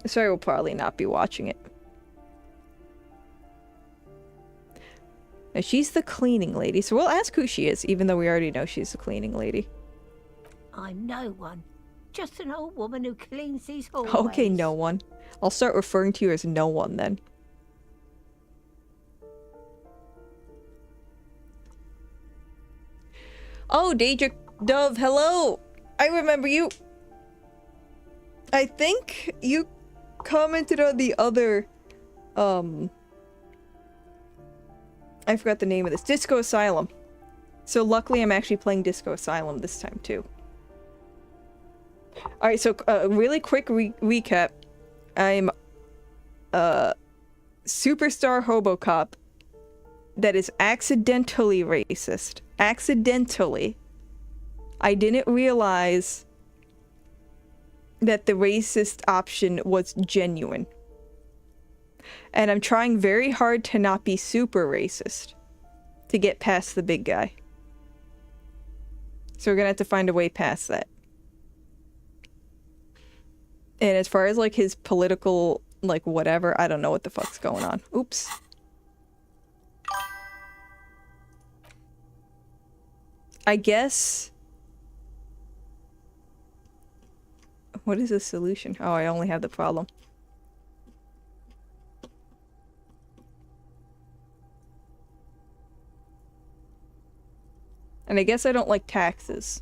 So I will probably not be watching it. Now she's the cleaning lady, so we'll ask who she is, even though we already know she's the cleaning lady. I'm no one. Just an old woman who cleans these hallways. Okay, no one. I'll start referring to you as no one then. Oh, Daedric Dove, hello! I remember you! I think you commented on the other, I forgot the name of this. Disco Asylum. So luckily I'm actually playing Disco Asylum this time too. Alright, so really quick recap. I'm superstar Hobocop that is accidentally racist. Accidentally. I didn't realize that the racist option was genuine. And I'm trying very hard to not be super racist to get past the big guy. So we're gonna have to find a way past that. And as far as like his political, like whatever, I don't know what the fuck's going on. Oops. I guess... What is the solution? Oh, I only have the problem. And I guess I don't like taxes.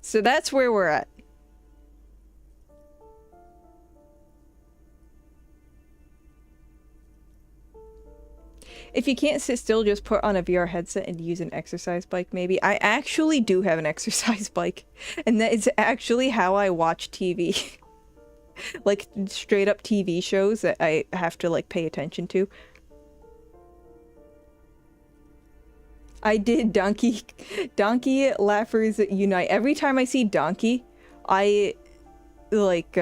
So that's where we're at. If you can't sit still, just put on a VR headset and use an exercise bike, maybe. I actually do have an exercise bike. And that is actually how I watch TV. Like, straight up TV shows that I have to, like, pay attention to. I did Donkey Laughers Unite. Every time I see Donkey, I, like,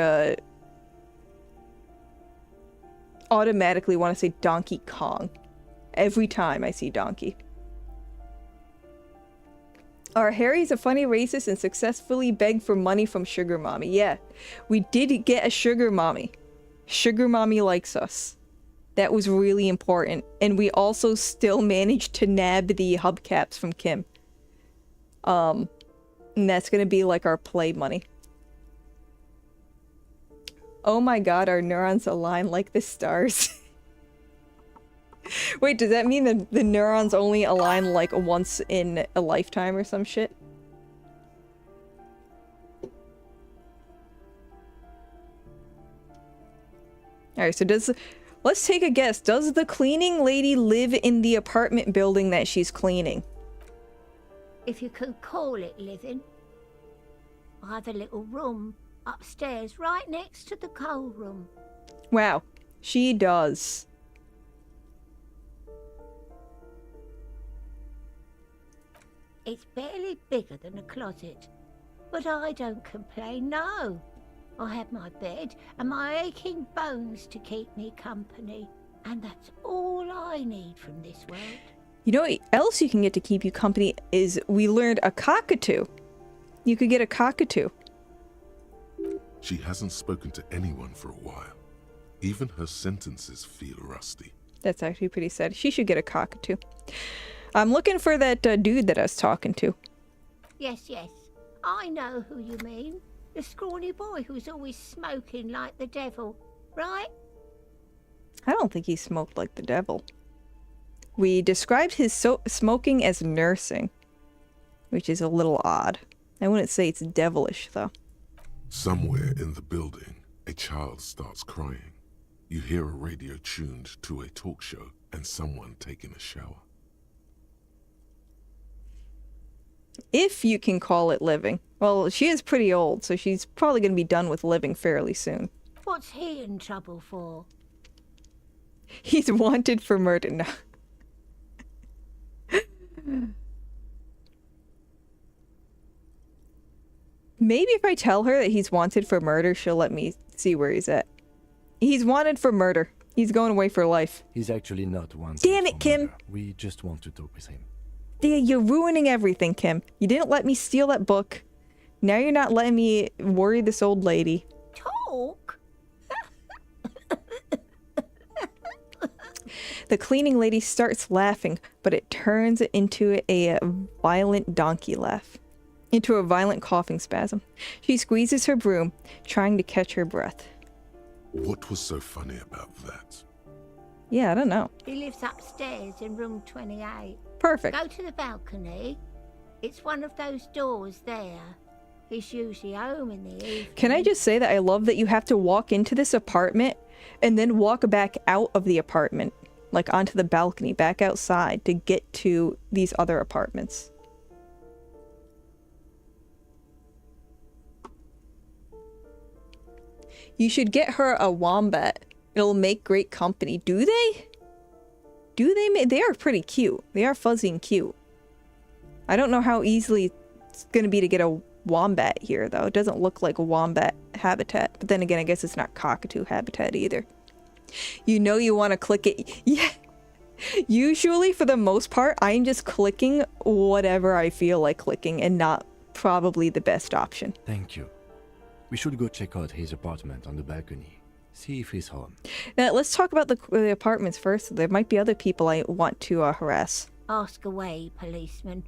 automatically want to say Donkey Kong. Every time I see Donkey. Our Harry's a funny racist and successfully begged for money from Sugar Mommy. Yeah, we did get a Sugar Mommy. Sugar Mommy likes us. That was really important. And we also still managed to nab the hubcaps from Kim. And that's gonna be like our play money. Oh my god, our neurons align like the stars. Wait, does that mean that the neurons only align like once in a lifetime or some shit? Alright, so let's take a guess. Does the cleaning lady live in the apartment building that she's cleaning? If you could call it living. I have a little room upstairs right next to the coal room. Wow, she does. It's barely bigger than a closet, but I don't complain, no. I have my bed and my aching bones to keep me company, and that's all I need from this world. You know what else you can get to keep you company is we learned a cockatoo. You could get a cockatoo. She hasn't spoken to anyone for a while. Even her sentences feel rusty. That's actually pretty sad. She should get a cockatoo. I'm looking for that dude that I was talking to. Yes, yes. I know who you mean. The scrawny boy who's always smoking like the devil, right? I don't think he smoked like the devil. We described his smoking as nursing, which is a little odd. I wouldn't say it's devilish, though. Somewhere in the building, a child starts crying. You hear a radio tuned to a talk show and someone taking a shower. If you can call it living. Well, she is pretty old, so she's probably going to be done with living fairly soon. What's he in trouble for? He's wanted for murder now. Maybe if I tell her that he's wanted for murder, she'll let me see where he's at. He's wanted for murder. He's going away for life. He's actually not wanted. Damn it, for Kim! murder. We just want to talk with him. You're ruining everything, Kim. You didn't let me steal that book. Now you're not letting me worry this old lady. Talk? The cleaning lady starts laughing, but it turns into a violent donkey laugh. Into a violent coughing spasm. She squeezes her broom, trying to catch her breath. What was so funny about that? Yeah, I don't know. He lives upstairs in room 28. Perfect. Go to the balcony. It's one of those doors there. He's usually home in the evening. Can I just say that I love that you have to walk into this apartment and then walk back out of the apartment, like onto the balcony, back outside to get to these other apartments. You should get her a wombat. It'll make great company. Do they? Do they? They are pretty cute. They are fuzzy and cute. I don't know how easily it's going to be to get a wombat here, though. It doesn't look like a wombat habitat. But then again, I guess it's not cockatoo habitat either. You know you want to click it. Yeah. Usually, for the most part, I'm just clicking whatever I feel like clicking and not probably the best option. Thank you. We should go check out his apartment on the balcony. See if he's home. Now, let's talk about the apartments first. There might be other people I want to harass. Ask away, policeman.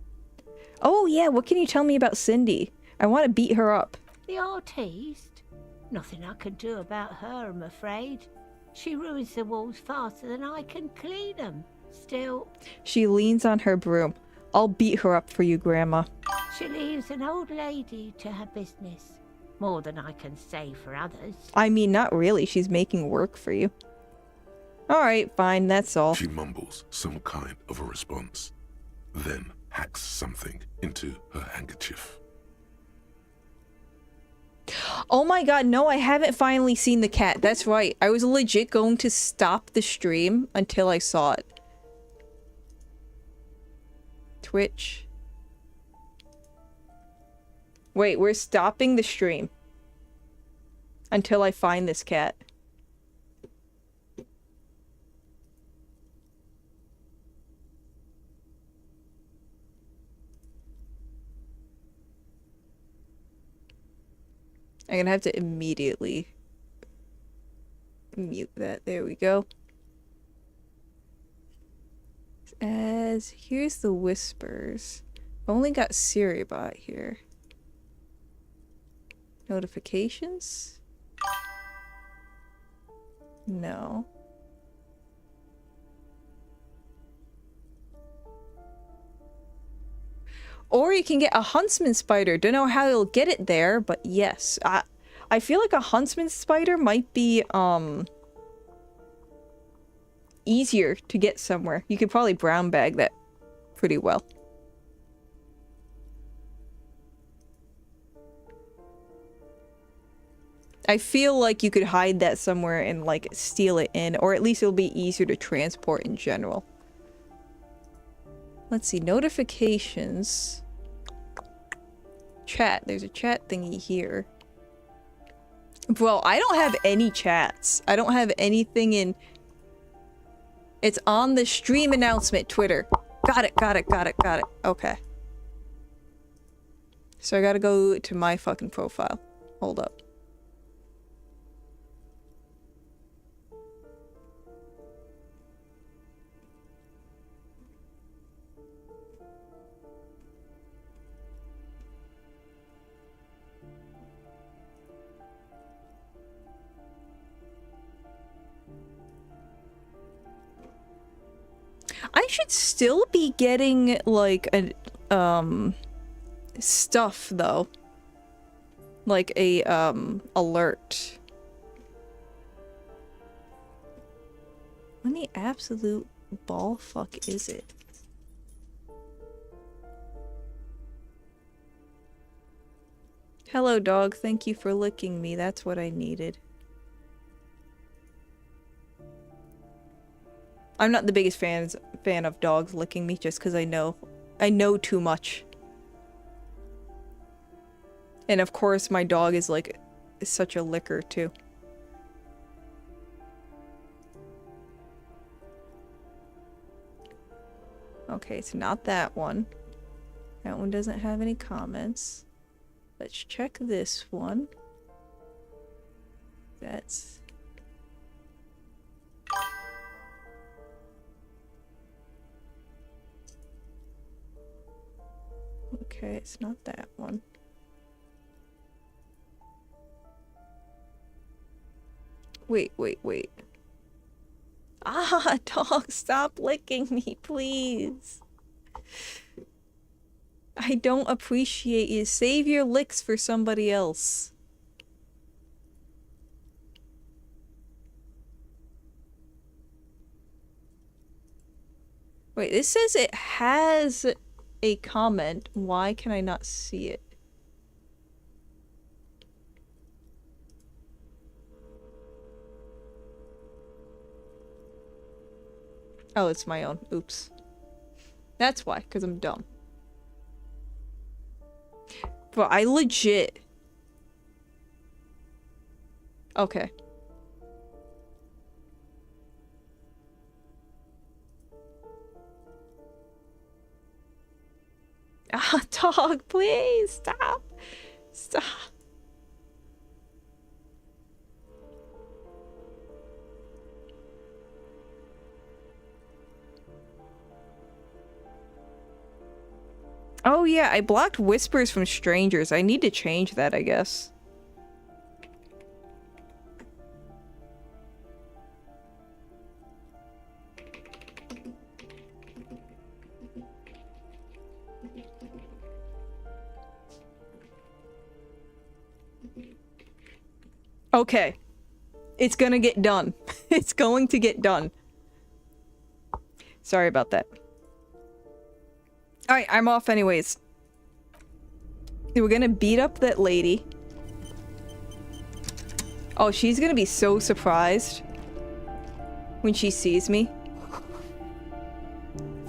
Oh, yeah. What can you tell me about Cindy? I want to beat her up. The artiste? Nothing I can do about her, I'm afraid. She ruins the walls faster than I can clean them. Still... She leans on her broom. I'll beat her up for you, Grandma. She leaves an old lady to her business. More than I can say for others. I mean, not really. She's making work for you. Alright, fine. That's all. She mumbles some kind of a response, then hacks something into her handkerchief. Oh my god, no, I haven't finally seen the cat. That's right. I was legit going to stop the stream until I saw it. Twitch. Wait, we're stopping the stream until I find this cat. I'm gonna have to immediately mute that. There we go. Here's the whispers. I've only got Siribot here. Notifications? No. Or you can get a huntsman spider. Don't know how you'll get it there, but yes. I feel like a huntsman spider might be easier to get somewhere. You could probably brown bag that pretty well. I feel like you could hide that somewhere and like steal it in, or at least it'll be easier to transport in general. Let's see, notifications. Chat, there's a chat thingy here. Well, I don't have any chats. I don't have anything in... It's on the stream announcement, Twitter. Got it. Okay. So I gotta go to my fucking profile. Hold up. I should still be getting, like, stuff, though. Like a, alert. When the absolute ball fuck is it? Hello, dog. Thank you for licking me. That's what I needed. I'm not the biggest fan of dogs licking me just because I know too much. And of course my dog is like such a licker too. Okay, it's not that one. That one doesn't have any comments. Let's check this one. That's... Okay, it's not that one. Wait. Ah, dog, stop licking me, please. I don't appreciate you. Save your licks for somebody else. Wait, this says it has a comment. Why can I not see it? Oh, it's my own. Oops. That's why, because I'm dumb. But I legit... Okay. Ah, dog, please, stop. Stop. Oh yeah, I blocked whispers from strangers. I need to change that, I guess. Okay. It's gonna get done. It's going to get done. Sorry about that. Alright, I'm off anyways. We're gonna beat up that lady. Oh, she's gonna be so surprised when she sees me.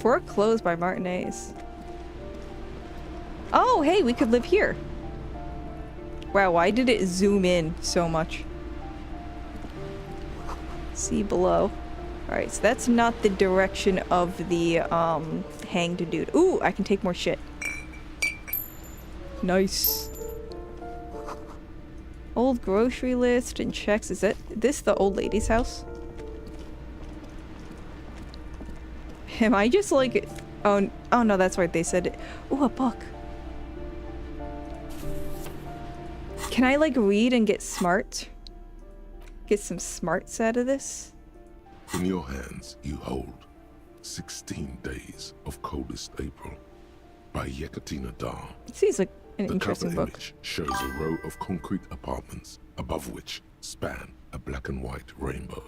Foreclosed by Martinez. Oh, hey, we could live here. Wow, why did it zoom in so much? See below. Alright, so that's not the direction of the, hanged dude. Ooh, I can take more shit. Nice. Old grocery list and checks. Is this the old lady's house? Am I just like... Oh no, that's right, they said it. Ooh, a book. Can I like read and get smart? Get some smarts out of this? In your hands, you hold 16 Days of Coldest April by Yekatina Dar. It seems like an interesting book. The cover image shows a row of concrete apartments above which span a black and white rainbow.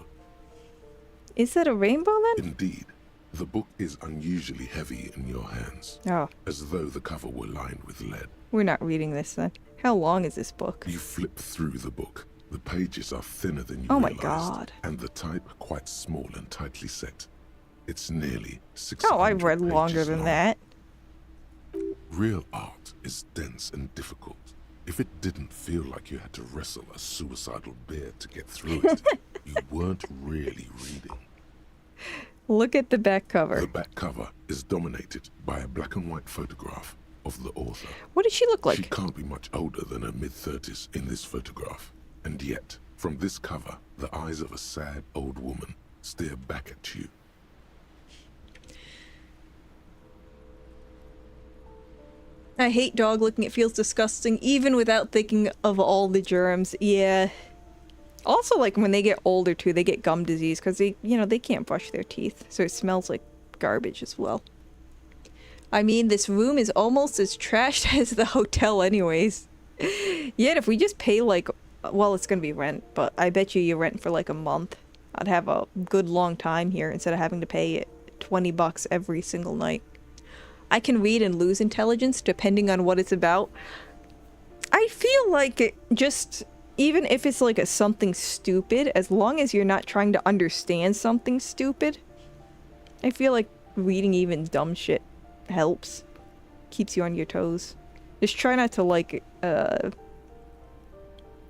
Is that a rainbow then? Indeed, the book is unusually heavy in your hands. Oh. As though the cover were lined with lead. We're not reading this then. How long is this book? You flip through the book. The pages are thinner than you realized. my God. And the type quite small and tightly set. It's nearly 600 Oh, I've read longer than that. Real art is dense and difficult. If it didn't feel like you had to wrestle a suicidal bear to get through it, you weren't really reading. Look at the back cover. The back cover is dominated by a black and white photograph of the author. What does she look like? She can't be much older than her mid-30s in this photograph. And yet, from this cover, the eyes of a sad old woman stare back at you. I hate dog licking. It feels disgusting, even without thinking of all the germs. Yeah. Also, like, when they get older, too, they get gum disease, because they, you know, they can't brush their teeth. So it smells like garbage as well. I mean, this room is almost as trashed as the hotel anyways. Yet if we just pay like, well, it's gonna be rent, but I bet you rent for like a month. I'd have a good long time here instead of having to pay $20 every single night. I can read and lose intelligence depending on what it's about. I feel like it just, even if it's like something stupid, as long as you're not trying to understand something stupid, I feel like reading even dumb shit helps. Keeps you on your toes. Just try not to like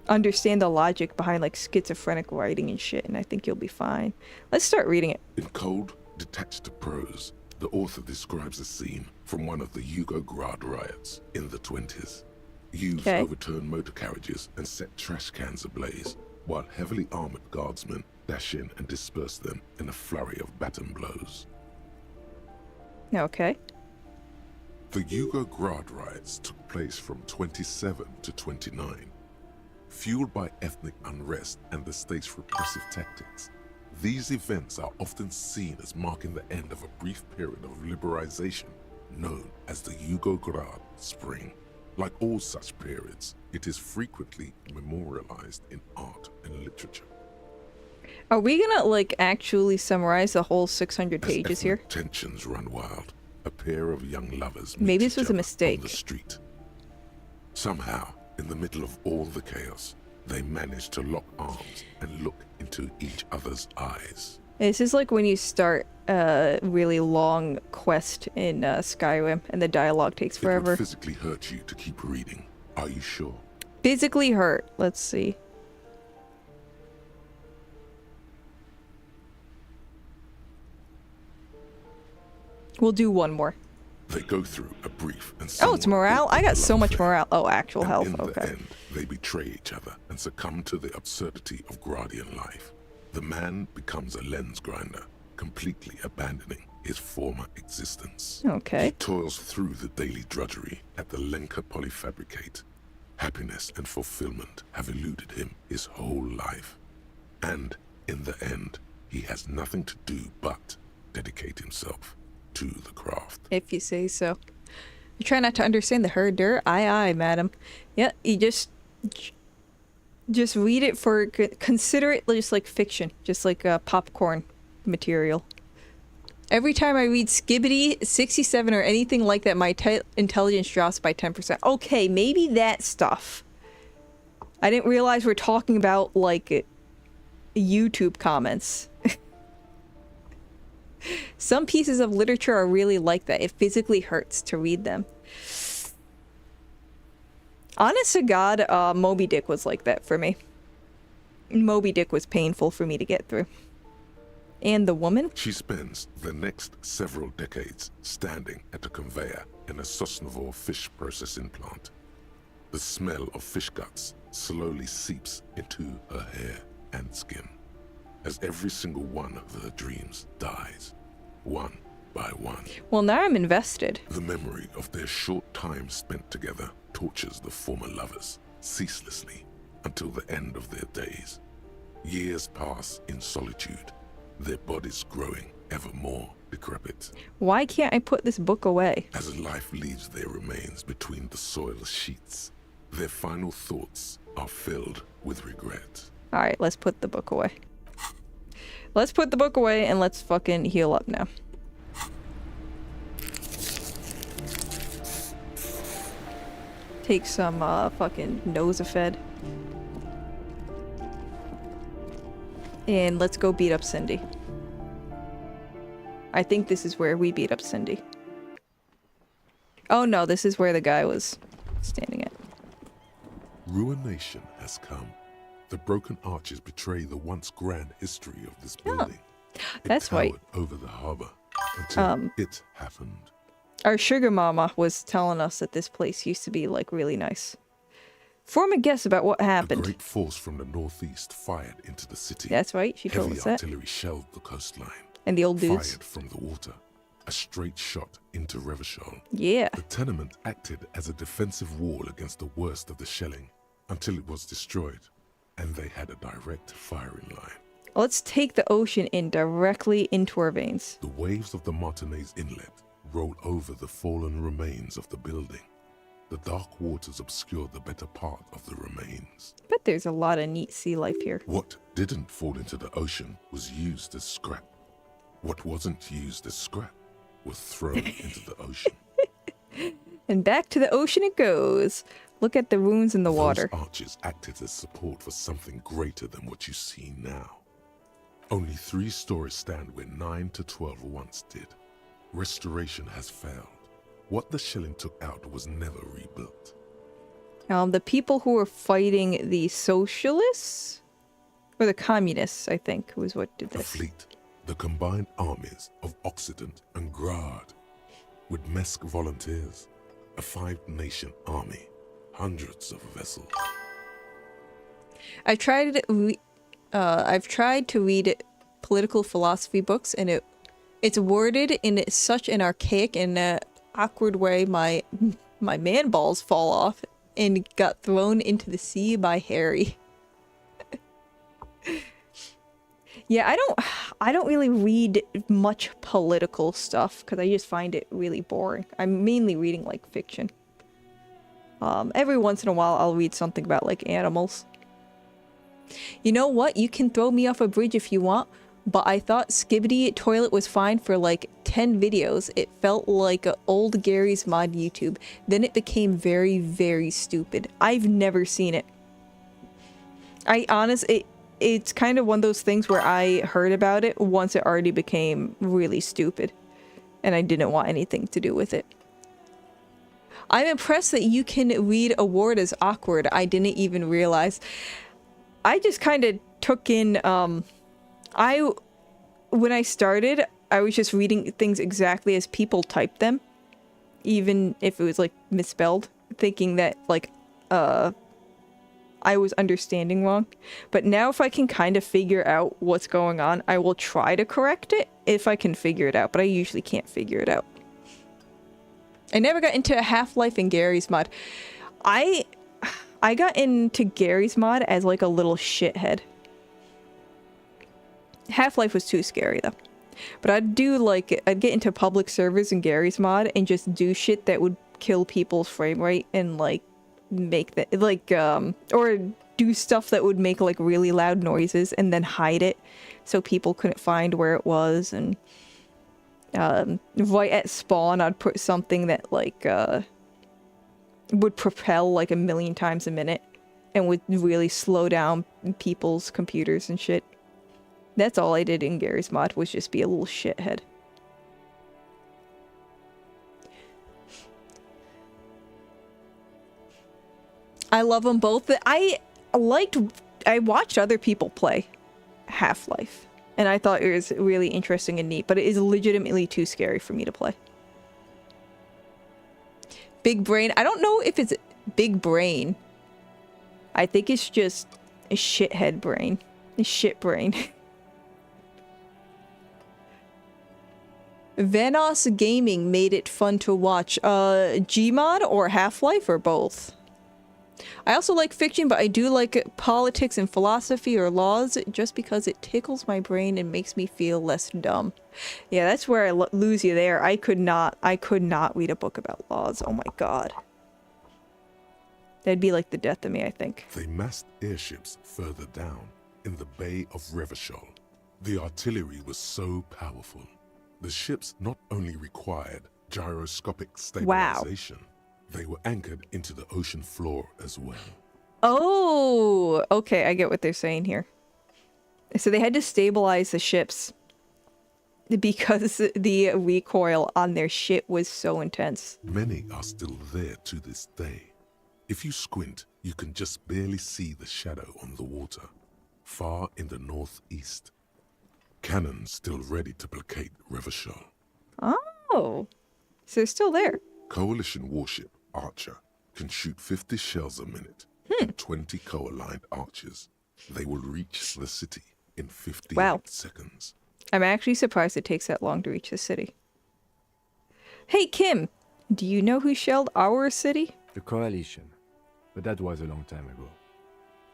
understand the logic behind like schizophrenic writing and shit, and I think you'll be fine. Let's start reading it. In cold, detached prose, the author describes a scene from one of the Yugograd riots in the 20s. Youths overturned motor carriages and set trash cans ablaze, while heavily armored guardsmen dash in and disperse them in a flurry of baton blows. Okay. The Yugograd riots took place from 27 to 29. Fueled by ethnic unrest and the state's repressive tactics, these events are often seen as marking the end of a brief period of liberalization known as the Yugograd Spring. Like all such periods, it is frequently memorialized in art and literature. Are we gonna like actually summarize the whole 600 pages here? Tensions run wild. A pair of young lovers Maybe this was a mistake. On the street. Somehow, in the middle of all the chaos, they manage to lock arms and look into each other's eyes. This is like when you start a really long quest in Skyrim and the dialogue takes forever. It would physically hurt you to keep reading. Are you sure? Physically hurt. Let's see. We'll do one more. They go through a brief and oh, it's morale? I got so much morale. Oh, actual health. In okay. the end, they betray each other and succumb to the absurdity of Gradian life. The man becomes a lens grinder, completely abandoning his former existence. Okay. He toils through the daily drudgery at the Lenka Polyfabricate. Happiness and fulfillment have eluded him his whole life. And, in the end, he has nothing to do but dedicate himself to the craft. If you say so. You try not to understand the herder. Aye, madam. Yeah, you just read it for, consider it just like fiction, just like popcorn material. Every time I read Skibbity, 67 or anything like that, my intelligence drops by 10%. Okay, maybe that stuff. I didn't realize we're talking about like YouTube comments. Some pieces of literature are really like that. It physically hurts to read them. Honest to God, Moby Dick was like that for me. Moby Dick was painful for me to get through. And the woman? She spends the next several decades standing at a conveyor in a Sosnovo fish processing plant. The smell of fish guts slowly seeps into her hair and skin, as every single one of her dreams dies, one by one. Well, now I'm invested. The memory of their short time spent together tortures the former lovers ceaselessly until the end of their days. Years pass in solitude, their bodies growing ever more decrepit. Why can't I put this book away? As life leaves their remains between the soil sheets, their final thoughts are filled with regret. Alright, let's put the book away. Let's put the book away and let's fucking heal up now. Take some fucking Nosafed. And let's go beat up Cindy. I think this is where we beat up Cindy. Oh no, this is where the guy was standing at. Ruination has come. The broken arches betray the once grand history of this building. That's right. Over the harbor until it happened. Our sugar mama was telling us that this place used to be like really nice. Form a guess about what happened. A great force from the northeast fired into the city. That's right, she told us that. Heavy artillery shelled the coastline. And the old dudes. Fired from the water. A straight shot into Revachol. Yeah. The tenement acted as a defensive wall against the worst of the shelling until it was destroyed, and they had a direct firing line. Let's take the ocean in directly into our veins. The waves of the Martinez Inlet roll over the fallen remains of the building. The dark waters obscure the better part of the remains. Bet there's a lot of neat sea life here. What didn't fall into the ocean was used as scrap. What wasn't used as scrap was thrown into the ocean. And back to the ocean it goes. Look at the ruins in the water. Those arches acted as support for something greater than what you see now. Only 3 stories stand where 9 to 12 once did. Restoration has failed. What the shelling took out was never rebuilt. The people who were fighting the socialists? Or the communists, I think, was what did The this. fleet, the combined armies of Occident and Grad, with Mesk volunteers, a 5-nation army, hundreds of vessels. I've tried to read political philosophy books, and it's worded in such an archaic and awkward way. My man balls fall off and got thrown into the sea by Harry. Yeah, I don't really read much political stuff because I just find it really boring. I'm mainly reading like fiction. Every once in a while I'll read something about like animals. You know what? You can throw me off a bridge if you want, but I thought Skibbity Toilet was fine for like 10 videos. It felt like a old Gary's Mod YouTube. Then it became very, very stupid. I've never seen it. It's kind of one of those things where I heard about it once it already became really stupid. And I didn't want anything to do with it. I'm impressed that you can read a word as awkward. I didn't even realize. I just kind of took in, when I started, I was just reading things exactly as people typed them. Even if it was like misspelled. Thinking that like, I was understanding wrong. But now if I can kind of figure out what's going on, I will try to correct it if I can figure it out, but I usually can't figure it out. I never got into Half-Life and Gary's Mod. I got into Gary's Mod as like a little shithead. Half-Life was too scary though. But I'd get into public servers in Gary's Mod and just do shit that would kill people's frame rate and like make that or do stuff that would make like really loud noises and then hide it so people couldn't find where it was. And right at spawn I'd put something that like would propel like 1,000,000 times a minute and would really slow down people's computers and shit. That's all I did in Gary's Mod, was just be a little shithead. I love them both. I watched other people play Half-Life, and I thought it was really interesting and neat, but it is legitimately too scary for me to play. Big brain. I don't know if it's big brain. I think it's just a shithead brain. A shit brain. Vanos Gaming made it fun to watch. Gmod or Half-Life or both? I also like fiction, but I do like politics and philosophy or laws just because it tickles my brain and makes me feel less dumb. Yeah, that's where I lose you there. I could not read a book about laws. Oh my god. That'd be like the death of me, I think. They massed airships further down in the Bay of Revachol. The artillery was so powerful. The ships not only required gyroscopic stabilization, they were anchored into the ocean floor as well. Oh, okay, I get what they're saying here. So they had to stabilize the ships because the recoil on their ship was so intense. Many are still there to this day. If you squint, you can just barely see the shadow on the water, far in the northeast. Cannons still ready to placate Revachol. Oh, so they're still there. Coalition warship Archer can shoot 50 shells a minute. 20 co-aligned archers. They will reach the city in 58 seconds. I'm actually surprised it takes that long to reach the city. Hey, Kim, do you know who shelled our city? The Coalition. But that was a long time ago.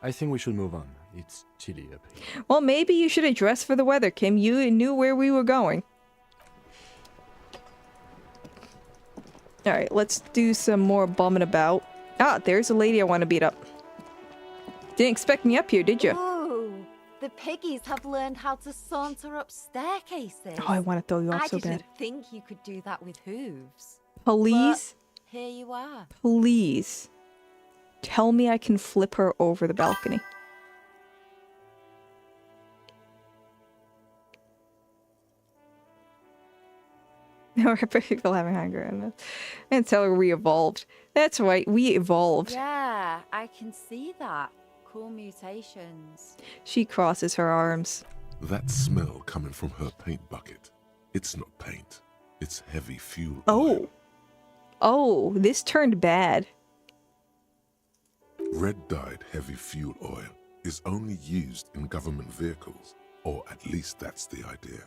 I think we should move on. It's chilly up here. Well, maybe you should address for the weather, Kim. You knew where we were going. Alright, let's do some more bumming about. Ah, there's a lady I want to beat up. Didn't expect me up here, did you? Oh, the piggies have learned how to saunter up staircases. Oh, I want to throw you off so bad. I didn't think you could do that with hooves. Please? But here you are. Please. Tell me I can flip her over the balcony. No, people having hunger. And tell her we evolved. That's right, we evolved. Yeah, I can see that. Cool mutations. She crosses her arms. That smell coming from her paint bucket. It's not paint. It's heavy fuel oil. Oh. Oh, this turned bad. Red-dyed heavy fuel oil is only used in government vehicles, or at least that's the idea.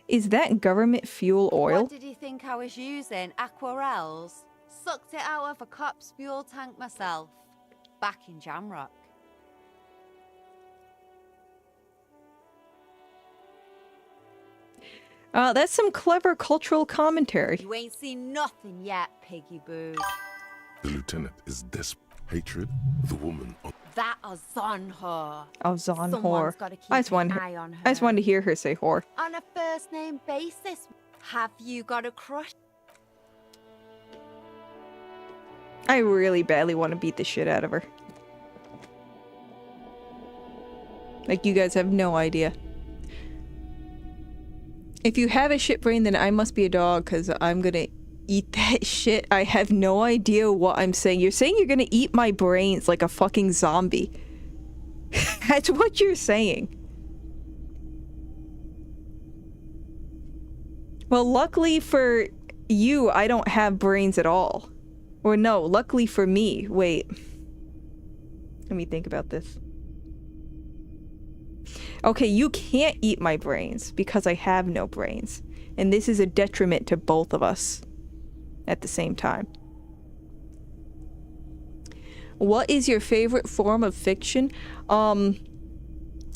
Is that government fuel oil? What did you think I was using? Aquarels? Sucked it out of a cop's fuel tank myself. Back in Jamrock. That's some clever cultural commentary. You ain't seen nothing yet, Piggy Boo. The lieutenant is desperate. Hatred, the woman on... That is on her. Oh, Zon Someone's whore. gotta keep I just an eye on her. I just wanted to hear her say whore. On a first name basis. Have you got a crush? I really badly want to beat the shit out of her. Like, you guys have no idea. If you have a shit brain, then I must be a dog, because I'm gonna eat that shit. I have no idea what I'm saying. You're saying you're gonna eat my brains like a fucking zombie. That's what you're saying. Well, luckily for you, I don't have brains at all. Or no, luckily for me. Wait. Let me think about this. Okay, you can't eat my brains because I have no brains. And this is a detriment to both of us at the same time. What is your favorite form of fiction? I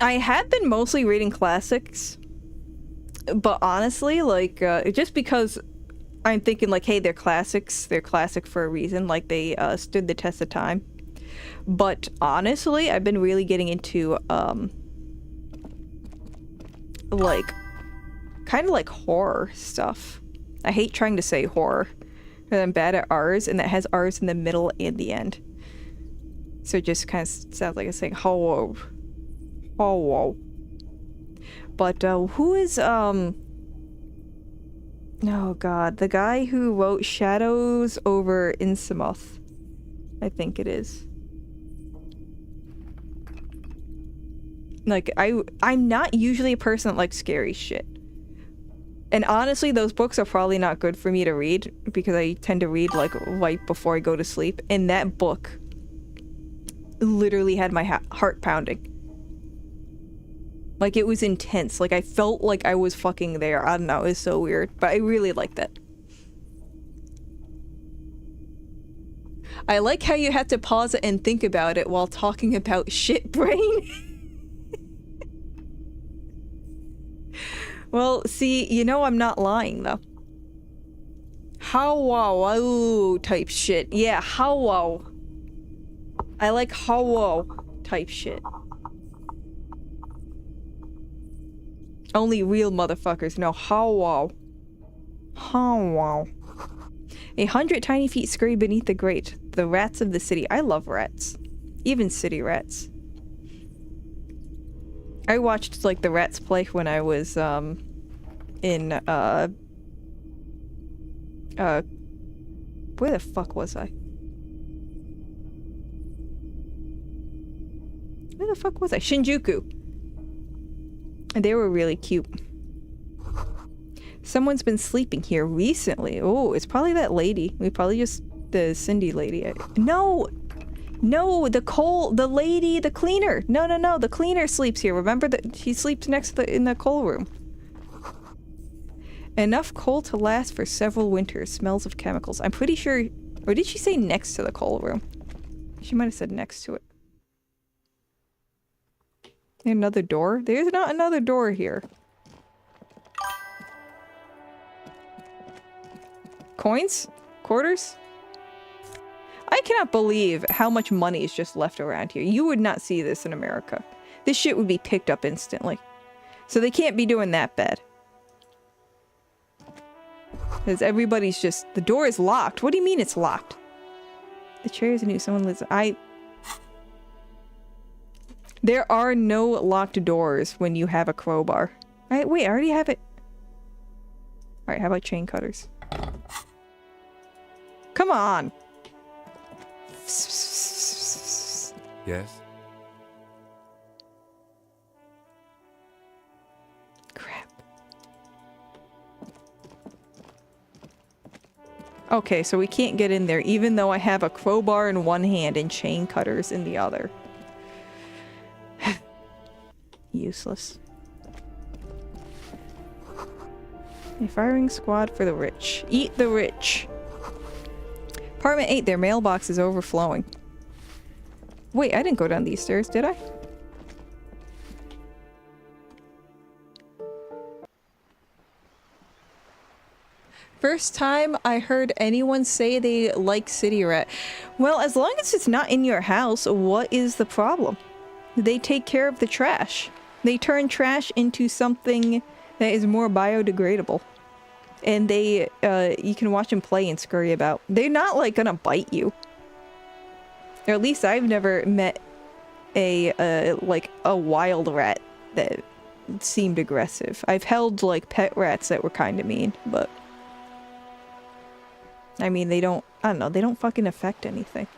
have been mostly reading classics. But honestly, like, just because I'm thinking, like, hey, they're classics. They're classic for a reason. Like, they stood the test of time. But honestly, I've been really getting into, like, kind of like horror stuff. I hate trying to say horror. I'm bad at R's, and that has R's in the middle and the end. So it just kind of sounds like it's saying ho whoa. But who is oh god, the guy who wrote Shadows over Innsmouth, I think it is. Like, I'm not usually a person that likes scary shit. And honestly, those books are probably not good for me to read because I tend to read, like, right before I go to sleep. And that book literally had my heart pounding. Like, it was intense. Like, I felt like I was fucking there. I don't know, it was so weird. But I really liked that. I like how you have to pause it and think about it while talking about shit brain. Well, see, you know I'm not lying, though. How wow type shit. Yeah, how wow. I like how wow type shit. Only real motherfuckers know how wow. How wow. 100 tiny feet scurry beneath the grate. The rats of the city. I love rats. Even city rats. I watched, like, the Rats play when I was, in, where the fuck was I? Where the fuck was I? Shinjuku. And they were really cute. Someone's been sleeping here recently. Oh, it's probably that lady. We probably just... the Cindy lady. No! No, the lady, the cleaner. No, the cleaner sleeps here. Remember that he sleeps next to in the coal room. Enough coal to last for several winters. Smells of chemicals. I'm pretty sure, or did she say next to the coal room? She might have said next to it. Another door? There's not another door here. Coins? Quarters? I cannot believe how much money is just left around here. You would not see this in America. This shit would be picked up instantly. So they can't be doing that bad. Because everybody's just... The door is locked. What do you mean it's locked? The chair is new. Someone lives... There are no locked doors when you have a crowbar. Wait, I already have it. Alright, how about chain cutters? Come on! Yes? Crap. Okay, so we can't get in there even though I have a crowbar in one hand and chain cutters in the other. Useless. A firing squad for the rich. Eat the rich. Apartment 8, their mailbox is overflowing. Wait, I didn't go down these stairs, did I? First time I heard anyone say they like City Rat. Well, as long as it's not in your house, what is the problem? They take care of the trash. They turn trash into something that is more biodegradable. And they, you can watch them play and scurry about. They're not, like, gonna bite you. Or at least I've never met like, a wild rat that seemed aggressive. I've held, like, pet rats that were kind of mean, but... I mean, they don't, I don't know, they don't fucking affect anything.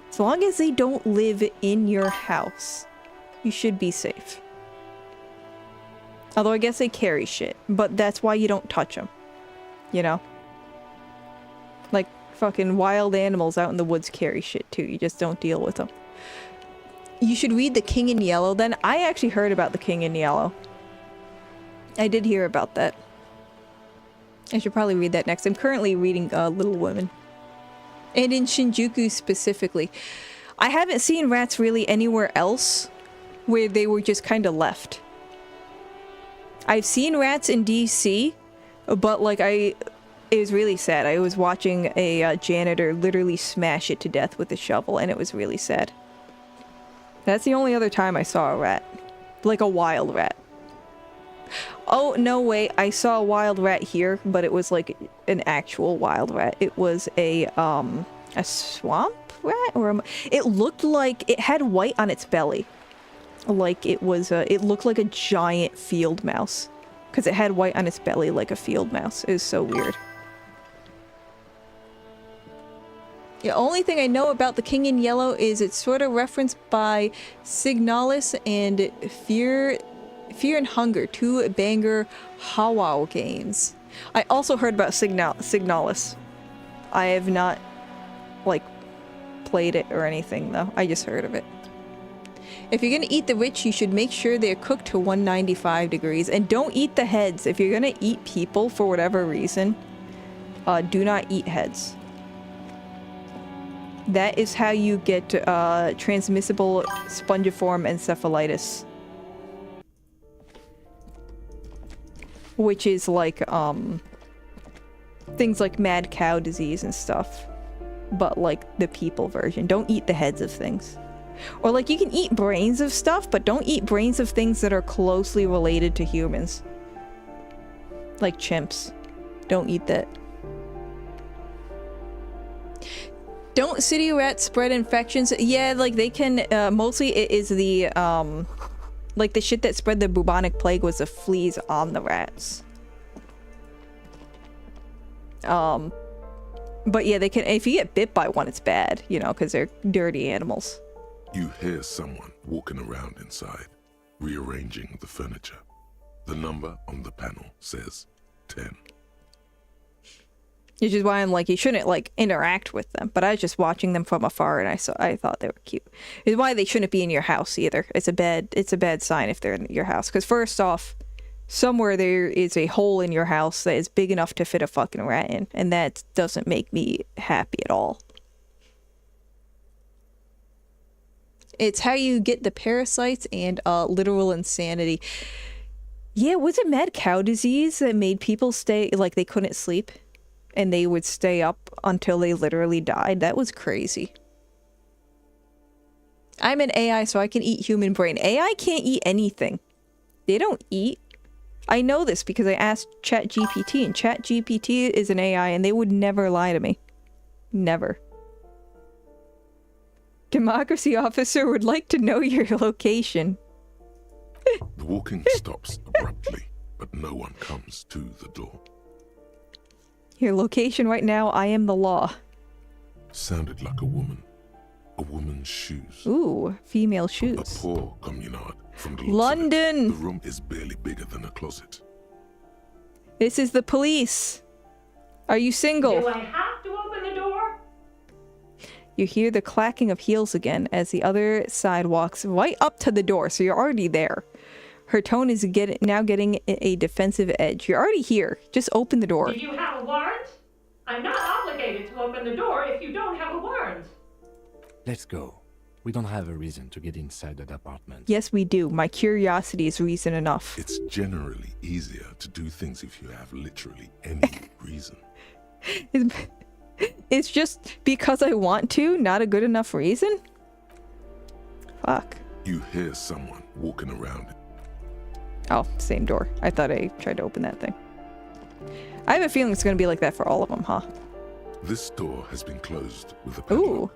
As long as they don't live in your house, you should be safe. Although I guess they carry shit, but that's why you don't touch them. You know? Like, fucking wild animals out in the woods carry shit too, you just don't deal with them. You should read The King in Yellow then. I actually heard about The King in Yellow. I did hear about that. I should probably read that next. I'm currently reading Little Women. And in Shinjuku specifically. I haven't seen rats really anywhere else where they were just kind of left. I've seen rats in DC, but like it was really sad. I was watching a janitor literally smash it to death with a shovel, and it was really sad. That's the only other time I saw a rat. Like a wild rat. Oh, no, wait. I saw a wild rat here, but it was like an actual wild rat. It was a swamp rat? Or it looked like it had white on its belly. Like it was it looked like a giant field mouse. Because it had white on its belly like a field mouse. It was so weird. The only thing I know about The King in Yellow is it's sort of referenced by Signalis and Fear and Hunger, two banger Howwow games. I also heard about Signalis. I have not, like, played it or anything, though. I just heard of it. If you're gonna eat the rich, you should make sure they're cooked to 195 degrees. And don't eat the heads. If you're gonna eat people for whatever reason, do not eat heads. That is how you get transmissible spongiform encephalitis. Which is like, things like mad cow disease and stuff. But like the people version. Don't eat the heads of things. Or like you can eat brains of stuff, but don't eat brains of things that are closely related to humans. Like chimps. Don't eat that. Don't city rats spread infections? Yeah, like they can, mostly it is the, like the shit that spread the bubonic plague was the fleas on the rats. But yeah, they can, if you get bit by one, it's bad, you know, because they're dirty animals. You hear someone walking around inside, rearranging the furniture. The number on the panel says 10. Which is why I'm like, you shouldn't like interact with them. But I was just watching them from afar, and I thought they were cute. It's why they shouldn't be in your house either. It's a bad sign if they're in your house. Because first off, somewhere there is a hole in your house that is big enough to fit a fucking rat in, and that doesn't make me happy at all. It's how you get the parasites and literal insanity. Yeah, was it mad cow disease that made people stay, like they couldn't sleep? and they would stay up until they literally died. That was crazy. I'm an AI, so I can eat human brain. AI can't eat anything. They don't eat. I know this because I asked ChatGPT, and ChatGPT is an AI, and they would never lie to me. Never. Democracy officer would like to know your location. The walking stops abruptly, but no one comes to the door. Your location right now, I am the law. Sounded like a woman. A woman's shoes. Ooh, female A shoes. poor communard from the looks of it. London! The room is barely bigger than a closet. This is the police. Are you single? Do I have to open the door? You hear the clacking of heels again as the other side walks right up to the door, so you're already there. Her tone is now getting a defensive edge. You're already here. Just open the door. Do you have a warrant? I'm not obligated to open the door if you don't have a warrant. Let's go. We don't have a reason to get inside that apartment. Yes, we do. My curiosity is reason enough. It's generally easier to do things if you have literally any reason. It's just because I want to, not a good enough reason? Fuck. You hear someone walking around. Oh, same door. I thought I tried to open that thing. I have a feeling it's going to be like that for all of them, huh? This door has been closed with a padlock. Ooh.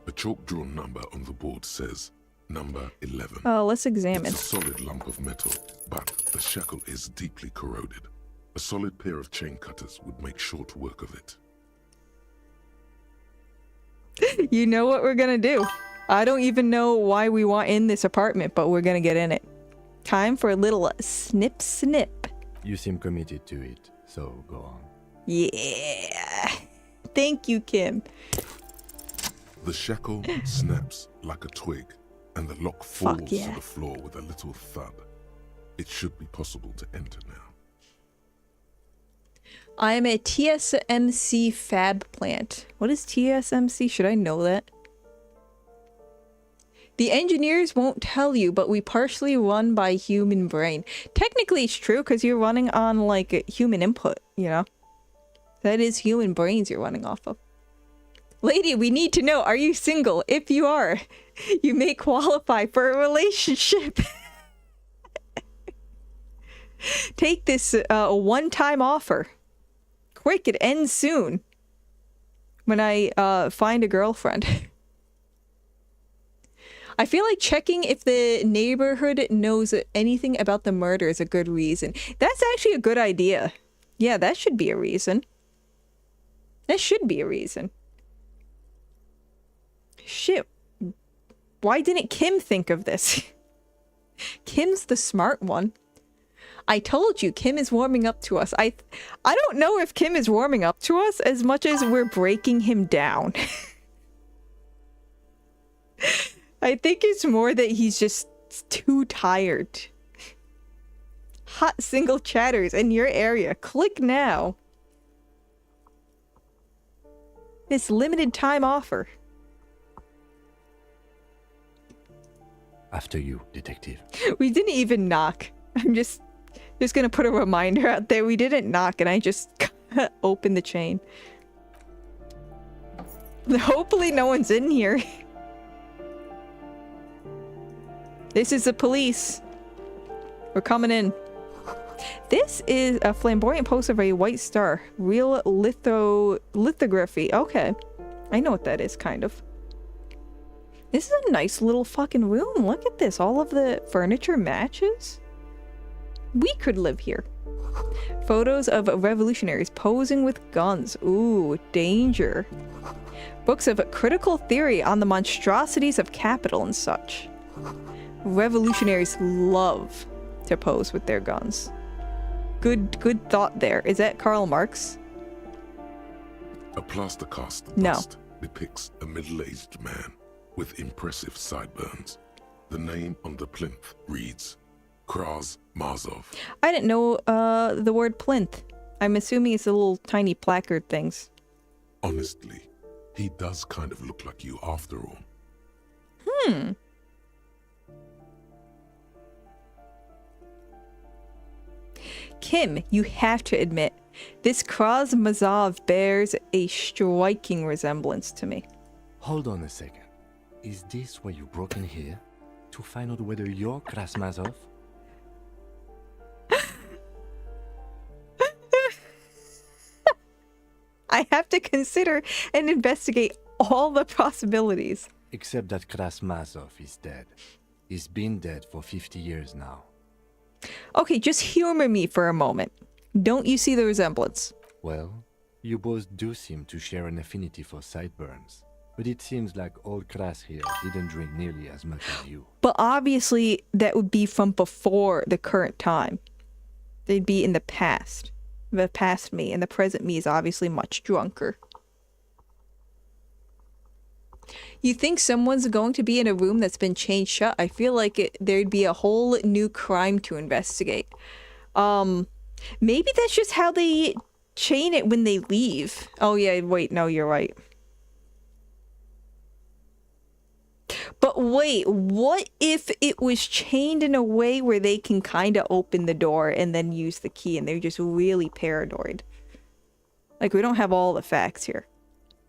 A chalk-drawn number on the board says number 11. Oh, let's examine. It's a solid lump of metal, but the shackle is deeply corroded. A solid pair of chain cutters would make short work of it. You know what we're going to do. I don't even know why we want in this apartment, but we're going to get in it. Time for a little snip snip. You seem committed to it, so go on. Yeah. Thank you, Kim. The shackle snaps like a twig, and the lock falls yeah. to the floor with a little thud. It should be possible to enter now. I'm a TSMC fab plant. What is TSMC? Should I know that? The engineers won't tell you, but we partially run by human brain. Technically, it's true because you're running on, like, human input, you know? That is human brains you're running off of. Lady, we need to know, are you single? If you are, you may qualify for a relationship. Take this one-time offer. Quick, it ends soon. When I find a girlfriend. I feel like checking if the neighborhood knows anything about the murder is a good reason. That's actually a good idea. Yeah, that should be a reason. That should be a reason. Shit. Why didn't Kim think of this? Kim's the smart one. I told you, Kim is warming up to us. I don't know if Kim is warming up to us as much as we're breaking him down. I think it's more that he's just too tired. Hot single chatters in your area. Click now. This limited time offer. After you, detective. We didn't even knock. I'm just gonna put a reminder out there. We didn't knock and I just opened the chain. Hopefully no one's in here. This is the police. We're coming in. This is a flamboyant poster of a white star. Real lithography. Okay. I know what that is, kind of. This is a nice little fucking room. Look at this. All of the furniture matches. We could live here. Photos of revolutionaries posing with guns. Ooh, danger. Books of critical theory on the monstrosities of capital and such. Revolutionaries love to pose with their guns. Good thought there. Is that Karl Marx? A plaster cast No. bust depicts a middle-aged man with impressive sideburns. The name on the plinth reads Kraz Marzov. I didn't know the word plinth. I'm assuming it's the little tiny placard things. Honestly, he does kind of look like you after all. Kim, you have to admit, This Krasmazov bears a striking resemblance to me. Hold on a second. Is this why you broke in here? To find out whether you're Krasmazov? I have to consider and investigate all the possibilities. Except that Krasmazov is dead. He's been dead for 50 years now. Okay, just humor me for a moment. Don't you see the resemblance? Well, you both do seem to share an affinity for sideburns. But it seems like old Kras here didn't drink nearly as much as you. But obviously, that would be from before the current time. They'd be in the past. The past me, and the present me is obviously much drunker. You think someone's going to be in a room that's been chained shut? I feel like there'd be a whole new crime to investigate. Maybe that's just how they chain it when they leave. Oh yeah, wait, no, you're right. But wait, what if it was chained in a way where they can kind of open the door and then use the key and they're just really paranoid? Like, we don't have all the facts here.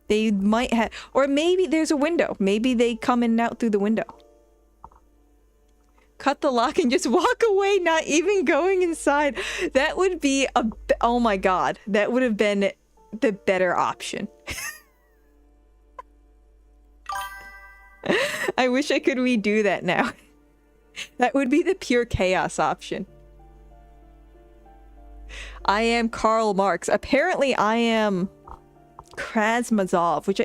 They might have, or maybe there's a window. Maybe they come in and out through the window. Cut the lock and just walk away, not even going inside. That would be oh my god, that would have been the better option. I wish I could redo that now. That would be the pure chaos option. I am Karl Marx. Apparently I am Krasmazov, which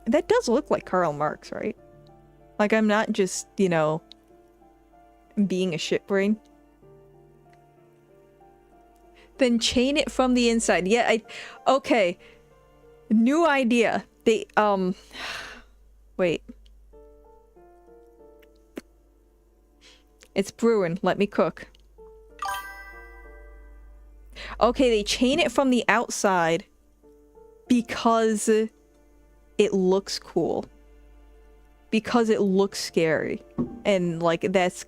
that does look like Karl Marx, right? Like, I'm not just, you know, being a shitbrain. Then chain it from the inside. Yeah, okay. New idea. They, wait. It's brewing. Let me cook. Okay, they chain it from the outside because it looks cool. Because it looks scary. And like that's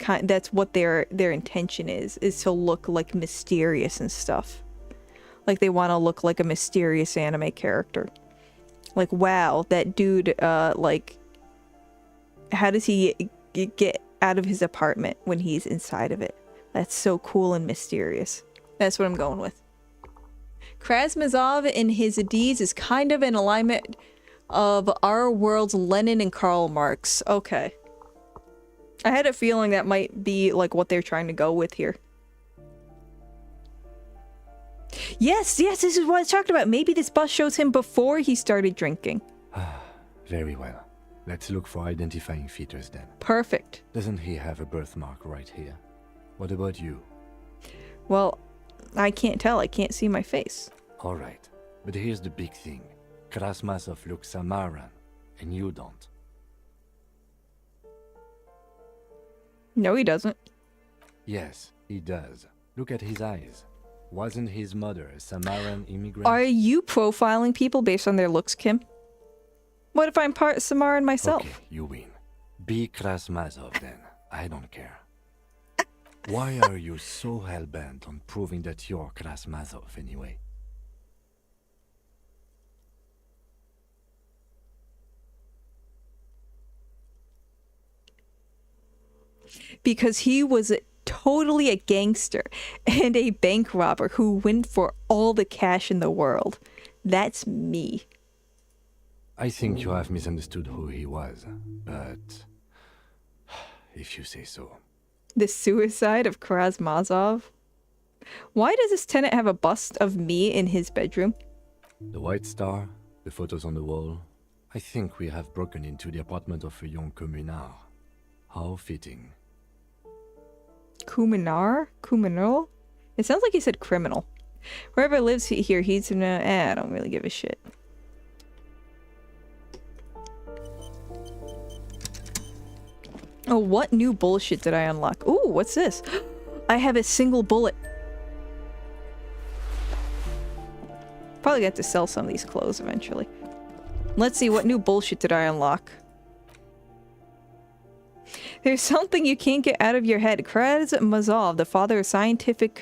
what their intention is to look like mysterious and stuff. Like they want to look like a mysterious anime character. Like, wow, that dude, like, how does he get out of his apartment when he's inside of it? That's so cool and mysterious. That's what I'm going with. Krasmazov in his deeds is kind of in alignment of our world's Lenin and Karl Marx. Okay. I had a feeling that might be like what they're trying to go with here. Yes, this is what I was talking about. Maybe this bus shows him before he started drinking. Very well. Let's look for identifying features then. Perfect. Doesn't he have a birthmark right here? What about you? Well, I can't tell. I can't see my face. Alright, but here's the big thing. Krasmazov looks Samaran, and you don't. No, he doesn't. Yes, he does. Look at his eyes. Wasn't his mother a Samaran immigrant? Are you profiling people based on their looks, Kim? What if I'm part Samaran myself? Okay, you win. Be Krasmazov then. I don't care. Why are you so hell-bent on proving that you're Krasmazov anyway? Because he was totally a gangster and a bank robber who went for all the cash in the world. That's me. I think you have misunderstood who he was, but if you say so. The suicide of Krasmazov? Why does this tenant have a bust of me in his bedroom? The White Star, the photos on the wall. I think we have broken into the apartment of a young communard. How fitting. Criminal? It sounds like he said criminal. Whoever lives here, he's in I don't really give a shit. Oh, what new bullshit did I unlock? Ooh, what's this? I have a single bullet. Probably got to sell some of these clothes eventually. Let's see, what new bullshit did I unlock? There's something you can't get out of your head. Kraz Mazov, the father of scientific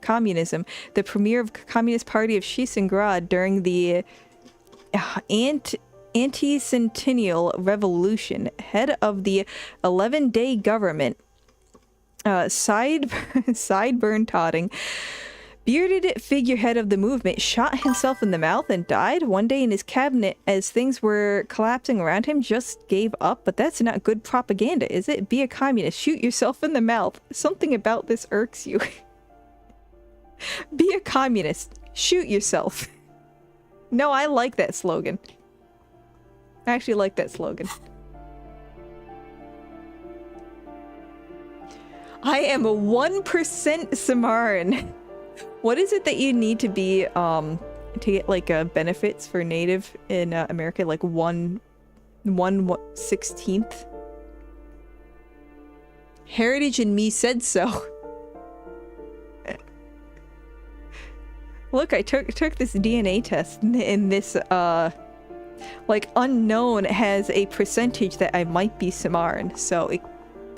communism, the premier of Communist Party of Shisengrad during the anti-centennial revolution, head of the 11-day government, sideburn-totting, bearded figurehead of the movement, shot himself in the mouth and died one day in his cabinet as things were collapsing around him, just gave up. But that's not good propaganda, is it? Be a communist. Shoot yourself in the mouth. Something about this irks you. Be a communist. Shoot yourself. No, I like that slogan. I actually like that slogan. I am a 1% Samaritan. What is it that you need to be, to get, like, benefits for Native in America? Like, 1/16th? Heritage in me said so. Look, I took this DNA test, and this, like, unknown has a percentage that I might be Samaritan, so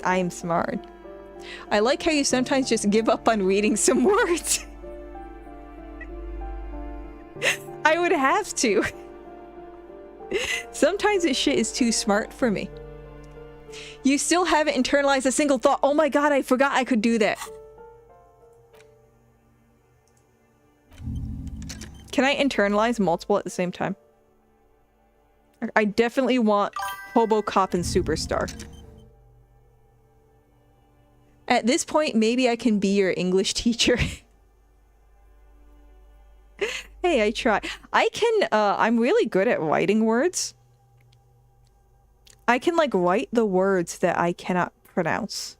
I am Samaritan. I like how you sometimes just give up on reading some words. I would have to. Sometimes this shit is too smart for me. You still haven't internalized a single thought. Oh my god, I forgot I could do that. Can I internalize multiple at the same time? I definitely want Hobo Cop and Superstar. At this point, maybe I can be your English teacher. Hey, I try. I can, I'm really good at writing words. I can, like, write the words that I cannot pronounce.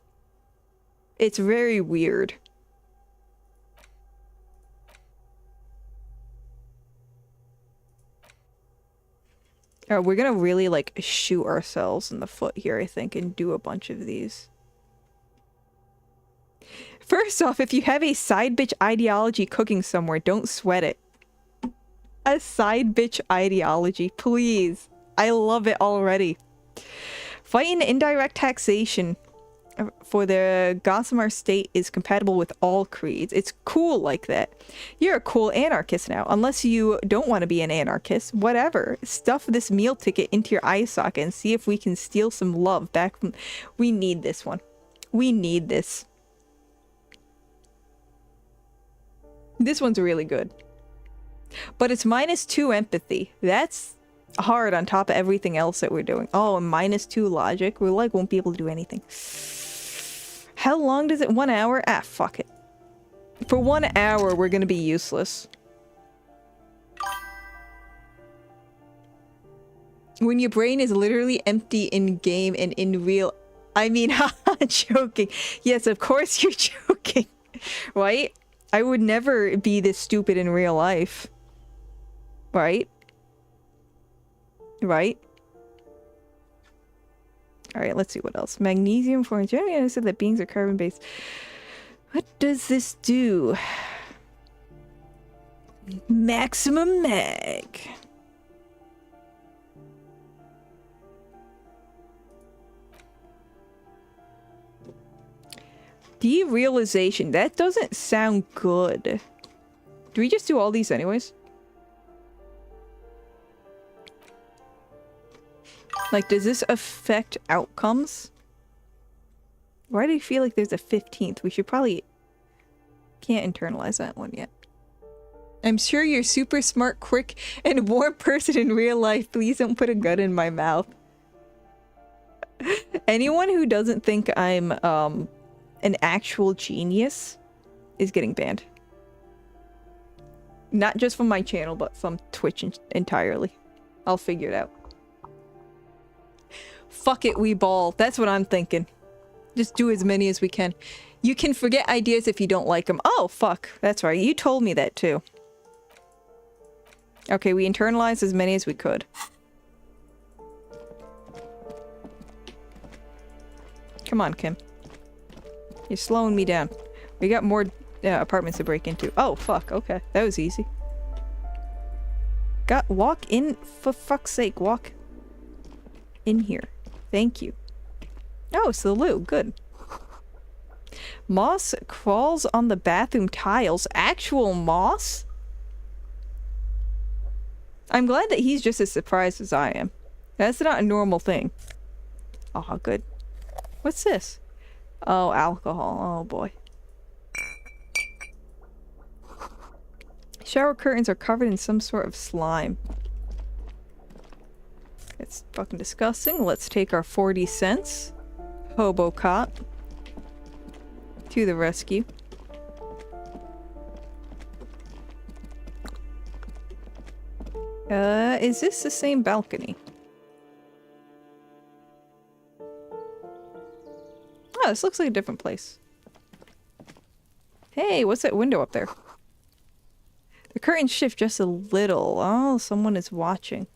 It's very weird. We're gonna really, like, shoot ourselves in the foot here, I think, and do a bunch of these. First off, if you have a side bitch ideology cooking somewhere, don't sweat it. A side bitch ideology, please. I love it already. Fighting indirect taxation for the Gossamer state is compatible with all creeds. It's cool like that. You're a cool anarchist now. Unless you don't want to be an anarchist, whatever. Stuff this meal ticket into your eye socket and see if we can steal some love back from... We need this one. We need this. This one's really good. But it's -2 empathy. That's hard on top of everything else that we're doing. Oh, and -2 logic. We, like, won't be able to do anything. How long does it? 1 hour? Ah, fuck it. For 1 hour, we're gonna be useless. When your brain is literally empty in game and in real... I mean, haha, joking. Yes, of course you're joking. Right? I would never be this stupid in real life. Right? Right? Alright, let's see what else. Magnesium for engineering. I said that beings are carbon-based. What does this do? Maximum mag. Derealization. That doesn't sound good. Do we just do all these anyways? Like, does this affect outcomes? Why do you feel like there's a 15th? We should probably... Can't internalize that one yet. I'm sure you're super smart, quick, and warm person in real life. Please don't put a gun in my mouth. Anyone who doesn't think I'm, an actual genius is getting banned. Not just from my channel, but from Twitch entirely. I'll figure it out. Fuck it, we ball. That's what I'm thinking. Just do as many as we can. You can forget ideas if you don't like them. Oh, fuck. That's right. You told me that too. Okay, we internalized as many as we could. Come on, Kim. You're slowing me down. We got more apartments to break into. Oh, fuck. Okay. That was easy. Walk in, for fuck's sake. Walk in here. Thank you. Oh, it's the loo. Good. Moss crawls on the bathroom tiles. Actual moss? I'm glad that he's just as surprised as I am. That's not a normal thing. Oh, good. What's this? Oh, alcohol. Oh, boy. Shower curtains are covered in some sort of slime. It's fucking disgusting. Let's take our 40 cents. Hobo cop. To the rescue. Is this the same balcony? Oh, this looks like a different place. Hey, what's that window up there? The curtains shift just a little. Oh, someone is watching.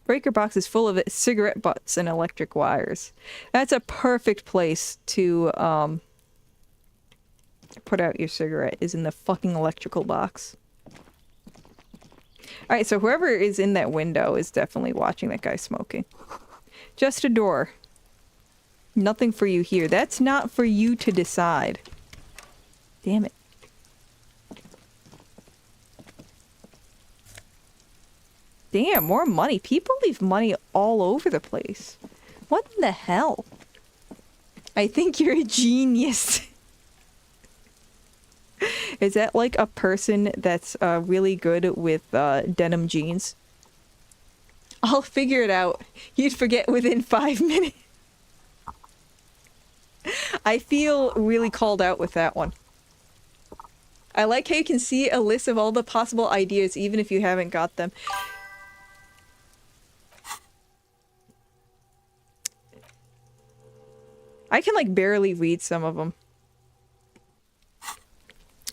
Breaker box is full of cigarette butts and electric wires. That's a perfect place to put out your cigarette, is in the fucking electrical box. Alright, so whoever is in that window is definitely watching that guy smoking. Just a door. Nothing for you here. That's not for you to decide. Damn it. Damn, more money. People leave money all over the place. What in the hell? I think you're a genius. Is that like a person that's really good with denim jeans? I'll figure it out. You'd forget within 5 minutes. I feel really called out with that one. I like how you can see a list of all the possible ideas even if you haven't got them. I can like barely read some of them.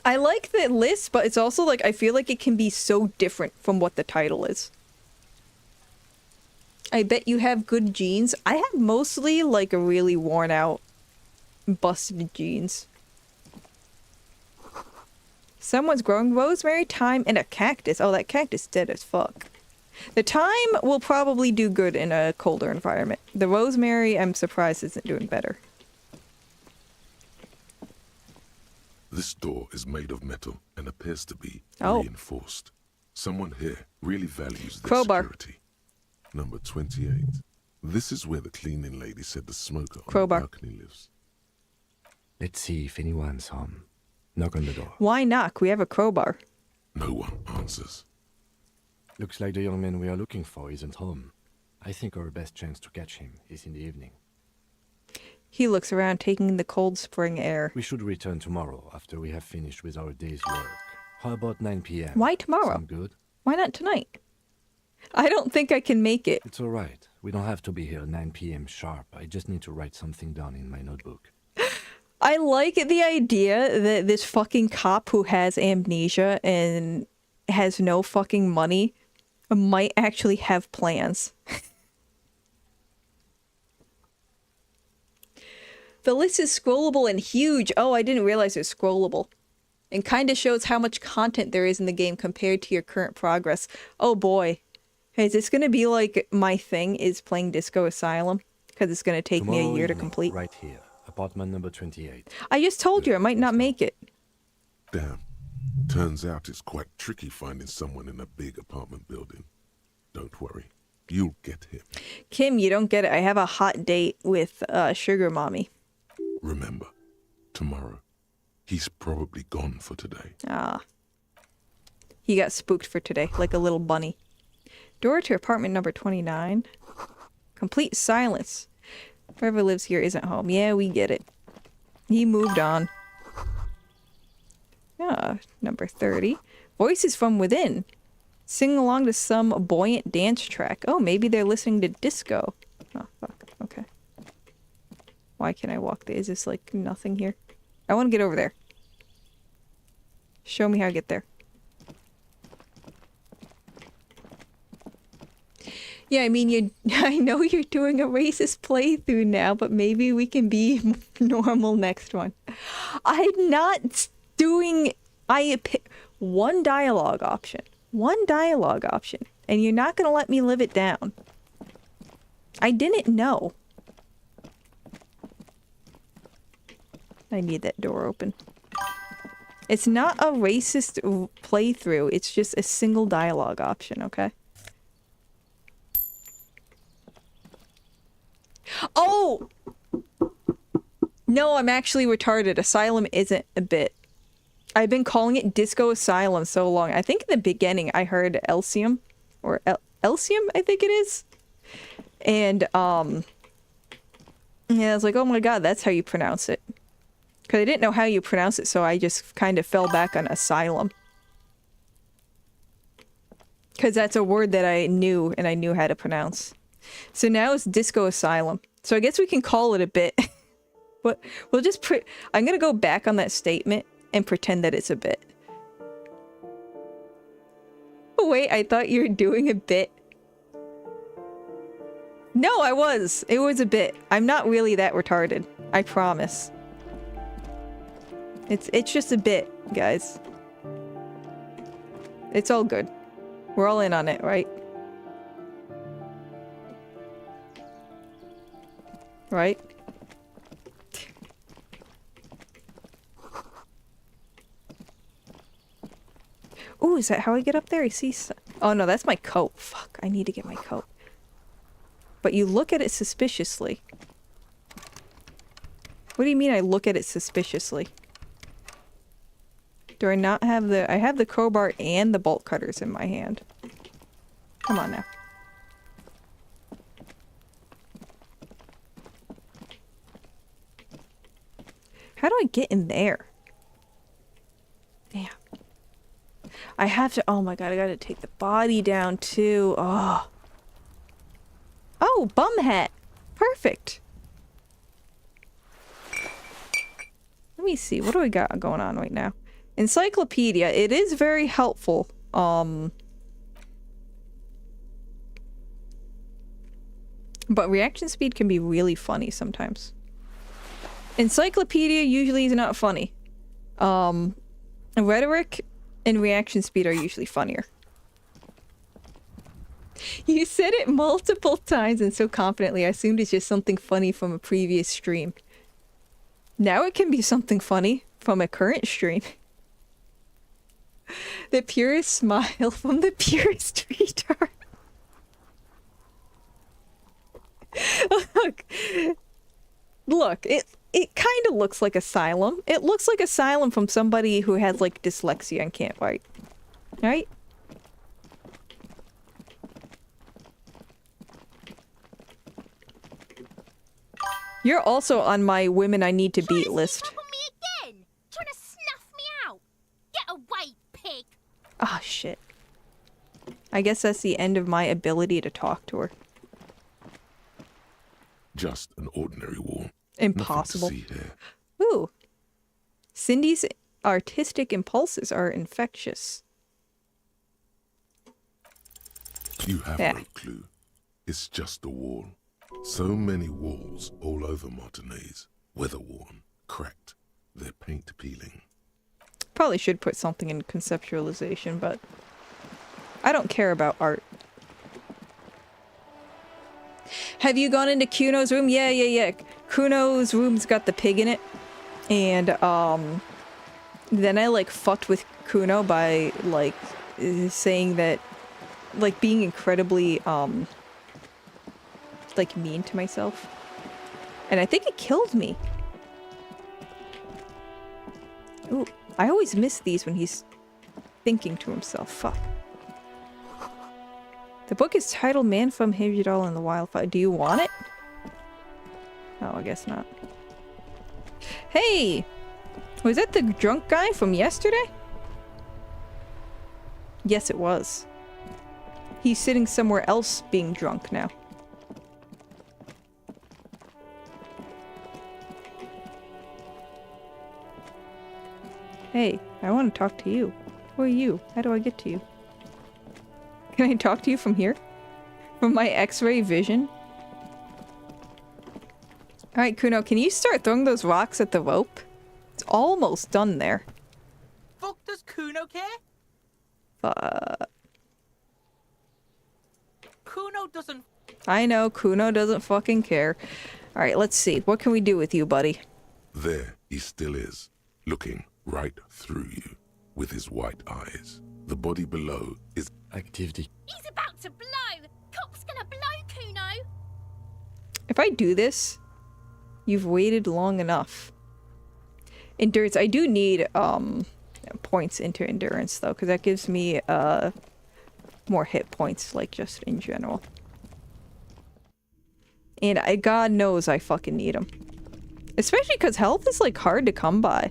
I like the list, but it's also like I feel like it can be so different from what the title is. I bet you have good jeans. I have mostly like a really worn out, busted jeans. Someone's growing rosemary, thyme, and a cactus. Oh, that cactus is dead as fuck. The thyme will probably do good in a colder environment. The rosemary, I'm surprised isn't doing better. This door is made of metal and appears to be Oh. reinforced. Someone here really values their Crowbar. security. Number 28. This is where the cleaning lady said the smoker on Crowbar. the balcony lives. Let's see if anyone's home. Knock on the door. Why knock? We have a crowbar. No one answers. Looks like the young man we are looking for isn't home. I think our best chance to catch him is in the evening. He looks around, taking in the cold spring air. We should return tomorrow after we have finished with our day's work. How about 9 p.m.? Why tomorrow? Sound good? Why not tonight? I don't think I can make it. It's alright. We don't have to be here 9 p.m. sharp. I just need to write something down in my notebook. I like the idea that this fucking cop who has amnesia and has no fucking money might actually have plans. The list is scrollable and huge. Oh, I didn't realize it was scrollable. And kind of shows how much content there is in the game compared to your current progress. Oh boy. Hey, is this going to be like my thing is playing Disco Asylum? Because it's going to take me a year to evening, complete. Right here. Apartment number 28. I just told you I might not make it. Damn. Turns out it's quite tricky finding someone in a big apartment building. Don't worry. You'll get him. Kim, you don't get it. I have a hot date with Sugar Mommy. Remember, tomorrow. He's probably gone for today. Ah. He got spooked for today, like a little bunny. Door to apartment number 29. Complete silence. Whoever lives here isn't home. Yeah, we get it. He moved on. Ah, number 30. Voices from within. Sing along to some buoyant dance track. Oh, maybe they're listening to disco. Oh, fuck. Okay. Why can't I walk there? Is this like nothing here? I want to get over there. Show me how to get there. Yeah, I mean, I know you're doing a racist playthrough now, but maybe we can be normal next one. I'm not doing... one dialogue option. One dialogue option. And you're not going to let me live it down. I didn't know. I need that door open. It's not a racist playthrough. It's just a single dialogue option, okay? Oh! No, I'm actually retarded. Asylum isn't a bit. I've been calling it Disco Asylum so long. I think in the beginning I heard Elysium. Or Elysium, I think it is. And, yeah, I was like, oh my god, that's how you pronounce it. Because I didn't know how you pronounce it, so I just kind of fell back on Asylum. Because that's a word that I knew, and I knew how to pronounce. So now it's Disco Asylum. So I guess we can call it a bit. But we'll just I'm gonna go back on that statement and pretend that it's a bit. Oh, wait, I thought you were doing a bit. No, I was. It was a bit. I'm not really that retarded. I promise. It's just a bit, guys. It's all good. We're all in on it, right? Right? Ooh, is that how I get up there? I see oh no, that's my coat. Fuck, I need to get my coat. But you look at it suspiciously. What do you mean I look at it suspiciously? Do I not have the... I have the crowbar and the bolt cutters in my hand. Come on now. How do I get in there? Damn. I have to... Oh my god, I gotta take the body down too. Oh. Oh, bum hat. Perfect. Let me see. What do we got going on right now? Encyclopedia. It is very helpful. But reaction speed can be really funny sometimes. Encyclopedia usually is not funny. Rhetoric and reaction speed are usually funnier. You said it multiple times and so confidently, I assumed it's just something funny from a previous stream. Now it can be something funny from a current stream. The purest smile from the purest retard. Look, it kind of looks like Asylum. It looks like Asylum from somebody who has, like, dyslexia and can't write. Right? You're also on my women I need to beat list. Me again? Trying to snuff me out? Get away, pig! Ah, shit. I guess that's the end of my ability to talk to her. Just an ordinary wall. Impossible. Nothing to see here. Ooh. Cindy's artistic impulses are infectious. You have no clue. It's just a wall. So many walls all over Martinez. Weather-worn, cracked, their paint peeling. Probably should put something in conceptualization, but I don't care about art. Have you gone into Kuno's room? Yeah. Kuno's room's got the pig in it. And, then I, like, fucked with Kuno by, like, saying that, like, being incredibly, like, mean to myself. And I think it killed me. Ooh, I always miss these when he's thinking to himself. Fuck. The book is titled Man from Hejidal in the Wildfire. Do you want it? Oh, I guess not. Hey! Was that the drunk guy from yesterday? Yes, it was. He's sitting somewhere else being drunk now. Hey, I want to talk to you. Who are you? How do I get to you? Can I talk to you from here? From my X-ray vision? Alright, Kuno, can you start throwing those rocks at the rope? It's almost done there. Fuck does Kuno care? Kuno doesn't... I know, Kuno doesn't fucking care. Alright, let's see. What can we do with you, buddy? There he still is, looking right through you with his white eyes. The body below is activity. He's about to blow! Cock's gonna blow, Kuno! If I do this, you've waited long enough. Endurance. I do need points into endurance though, because that gives me more hit points, like just in general. And God knows I fucking need them. Especially because health is like hard to come by.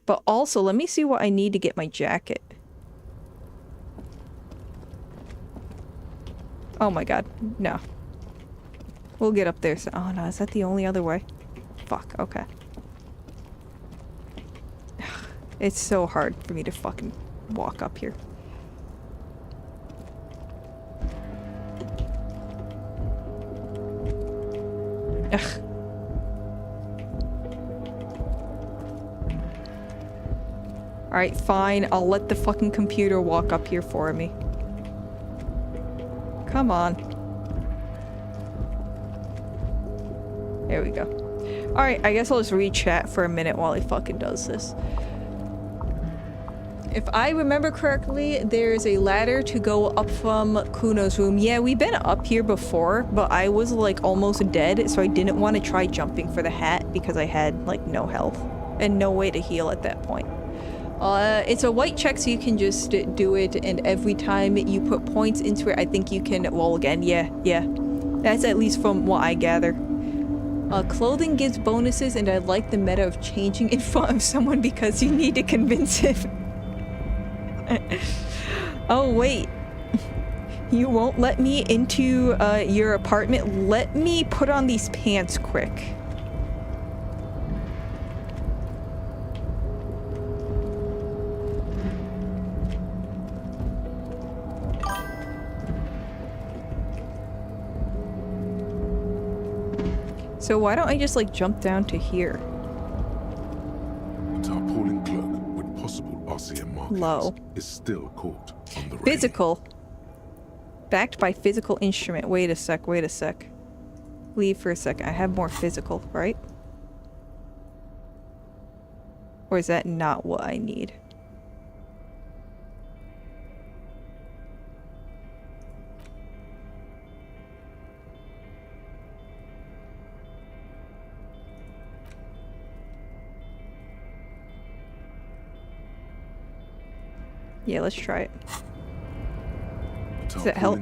But also, let me see what I need to get my jacket. Oh my god, no. We'll get up there. Oh no, is that the only other way? Fuck, okay. It's so hard for me to fucking walk up here. Ugh. Alright, fine. I'll let the fucking computer walk up here for me. Come on. There we go. Alright, I guess I'll just re-chat for a minute while he fucking does this. If I remember correctly, there's a ladder to go up from Kuno's room. Yeah, we've been up here before, but I was like almost dead, so I didn't want to try jumping for the hat because I had like no health and no way to heal at that point. It's a white check, so you can just do it, and every time you put points into it, I think you can roll again. Yeah. That's at least from what I gather. Clothing gives bonuses, and I like the meta of changing in front of someone because you need to convince him. Oh, wait. You won't let me into your apartment? Let me put on these pants quick. So why don't I just like jump down to here? A tarpaulin cloak with possible RCM markings Low. is still caught on the Physical. Backed by physical instrument. Wait a sec. Leave for a second. I have more physical, right? Or is that not what I need? Yeah, let's try it. Does that help?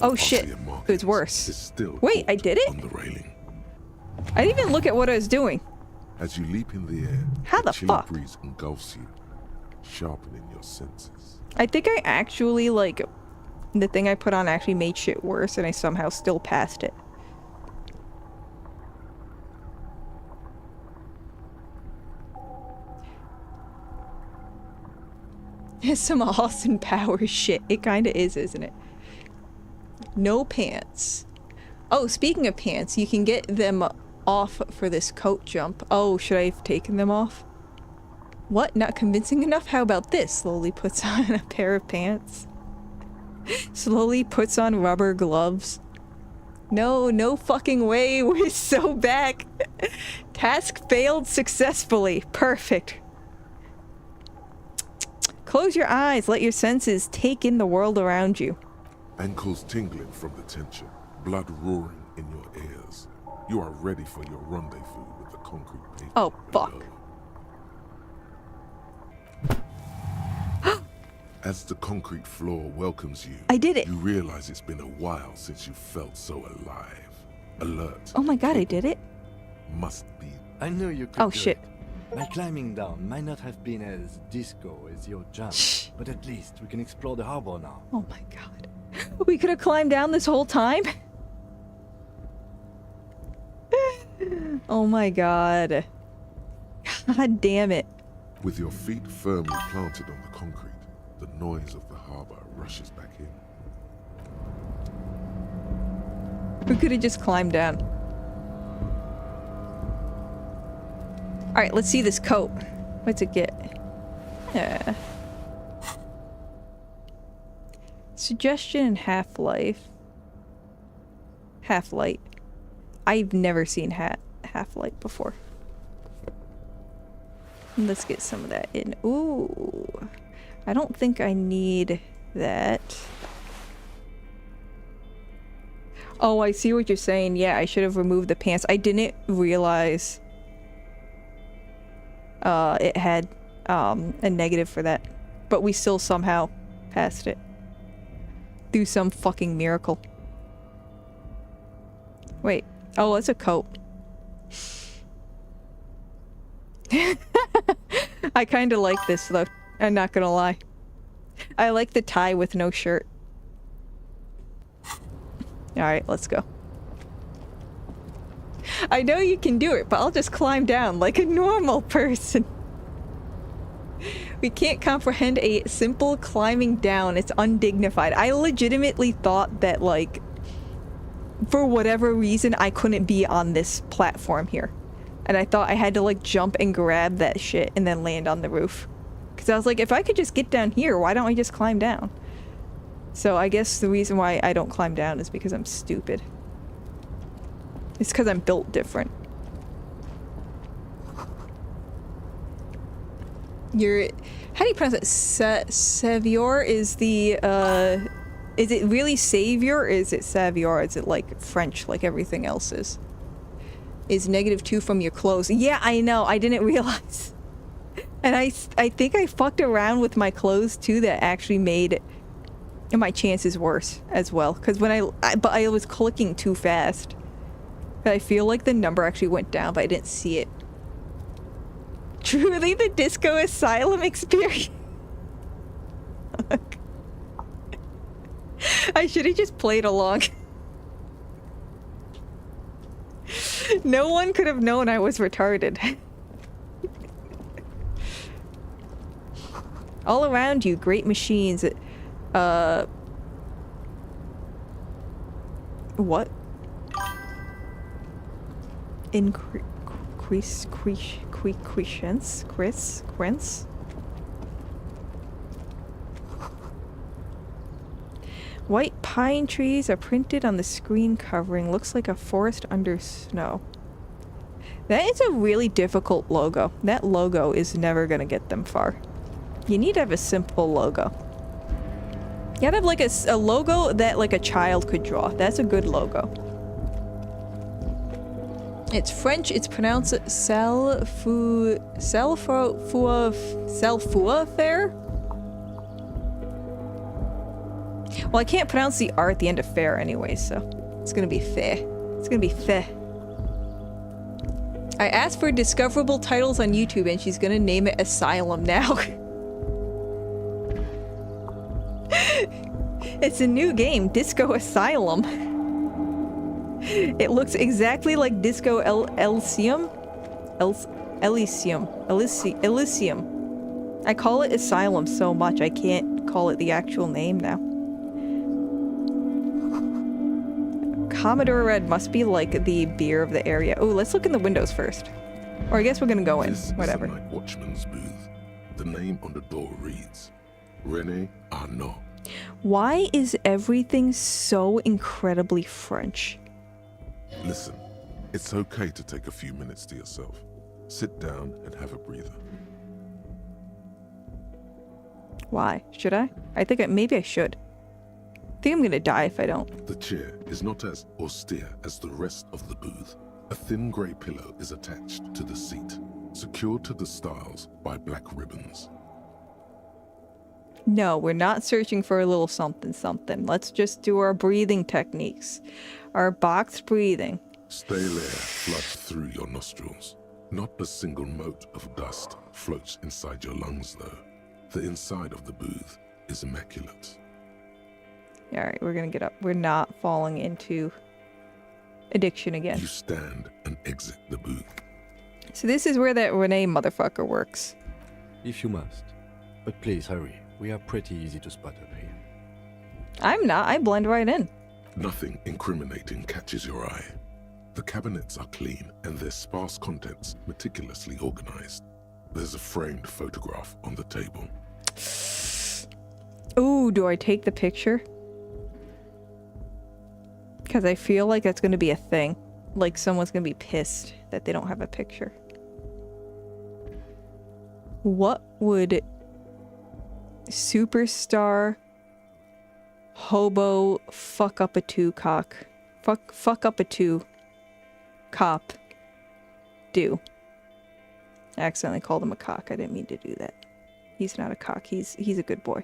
Oh shit, it was worse. Wait, I did it? On the railing. I didn't even look at what I was doing. As you leap in the air, how the fuck? Breeze engulfs you, sharpening your senses. I think I actually, like, the thing I put on actually made shit worse, and I somehow still passed it. It's some Austin Powers shit. It kinda is, isn't it? No pants. Oh, speaking of pants, you can get them off for this coat jump. Oh, should I have taken them off? What? Not convincing enough? How about this? Slowly puts on a pair of pants. Slowly puts on rubber gloves. No fucking way. We're so back. Task failed successfully. Perfect. Close your eyes. Let your senses take in the world around you. Ankles tingling from the tension, blood roaring in your ears. You are ready for your rendezvous with the concrete pavement. Oh, fuck. As the concrete floor welcomes you, I did it. You realize it's been a while since you felt so alive. Alert. Oh my god, I did it. Must be. I knew you could. Oh shit. My climbing down might not have been as disco as your jump, but at least we can explore the harbor now. Oh my god. We could have climbed down this whole time? Oh my god. God damn it. With your feet firmly planted on the concrete, the noise of the harbor rushes back in. We could have just climbed down. Alright, let's see this coat. What's it get? Yeah. Suggestion and half-life. Half-light. I've never seen half-light before. Let's get some of that in. Ooh. I don't think I need that. Oh, I see what you're saying. Yeah, I should have removed the pants. I didn't realize it had a negative for that. But we still somehow passed it. Through some fucking miracle. Wait. Oh, it's a coat. I kind of like this though. I'm not gonna lie. I like the tie with no shirt. Alright, let's go. I know you can do it, but I'll just climb down like a normal person. We can't comprehend a simple climbing down. It's undignified. I legitimately thought that, like, for whatever reason, I couldn't be on this platform here. And I thought I had to, like, jump and grab that shit and then land on the roof. Because I was like, if I could just get down here, why don't I just climb down? So I guess the reason why I don't climb down is because I'm stupid. It's because I'm built different. How do you pronounce it? Savior is the, is it really Savior or is it Savior? Is it like French like everything else is? Is -2 from your clothes. Yeah, I know. I didn't realize. And I think I fucked around with my clothes too that actually made my chances worse as well. Because when but I was clicking too fast. I feel like the number actually went down, but I didn't see it. Truly the Disco Asylum experience. I should have just played along. No one could have known I was retarded. All around you, great machines. What? Chris? White pine trees are printed on the screen covering. Looks like a forest under snow. That is a really difficult logo. That logo is never gonna get them far. You need to have a simple logo. You gotta have like a logo that like a child could draw. That's a good logo. It's French. It's pronounced Savoir-faire. Well, I can't pronounce the R at the end of fair anyway, so it's gonna be fair. It's gonna be fair. I asked for discoverable titles on YouTube and she's gonna name it Asylum now. It's a new game, Disco Asylum. It looks exactly like Disco Elysium. Elysium. I call it Asylum so much I can't call it the actual name now. Commodore Red must be like the beer of the area. Oh, let's look in the windows first. Or I guess we're gonna go in. Whatever. This is the night watchman's booth. The name on the door reads René Arnaud. Why is everything so incredibly French? Listen, it's okay to take a few minutes to yourself. Sit down and have a breather. Why? Should I? I think maybe I should. I think I'm gonna die if I don't. The chair is not as austere as the rest of the booth. A thin grey pillow is attached to the seat, secured to the stiles by black ribbons. No, we're not searching for a little something something. Let's just do our breathing techniques. Our box breathing. Stale air floods through your nostrils. Not a single mote of dust floats inside your lungs, though. The inside of the booth is immaculate. Alright, we're gonna get up. We're not falling into addiction again. You stand and exit the booth. So this is where that Renee motherfucker works. If you must. But please hurry. We are pretty easy to spot up here. I'm not. I blend right in. Nothing incriminating catches your eye. The cabinets are clean and their sparse contents meticulously organized. There's a framed photograph on the table. Ooh, do I take the picture? Because I feel like that's going to be a thing. Like someone's going to be pissed that they don't have a picture. What would superstar hobo fuck up a two cop do? I accidentally called him a cock. I didn't mean to do that. He's not a cock. He's a good boy.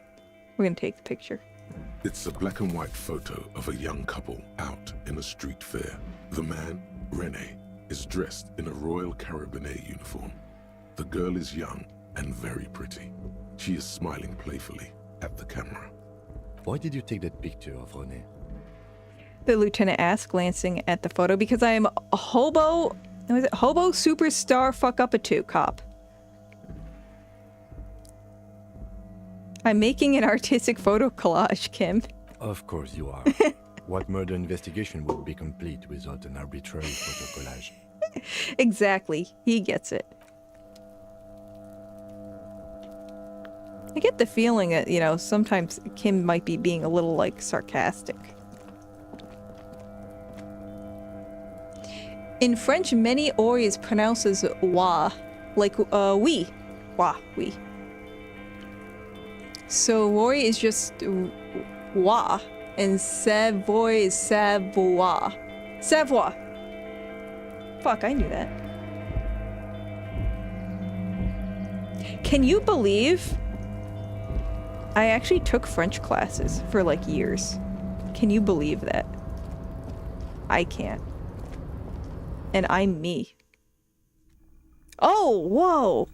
We're gonna take the picture. It's a black and white photo of a young couple out in a street fair. The man, Rene, is dressed in a Royal Carabinieri uniform. The girl is young and very pretty. She is smiling playfully at the camera. Why did you take that picture of Rene? The lieutenant asked, glancing at the photo, because I am a hobo. Was it hobo superstar fuck up a two cop? I'm making an artistic photo collage, Kim. Of course you are. What murder investigation would be complete without an arbitrary photo collage? Exactly. He gets it. I get the feeling that, you know, sometimes Kim might be being a little, like, sarcastic. In French, many or is pronounced as wa, like oui. Wa, oui. So Roy is just wa, and Savoy is Savoie. Savoie. Fuck, I knew that. Can you believe I actually took French classes for like years? Can you believe that? I can't. And I'm me. Oh, whoa.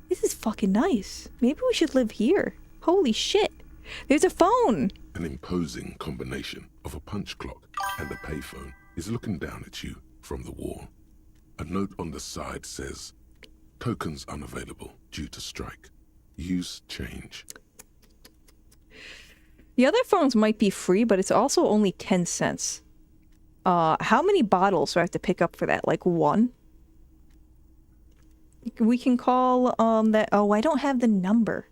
This is fucking nice. Maybe we should live here. Holy shit. There's a phone. An imposing combination of a punch clock and a payphone is looking down at you from the wall. A note on the side says, tokens unavailable due to strike. Use change. The other phones might be free, but it's also only 10 cents. How many bottles do I have to pick up for that? Like one? We can call that. Oh, I don't have the number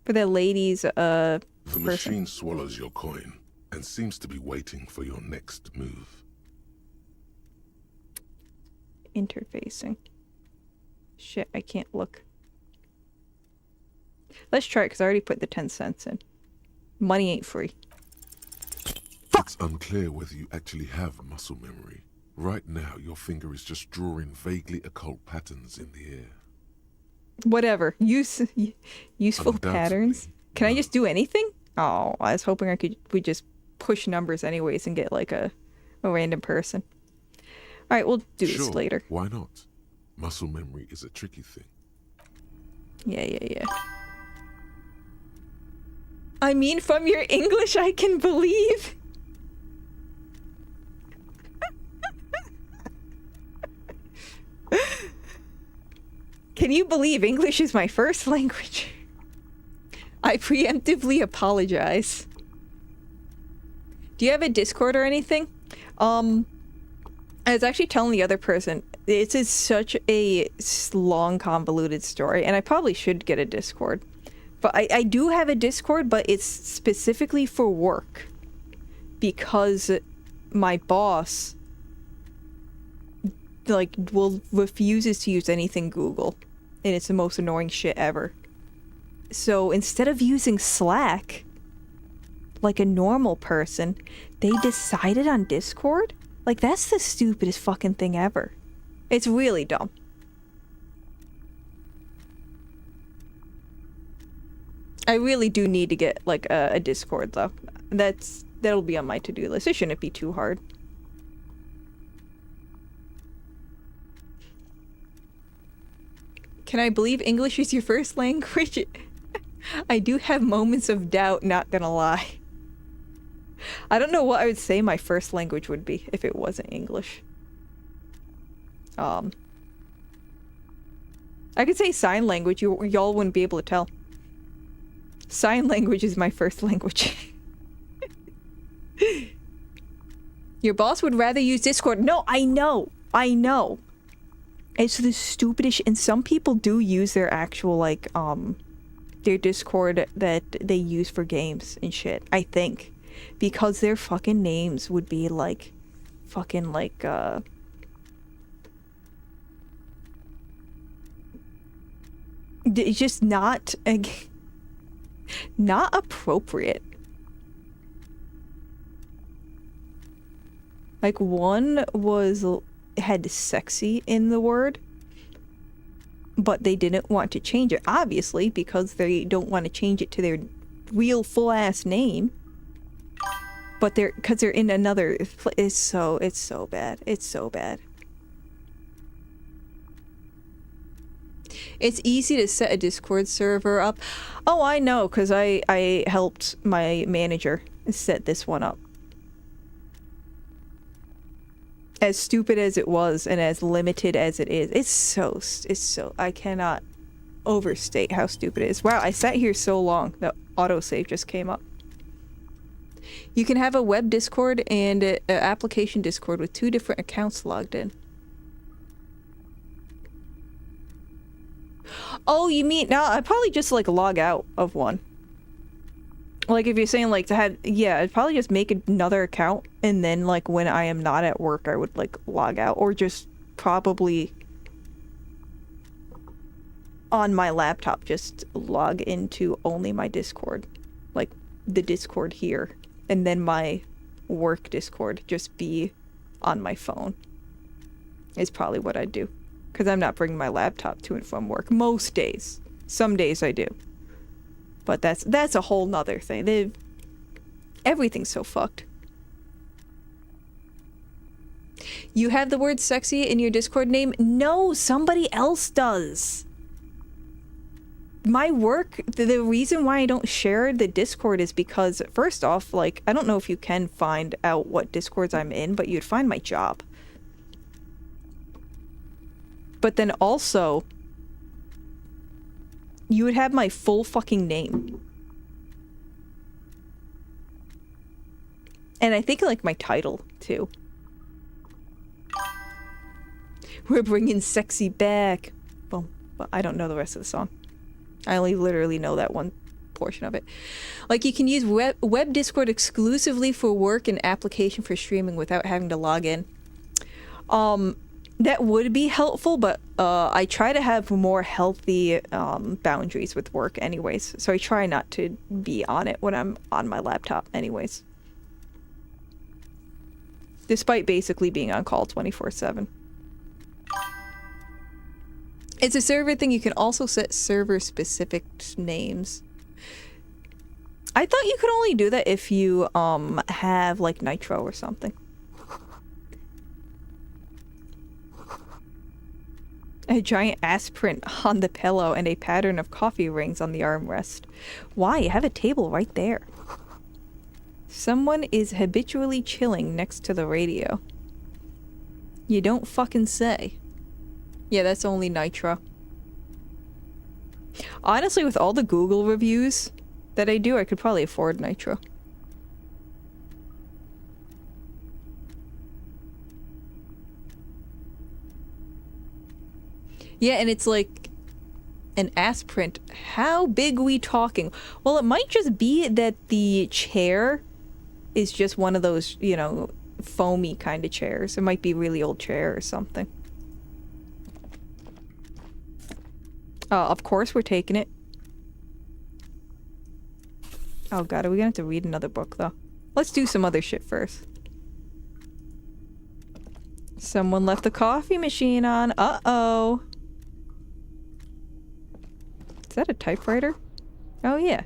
for that lady's The machine swallows your coin and seems to be waiting for your next move. Interfacing. Shit, I can't look. Let's try it because I already put the 10 cents in. Money ain't free. It's unclear whether you actually have muscle memory. Right now, your finger is just drawing vaguely occult patterns in the air. Whatever. Useful patterns. Can I just do anything? Oh, I was hoping we just push numbers anyways and get like a random person. All right, we'll do this later. Why not? Muscle memory is a tricky thing. Yeah. I mean, from your English, I can believe. Can you believe English is my first language? I preemptively apologize. Do you have a Discord or anything? I was actually telling the other person, this is such a long, convoluted story, and I probably should get a Discord. But I do have a Discord, but it's specifically for work. Because my boss, like, refuses to use anything Google. And it's the most annoying shit ever. So instead of using Slack, like a normal person, they decided on Discord? Like, that's the stupidest fucking thing ever. It's really dumb. I really do need to get, like, a Discord, though. That'll be on my to-do list. It shouldn't be too hard. Can I believe English is your first language? I do have moments of doubt, not gonna lie. I don't know what I would say my first language would be if it wasn't English. I could say sign language. Y'all wouldn't be able to tell. Sign language is my first language. Your boss would rather use Discord. No, I know. It's the stupidest, and some people do use their actual, like, their Discord that they use for games and shit, I think. because their fucking names would be like fucking like it's just not not appropriate. Like one had sexy in the word, but they didn't want to change it, obviously, because they don't want to change it to their real full-ass name. But because they're in another, it's so bad. It's so bad. It's easy to set a Discord server up. Oh, I know, because I helped my manager set this one up. As stupid as it was and as limited as it is, it's so, I cannot overstate how stupid it is. Wow, I sat here so long that autosave just came up. You can have a web Discord and an application Discord with 2 different accounts logged in. Oh, you mean, no, I'd probably just like log out of one. Like if you're saying like to have, yeah, I'd probably just make another account and then like when I am not at work, I would like log out, or just probably on my laptop, just log into only my Discord, like the Discord here, and then my work Discord just be on my phone is probably what I'd do. Because I'm not bringing my laptop to and from work most days. Some days I do. But that's a whole nother thing. Everything's so fucked. You have the word sexy in your Discord name? No, somebody else does. My work, the reason why I don't share the Discord is because, first off, like, I don't know if you can find out what Discords I'm in, but you'd find my job. But then also, you would have my full fucking name. And I think like my title, too. We're bringing sexy back. Boom. But I don't know the rest of the song. I only literally know that one portion of it. Like you can use web Discord exclusively for work and application for streaming without having to log in. That would be helpful, but I try to have more healthy boundaries with work anyways. So I try not to be on it when I'm on my laptop anyways. Despite basically being on call 24/7. It's a server thing. You can also set server-specific names. I thought you could only do that if you have like Nitro or something. A giant ass print on the pillow and a pattern of coffee rings on the armrest. Why? You have a table right there. Someone is habitually chilling next to the radio. You don't fucking say. Yeah, that's only Nitro. Honestly, with all the Google reviews that I do, I could probably afford Nitro. Yeah, and it's like an ass print. How big we talking? Well, it might just be that the chair is just one of those, you know, foamy kind of chairs. It might be a really old chair or something. Of course we're taking it. Oh god, are we gonna have to read another book though? Let's do some other shit first. Someone left the coffee machine on. Uh-oh. Is that a typewriter? Oh yeah.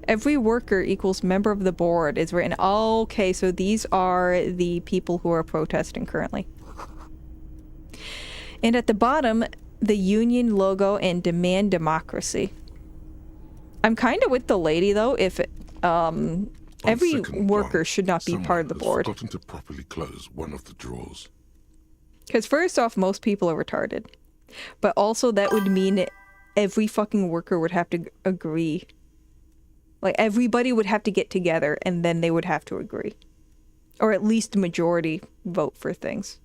Every worker equals member of the board is written. Okay, so these are the people who are protesting currently. And at the bottom, the union logo and demand democracy. I'm kind of with the lady though. If every worker should not be part of the board. Forgotten to properly close one of the drawers. Because first off, most people are retarded. But also that would mean every fucking worker would have to agree. Like everybody would have to get together and then they would have to agree. Or at least the majority vote for things.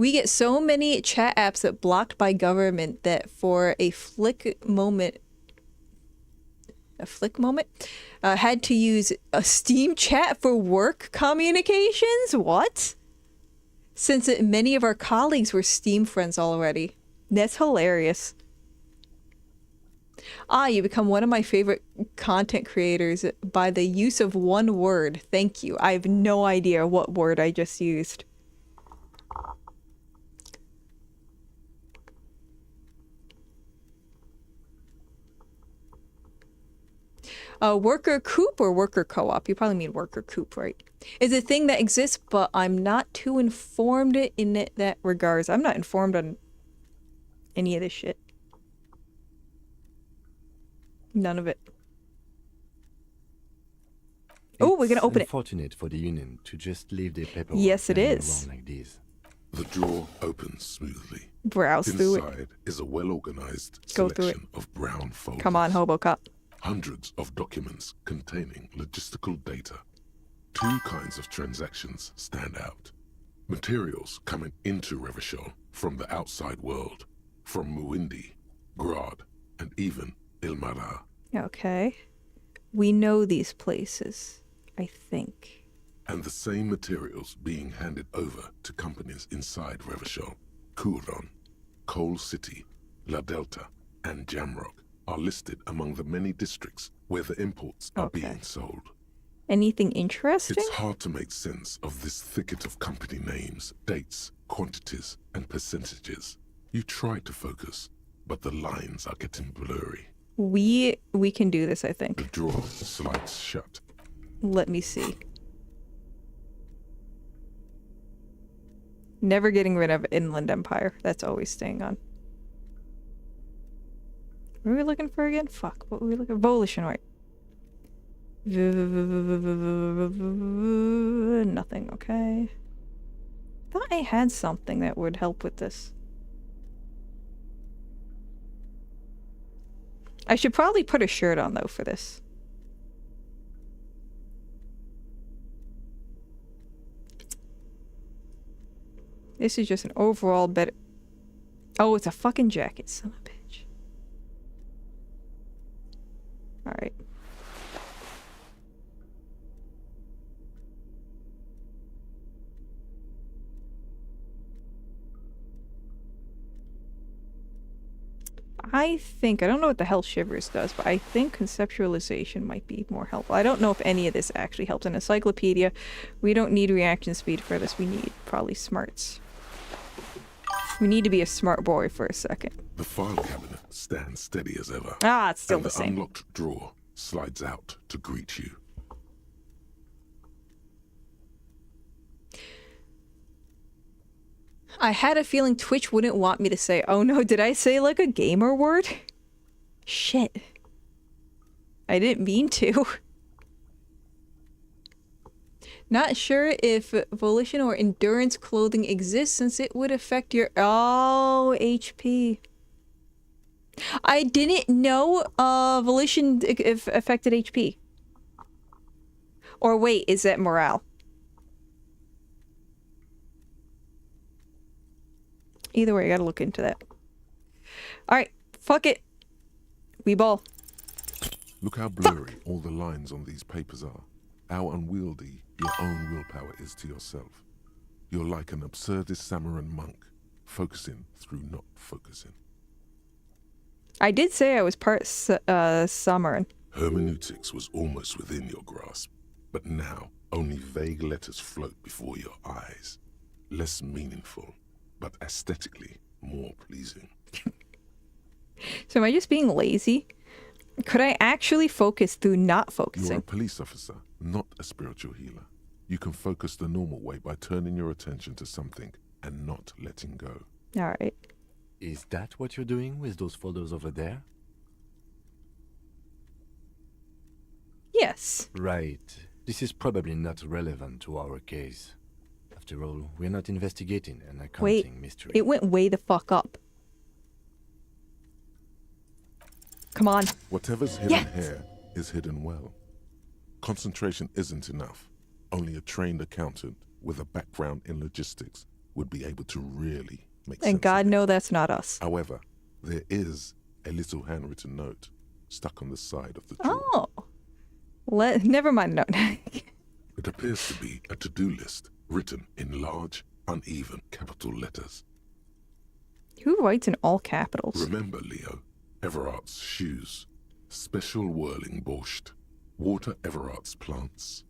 We get so many chat apps that blocked by government that for a flick moment, had to use a Steam chat for work communications? What? Since many of our colleagues were Steam friends already. That's hilarious. You become one of my favorite content creators by the use of one word. Thank you. I have no idea what word I just used. Worker coop or worker co-op? You probably mean worker coop, right? Is a thing that exists, but I'm not too informed in that regards. I'm not informed on any of this shit. None of it. Oh, we're gonna open it. It's unfortunate for the union to just leave their paperwork. Yes, it is. Like this. The drawer opens smoothly. Browse through it. Inside is a well-organized Go through it. selection of brown folders. Come on, Hobocop. Hundreds of documents containing logistical data. Two kinds of transactions stand out. Materials coming into Revachol from the outside world, from Muindi, Grad, and even Ilmara. Okay. We know these places, I think. And the same materials being handed over to companies inside Revachol. Kuron, Coal City, La Delta, and Jamrock are listed among the many districts where the imports are being sold. Anything interesting? It's hard to make sense of this thicket of company names, dates, quantities, and percentages. You try to focus, but the lines are getting blurry. We can do this, I think. The drawer slides shut. Let me see. Never getting rid of Inland Empire. That's always staying on. What were we looking for again? Fuck, what were we looking for? Volition, right. Nothing, okay. Thought I had something that would help with this. I should probably put a shirt on, though, for this. This is just an overall better... Oh, it's a fucking jacket, son of a bitch. Alright. I think, I don't know what the hell Shivers does, but I think conceptualization might be more helpful. I don't know if any of this actually helps. An encyclopedia, we don't need reaction speed for this. We need probably smarts. We need to be a smart boy for a second. The file cabinet stands steady as ever. Ah, it's still and the same. The unlocked drawer slides out to greet you. I had a feeling Twitch wouldn't want me to say, oh no, did I say like a gamer word? Shit. I didn't mean to. Not sure if volition or endurance clothing exists since it would affect your... Oh, HP. I didn't know volition if affected HP. Or wait, is that morale? Either way, I gotta look into that. Alright, fuck it. We ball. Look how blurry all the lines on these papers are. How unwieldy your own willpower is to yourself. You're like an absurdist Samaran monk, focusing through not focusing. I did say I was part Samaran. Hermeneutics was almost within your grasp, but now only vague letters float before your eyes. Less meaningful, but aesthetically more pleasing. So am I just being lazy? Could I actually focus through not focusing? You're a police officer, not a spiritual healer. You can focus the normal way by turning your attention to something and not letting go. Alright. Is that what you're doing with those folders over there? Yes. Right. This is probably not relevant to our case. After all, we're not investigating an accounting mystery. It went way the fuck up. Come on. Whatever's hidden here is hidden well. Concentration isn't enough. Only a trained accountant with a background in logistics would be able to really make sense. And God, no, that's not us. However, there is a little handwritten note stuck on the side of the drawer. Oh. Never mind, no. It appears to be a to-do list written in large, uneven capital letters. Who writes in all capitals? Remember, Leo, Everard's shoes, special whirling borscht, water Everard's plants,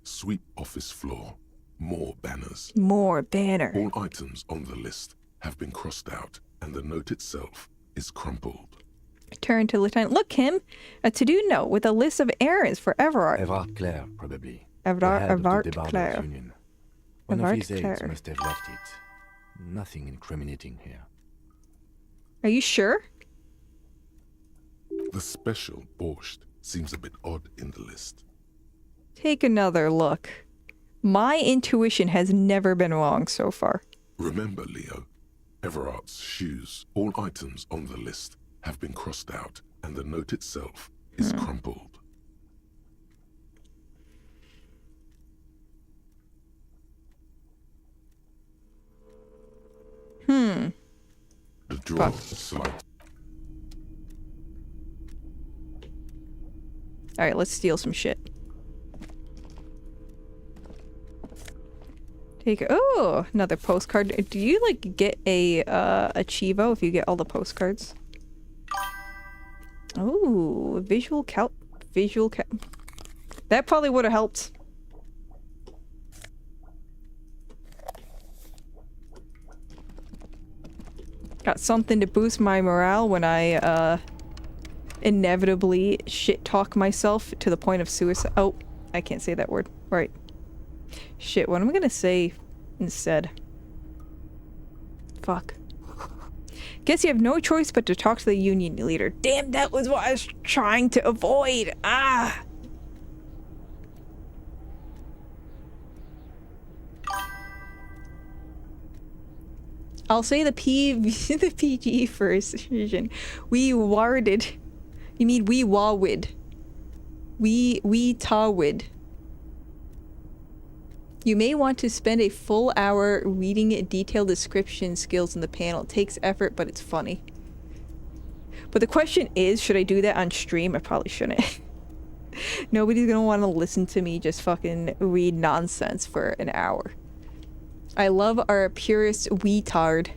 sweep office floor, more banners. More banner. All items on the list have been crossed out, and the note itself is crumpled. Turn to Lieutenant. Look, Kim, a to-do note with a list of errands for Everard. Everard Clare, probably. Everard Clare. One of his Clare. aides must have left it. Nothing incriminating here. Are you sure? The special borscht seems a bit odd in the list. Take another look. My intuition has never been wrong so far. Remember, Leo, Everard's shoes, all items on the list have been crossed out, and the note itself is crumpled. The drawer slide. Alright, let's steal some shit. Oh, another postcard. Do you, like, get a Chivo if you get all the postcards? Oh, visual cal... That probably would have helped. Got something to boost my morale when I, inevitably shit-talk myself to the point of suicide. Oh, I can't say that word. Right. Shit, what am I gonna say instead? Fuck. Guess you have no choice but to talk to the union leader. Damn, that was what I was trying to avoid. Ah! I'll say the the PG version. We warded. You mean we wawid. We tawid. You may want to spend a full hour reading detailed description skills in the panel. It takes effort, but it's funny. But the question is, should I do that on stream? I probably shouldn't. Nobody's gonna want to listen to me just fucking read nonsense for an hour. I love our purist weetard.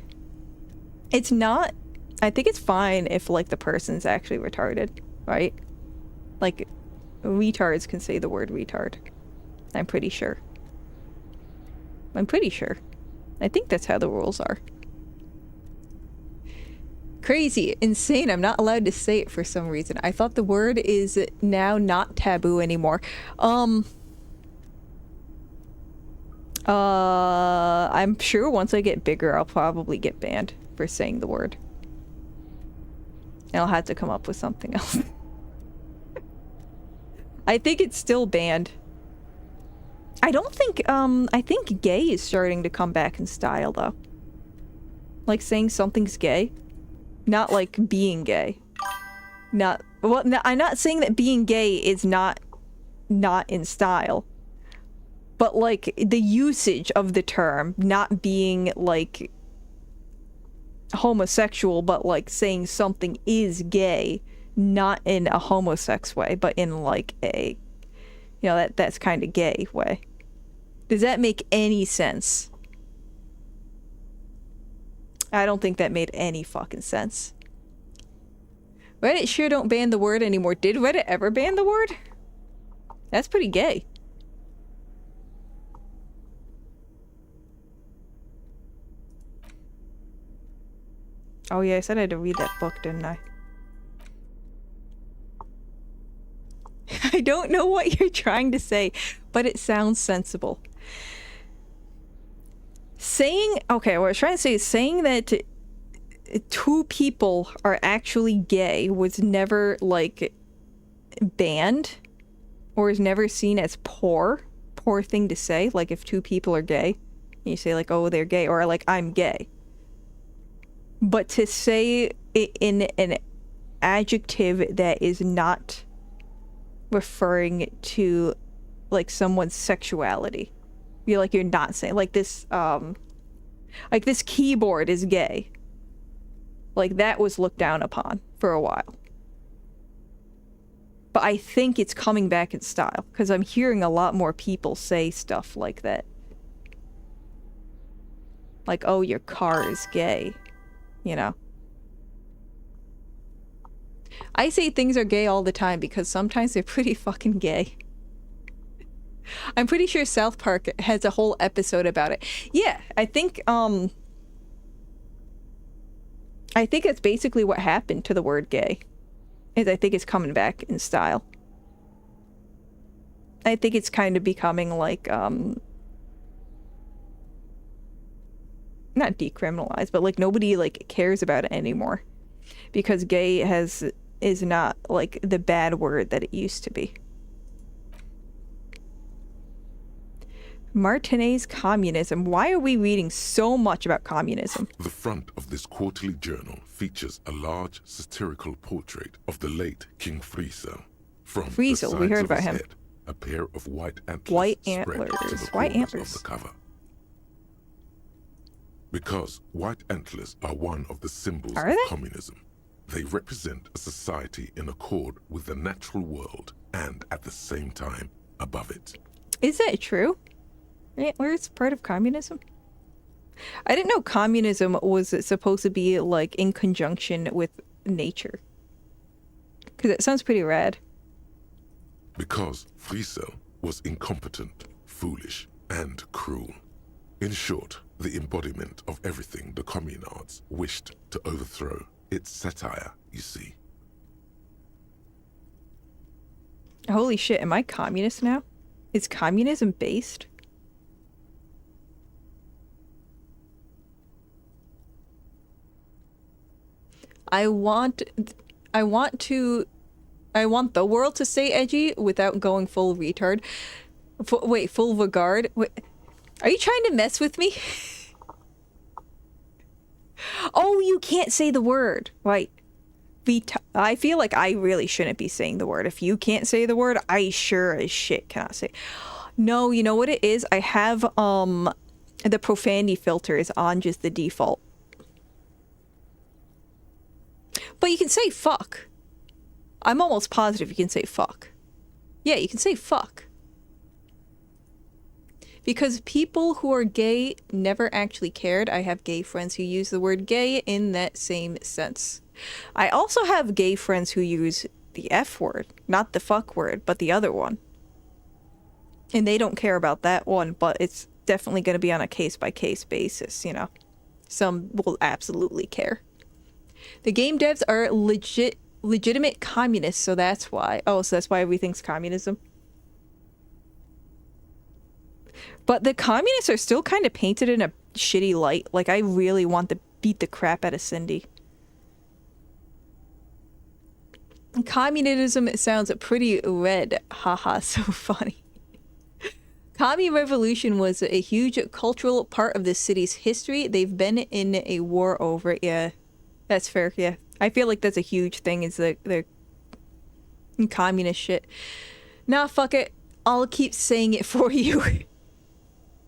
It's not... I think it's fine if, like, the person's actually retarded, right? Like, retards can say the word retard. I'm pretty sure. I'm pretty sure. I think that's how the rules are. Crazy. Insane. I'm not allowed to say it for some reason. I thought the word is now not taboo anymore. I'm sure once I get bigger, I'll probably get banned for saying the word. And I'll have to come up with something else. I think it's still banned. I don't think, I think gay is starting to come back in style, though. Like saying something's gay. Not like being gay. Not, well, no, I'm not saying that being gay is not in style. But, like, the usage of the term, not being, like, homosexual, but, like, saying something is gay, not in a homosex way, but in, like, a, you know, that's kind of gay way. Does that make any sense? I don't think that made any fucking sense. Reddit sure don't ban the word anymore. Did Reddit ever ban the word? That's pretty gay. Oh yeah, I said I had to read that book, didn't I? I don't know what you're trying to say, but it sounds sensible. Saying, okay, what I was trying to say is saying that two people are actually gay was never, like, banned, or is never seen as poor thing to say. Like, if two people are gay, you say, like, oh, they're gay, or, like, I'm gay. But to say it in an adjective that is not referring to, like, someone's sexuality. You're not saying, like, this, Like, this keyboard is gay. Like, that was looked down upon for a while. But I think it's coming back in style, because I'm hearing a lot more people say stuff like that. Like, oh, your car is gay. You know? I say things are gay all the time because sometimes they're pretty fucking gay. I'm pretty sure South Park has a whole episode about it. Yeah, I think it's basically what happened to the word gay. Is I think it's coming back in style. I think it's kind of becoming like, not decriminalized, but like nobody like cares about it anymore. Because gay is not like the bad word that it used to be. Martinez communism. Why are we reading so much about communism? The front of this quarterly journal features a large satirical portrait of the late King Friesel. From Friesel, the sides we heard of about his him. head, a pair of white antlers White spread to antlers. the White corners antlers. of the cover. Because white antlers are one of the symbols of communism, they represent a society in accord with the natural world and at the same time above it. Is that true? Antlers part of communism? I didn't know communism was supposed to be like in conjunction with nature. Because it sounds pretty rad. Because Friesel was incompetent, foolish, and cruel. In short, the embodiment of everything the communards wished to overthrow. It's satire, you see. Holy shit, am I communist now? Is communism based? I want the world to stay edgy without going full retard. Full regard? Wait, are you trying to mess with me? Oh, you can't say the word. Right. I feel like I really shouldn't be saying the word. If you can't say the word, I sure as shit cannot say. No, you know what it is? I have, the profanity filter is on just the default. But you can say fuck. I'm almost positive you can say fuck. Yeah, you can say fuck. Because people who are gay never actually cared. I have gay friends who use the word gay in that same sense. I also have gay friends who use the F word. Not the fuck word, but the other one. And they don't care about that one, but it's definitely going to be on a case-by-case basis, you know. Some will absolutely care. The game devs are legitimate communists, so that's why. Oh, so that's why everything's communism. But the communists are still kind of painted in a shitty light. Like, I really want to beat the crap out of Cindy. Communism sounds pretty red. Haha, so funny. Commie Revolution was a huge cultural part of the city's history. They've been in a war over it. Yeah, that's fair, yeah. I feel like that's a huge thing, is the communist shit. Nah, fuck it. I'll keep saying it for you.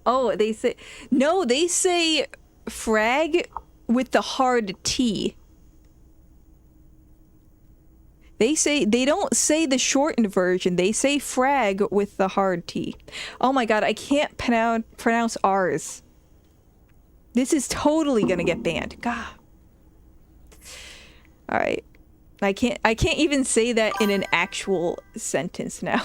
Oh, they say... No, they say frag with the hard T. They don't say the shortened version. They say frag with the hard T. Oh my god, I can't pronounce R's. This is totally gonna get banned. God. Alright. I can't even say that in an actual sentence now.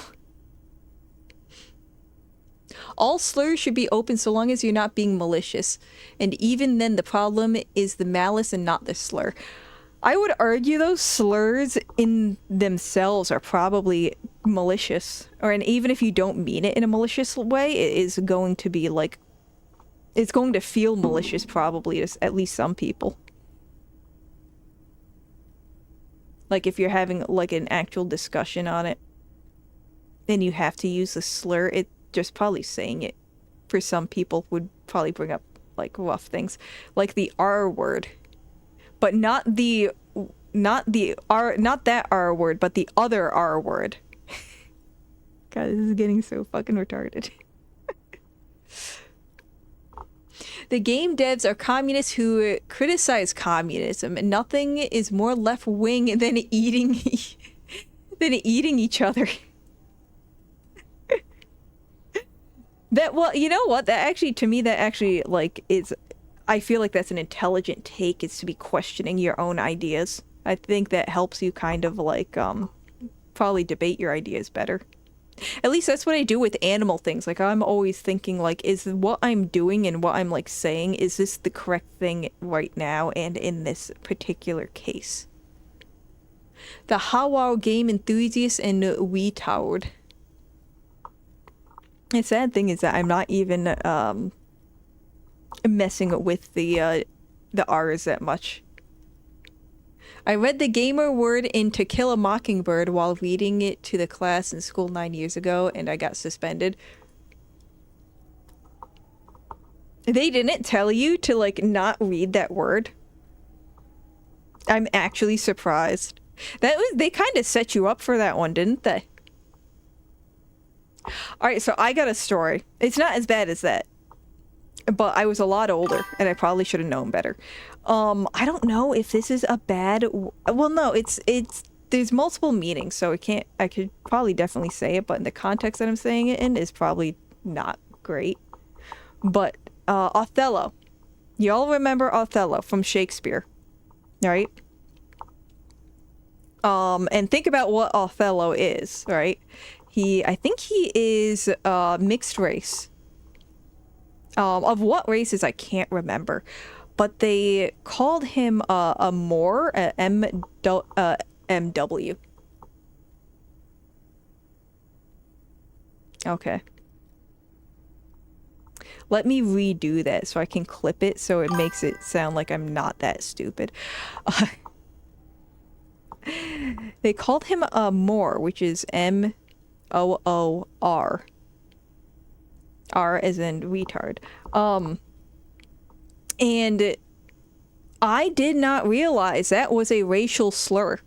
All slurs should be open so long as you're not being malicious. And even then, the problem is the malice and not the slur. I would argue those slurs in themselves are probably malicious. And even if you don't mean it in a malicious way, it is going to be like... It's going to feel malicious probably to at least some people. Like if you're having like an actual discussion on it, and you have to use the slur, it just probably saying it for some people would probably bring up like rough things. Like the R word. But not that R word, but the other R word. God, this is getting so fucking retarded. The game devs are communists who criticize communism. Nothing is more left-wing than eating each other. That, well, you know what? That actually, to me, that actually, like, is... I feel like that's an intelligent take, is to be questioning your own ideas. I think that helps you kind of, like, probably debate your ideas better. At least that's what I do with animal things. Like, I'm always thinking, like, is what I'm doing and what I'm, like, saying, is this the correct thing right now and in this particular case? The Hawau game enthusiast and Weetowed. The sad thing is that I'm not even, messing with the R's that much. I read the gamer word in To Kill a Mockingbird while reading it to the class in school 9 years ago, and I got suspended. They didn't tell you to, like, not read that word? I'm actually surprised. They kind of set you up for that one, didn't they? Alright, so I got a story. It's not as bad as that. But I was a lot older, and I probably should have known better. I don't know if this is a bad... Well, no, it's... There's multiple meanings, so I could probably definitely say it, but in the context that I'm saying it in is probably not great. But, Othello. Y'all remember Othello from Shakespeare, right? And think about what Othello is, right? I think he is, mixed race. Of what races, I can't remember. But they called him a Moor, MW. Okay. Let me redo that so I can clip it so it makes it sound like I'm not that stupid. They called him a Moor, which is M-O-O-R. R as in retard. And I did not realize that was a racial slur.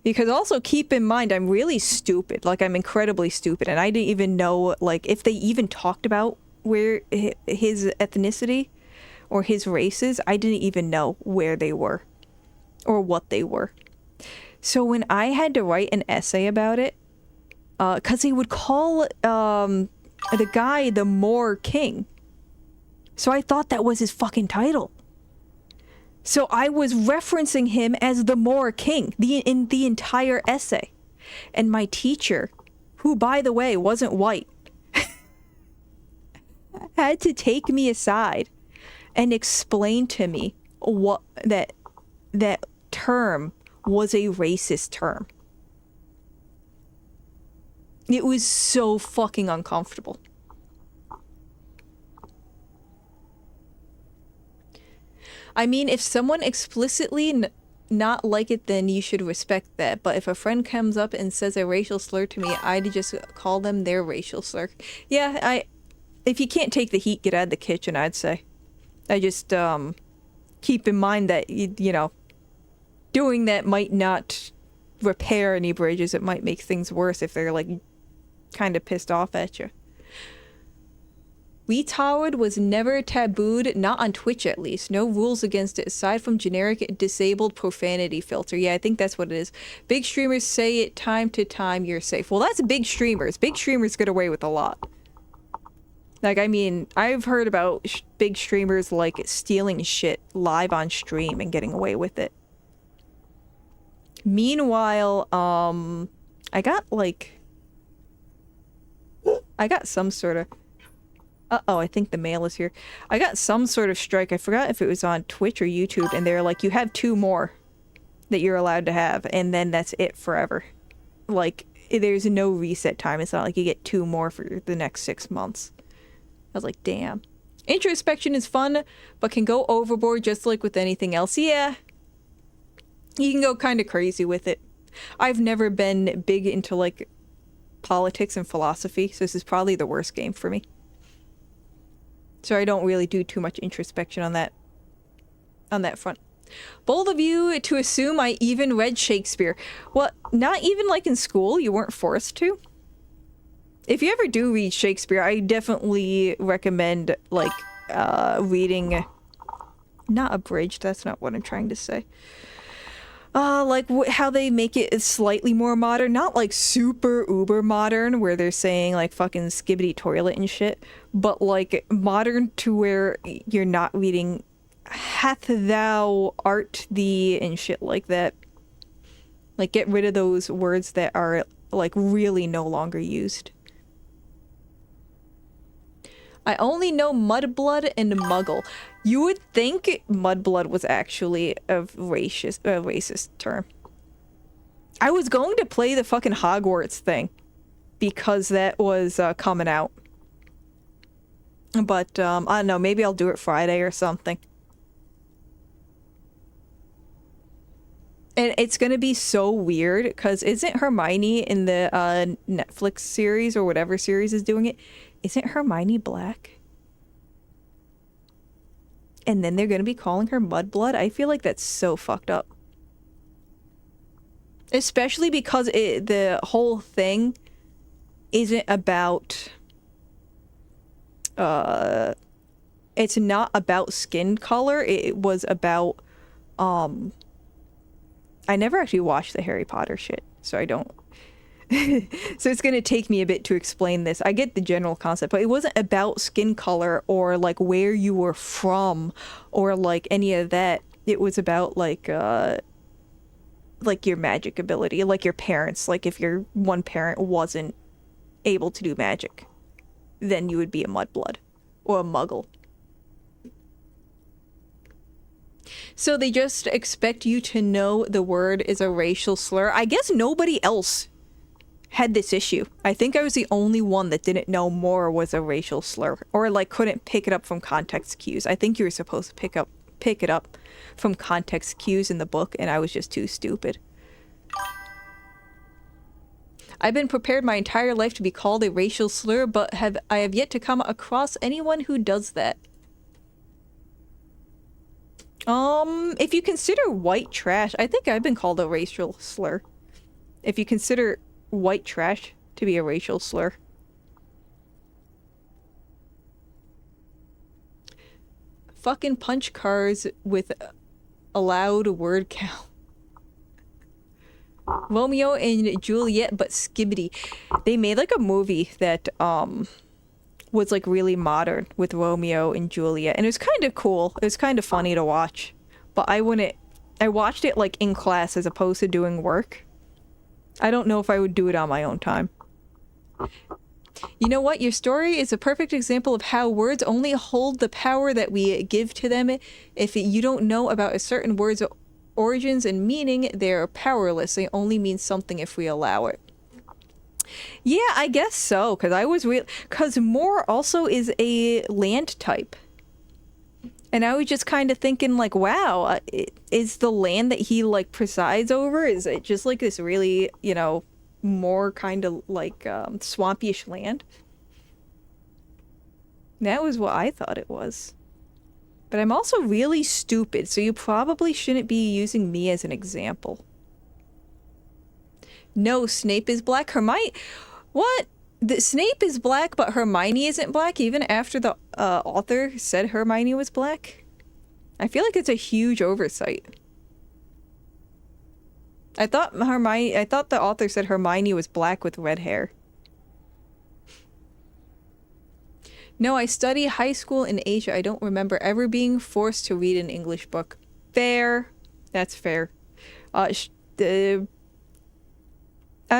Because also keep in mind, I'm really stupid. Like, I'm incredibly stupid. And I didn't even know, like, if they even talked about where his ethnicity or his races. I didn't even know where they were or what they were. So when I had to write an essay about it, because he would call the guy the Moor King. So I thought that was his fucking title. So I was referencing him as the Moor King in the entire essay. And my teacher, who by the way wasn't white, had to take me aside and explain to me what that term was a racist term. It was so fucking uncomfortable. I mean, if someone explicitly not like it, then you should respect that. But if a friend comes up and says a racial slur to me, I'd just call them their racial slur. Yeah, if you can't take the heat, get out of the kitchen, I'd say. I just, keep in mind that, you know, doing that might not repair any bridges. It might make things worse if they're, like, kind of pissed off at you. Retard was never tabooed, not on Twitch at least. No rules against it aside from generic disabled profanity filter. Yeah, I think that's what it is. Big streamers say it time to time, you're safe. Well, that's big streamers. Big streamers get away with a lot. Like, I mean, I've heard about big streamers, like, stealing shit live on stream and getting away with it. Meanwhile, I got some sort of... Uh-oh, I think the mail is here. I got some sort of strike. I forgot if it was on Twitch or YouTube, and they're like, you have 2 more that you're allowed to have, and then that's it forever. Like, there's no reset time. It's not like you get 2 more for the next 6 months. I was like, damn. Introspection is fun, but can go overboard just like with anything else. Yeah. You can go kind of crazy with it. I've never been big into, like, politics and philosophy, so this is probably the worst game for me. So I don't really do too much introspection on that front. Bold of you to assume I even read Shakespeare. Well, not even like in school, you weren't forced to. If you ever do read Shakespeare, I definitely recommend, like, reading, not abridged, that's not what I'm trying to say. Like how they make it slightly more modern, not like super uber modern where they're saying like fucking skibbity toilet and shit, but like modern to where you're not reading hath thou art thee and shit like that. Like get rid of those words that are like really no longer used. I only know mudblood and muggle. You would think mudblood was actually a racist term. I was going to play the fucking Hogwarts thing because that was coming out. But I don't know, maybe I'll do it Friday or something. And it's gonna be so weird because isn't Hermione in the Netflix series or whatever series is doing it? Isn't Hermione black? And then they're gonna be calling her Mudblood? I feel like that's so fucked up. Especially because the whole thing isn't about... it's not about skin color. It was about... I never actually watched the Harry Potter shit, so I don't... So it's gonna take me a bit to explain this. I get the general concept, but it wasn't about skin color or like where you were from or like any of that. It was about like your magic ability, like your parents. Like if your one parent wasn't able to do magic, then you would be a mudblood or a muggle. So they just expect you to know the word is a racial slur. I guess nobody else had this issue. I think I was the only one that didn't know more was a racial slur or like couldn't pick it up from context cues. I think you were supposed to pick it up from context cues in the book and I was just too stupid. I've been prepared my entire life to be called a racial slur, but I have yet to come across anyone who does that. If you consider white trash, I think I've been called a racial slur. If you consider white trash to be a racial slur. Fucking punch cars with a loud word count. Romeo and Juliet, but skibbity. They made like a movie that was like really modern with Romeo and Juliet, and it was kind of cool. It was kind of funny to watch, but I watched it like in class as opposed to doing work. I don't know if I would do it on my own time. You know what? Your story is a perfect example of how words only hold the power that we give to them. If you don't know about a certain word's origins and meaning, they're powerless. They only mean something if we allow it. Yeah, I guess so, because Moor also is a land type. And I was just kind of thinking, like, wow, is the land that he, like, presides over, is it just, like, this really, you know, more kind of, like, swampy-ish land? That was what I thought it was. But I'm also really stupid, so you probably shouldn't be using me as an example. No, Snape is black. Hermione... What? Snape is black, but Hermione isn't black, even after the author said Hermione was black? I feel like it's a huge oversight. I thought the author said Hermione was black with red hair. No, I study high school in Asia. I don't remember ever being forced to read an English book. Fair. That's fair. I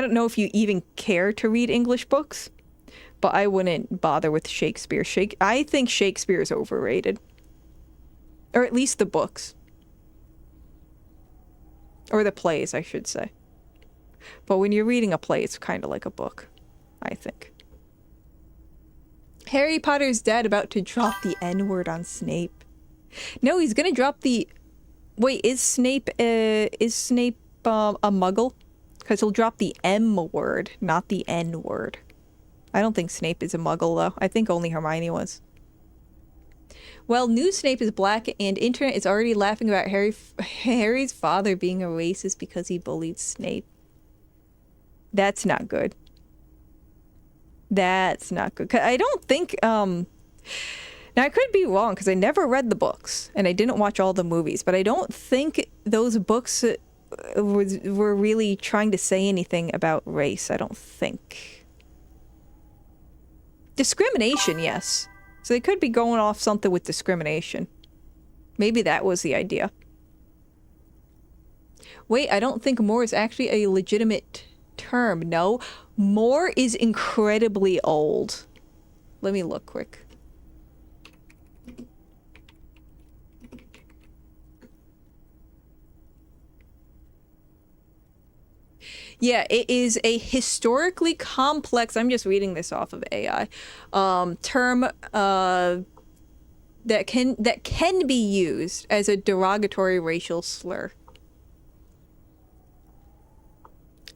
don't know if you even care to read English books, but I wouldn't bother with Shakespeare. I think Shakespeare is overrated. Or at least the books. Or the plays, I should say. But when you're reading a play, it's kind of like a book, I think. Harry Potter's dad about to drop the N-word on Snape. No, he's gonna drop the... Wait, is Snape a muggle? Because he'll drop the M word, not the N word. I don't think Snape is a muggle, though. I think only Hermione was. Well, new Snape is black, and internet is already laughing about Harry's father being a racist because he bullied Snape. That's not good. That's not good. 'Cause I don't think, now Now, I could be wrong because I never read the books and I didn't watch all the movies, but I don't think those books were really trying to say anything about race. I don't think. Discrimination, yes. So they could be going off something with discrimination. Maybe that was the idea. Wait, I don't think more is actually a legitimate term. No, more is incredibly old. Let me look quick. Yeah, it is a historically complex, I'm just reading this off of AI, term that can be used as a derogatory racial slur.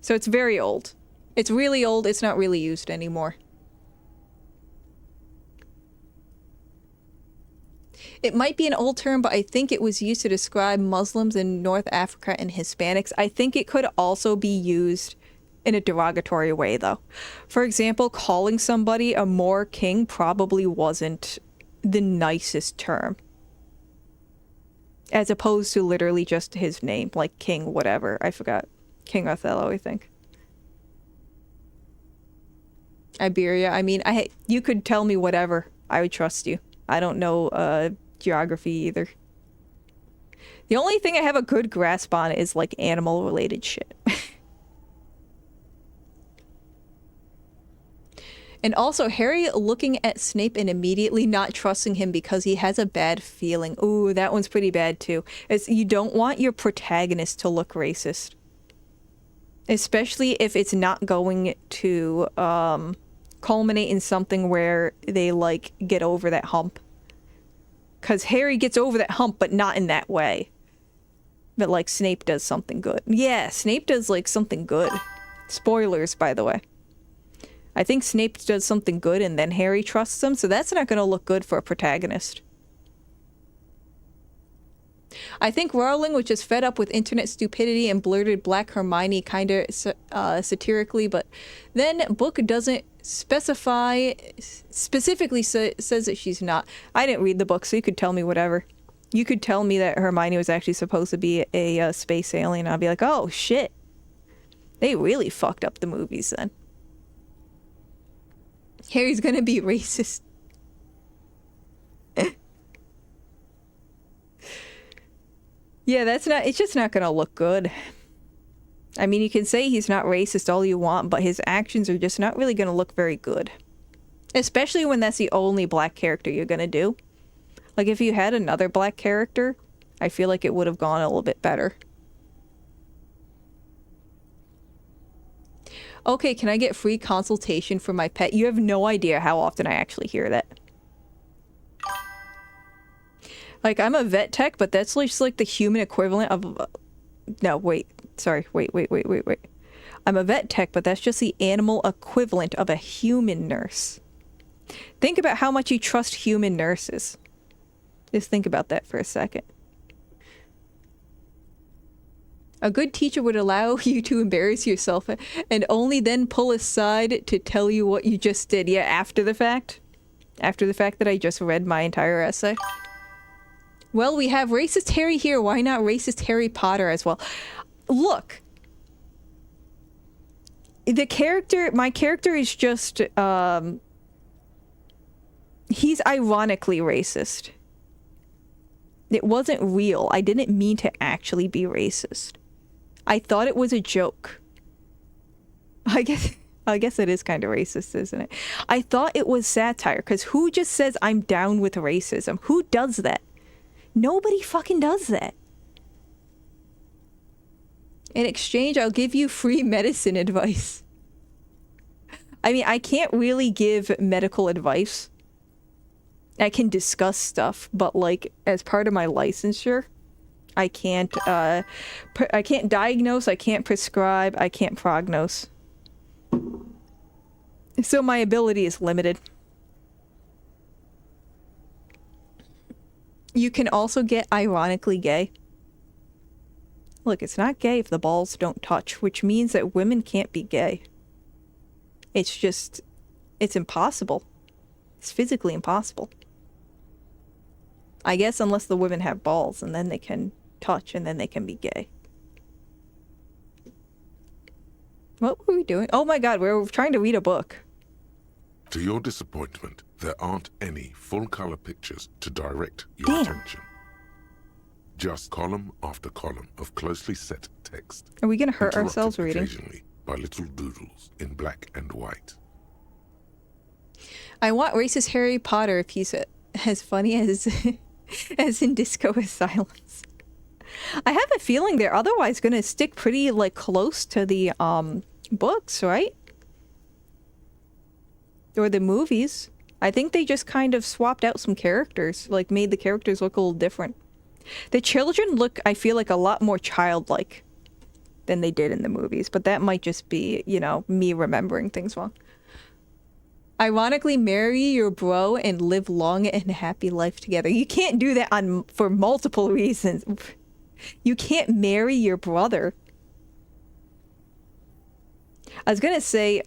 So it's very old. It's really old, it's not really used anymore. It might be an old term, but I think it was used to describe Muslims in North Africa and Hispanics. I think it could also be used in a derogatory way, though. For example, calling somebody a Moor king probably wasn't the nicest term. As opposed to literally just his name, like King whatever. I forgot. King Othello, I think. Iberia. I mean, you could tell me whatever. I would trust you. I don't know geography either. The only thing I have a good grasp on is like animal related shit. And also Harry looking at Snape and immediately not trusting him because he has a bad feeling. Ooh, that one's pretty bad too. You don't want your protagonist to look racist. Especially if it's not going to culminate in something where they like get over that hump. Because Harry gets over that hump, but not in that way. But, like, Snape does something good. Yeah, Snape does, like, something good. Spoilers, by the way. I think Snape does something good and then Harry trusts him, so that's not going to look good for a protagonist. I think Rowling was just fed up with internet stupidity and blurted Black Hermione kind of satirically, but then book doesn't specifically says that she's not. I didn't read the book, so you could tell me whatever. You could tell me that Hermione was actually supposed to be a space alien. I'll be like, oh shit, they really fucked up the movies then. Harry's gonna be racist. Yeah, it's just not gonna look good. I mean, you can say he's not racist all you want, but his actions are just not really gonna look very good. Especially when that's the only black character you're gonna do. Like, if you had another black character, I feel like it would have gone a little bit better. Okay, can I get free consultation for my pet? You have no idea how often I actually hear that. Like, I'm a vet tech, but that's just like the human equivalent of... No, wait. Sorry. Wait. I'm a vet tech, but that's just the animal equivalent of a human nurse. Think about how much you trust human nurses. Just think about that for a second. A good teacher would allow you to embarrass yourself and only then pull aside to tell you what you just did. Yeah, after the fact. After the fact that I just read my entire essay. Well, we have racist Harry here. Why not racist Harry Potter as well? Look. My character is just, he's ironically racist. It wasn't real. I didn't mean to actually be racist. I thought it was a joke. I guess it is kind of racist, isn't it? I thought it was satire, because who just says I'm down with racism? Who does that? Nobody fucking does that. In exchange, I'll give you free medicine advice. I mean, I can't really give medical advice. I can discuss stuff, but like as part of my licensure, I can't diagnose, I can't prescribe, I can't prognose. So my ability is limited. You can also get ironically gay. Look, it's not gay if the balls don't touch, which means that women can't be gay. It's impossible. It's physically impossible. I guess unless the women have balls, and then they can touch, and then they can be gay. What were we doing? Oh my god, we were trying to read a book. To your disappointment, there aren't any full-color pictures to direct your attention. Just column after column of closely set text. Are we gonna hurt ourselves reading? Occasionally by little doodles in black and white. I want racist Harry Potter if he's as funny as as in Disco Asylums. I have a feeling they're otherwise gonna stick pretty like close to the books, right? Or the movies. I think they just kind of swapped out some characters, like made the characters look a little different. The children look, I feel like, a lot more childlike than they did in the movies, but that might just be, you know, me remembering things wrong. Ironically, marry your bro and live long and happy life together. You can't do that for multiple reasons. You can't marry your brother. I was gonna say,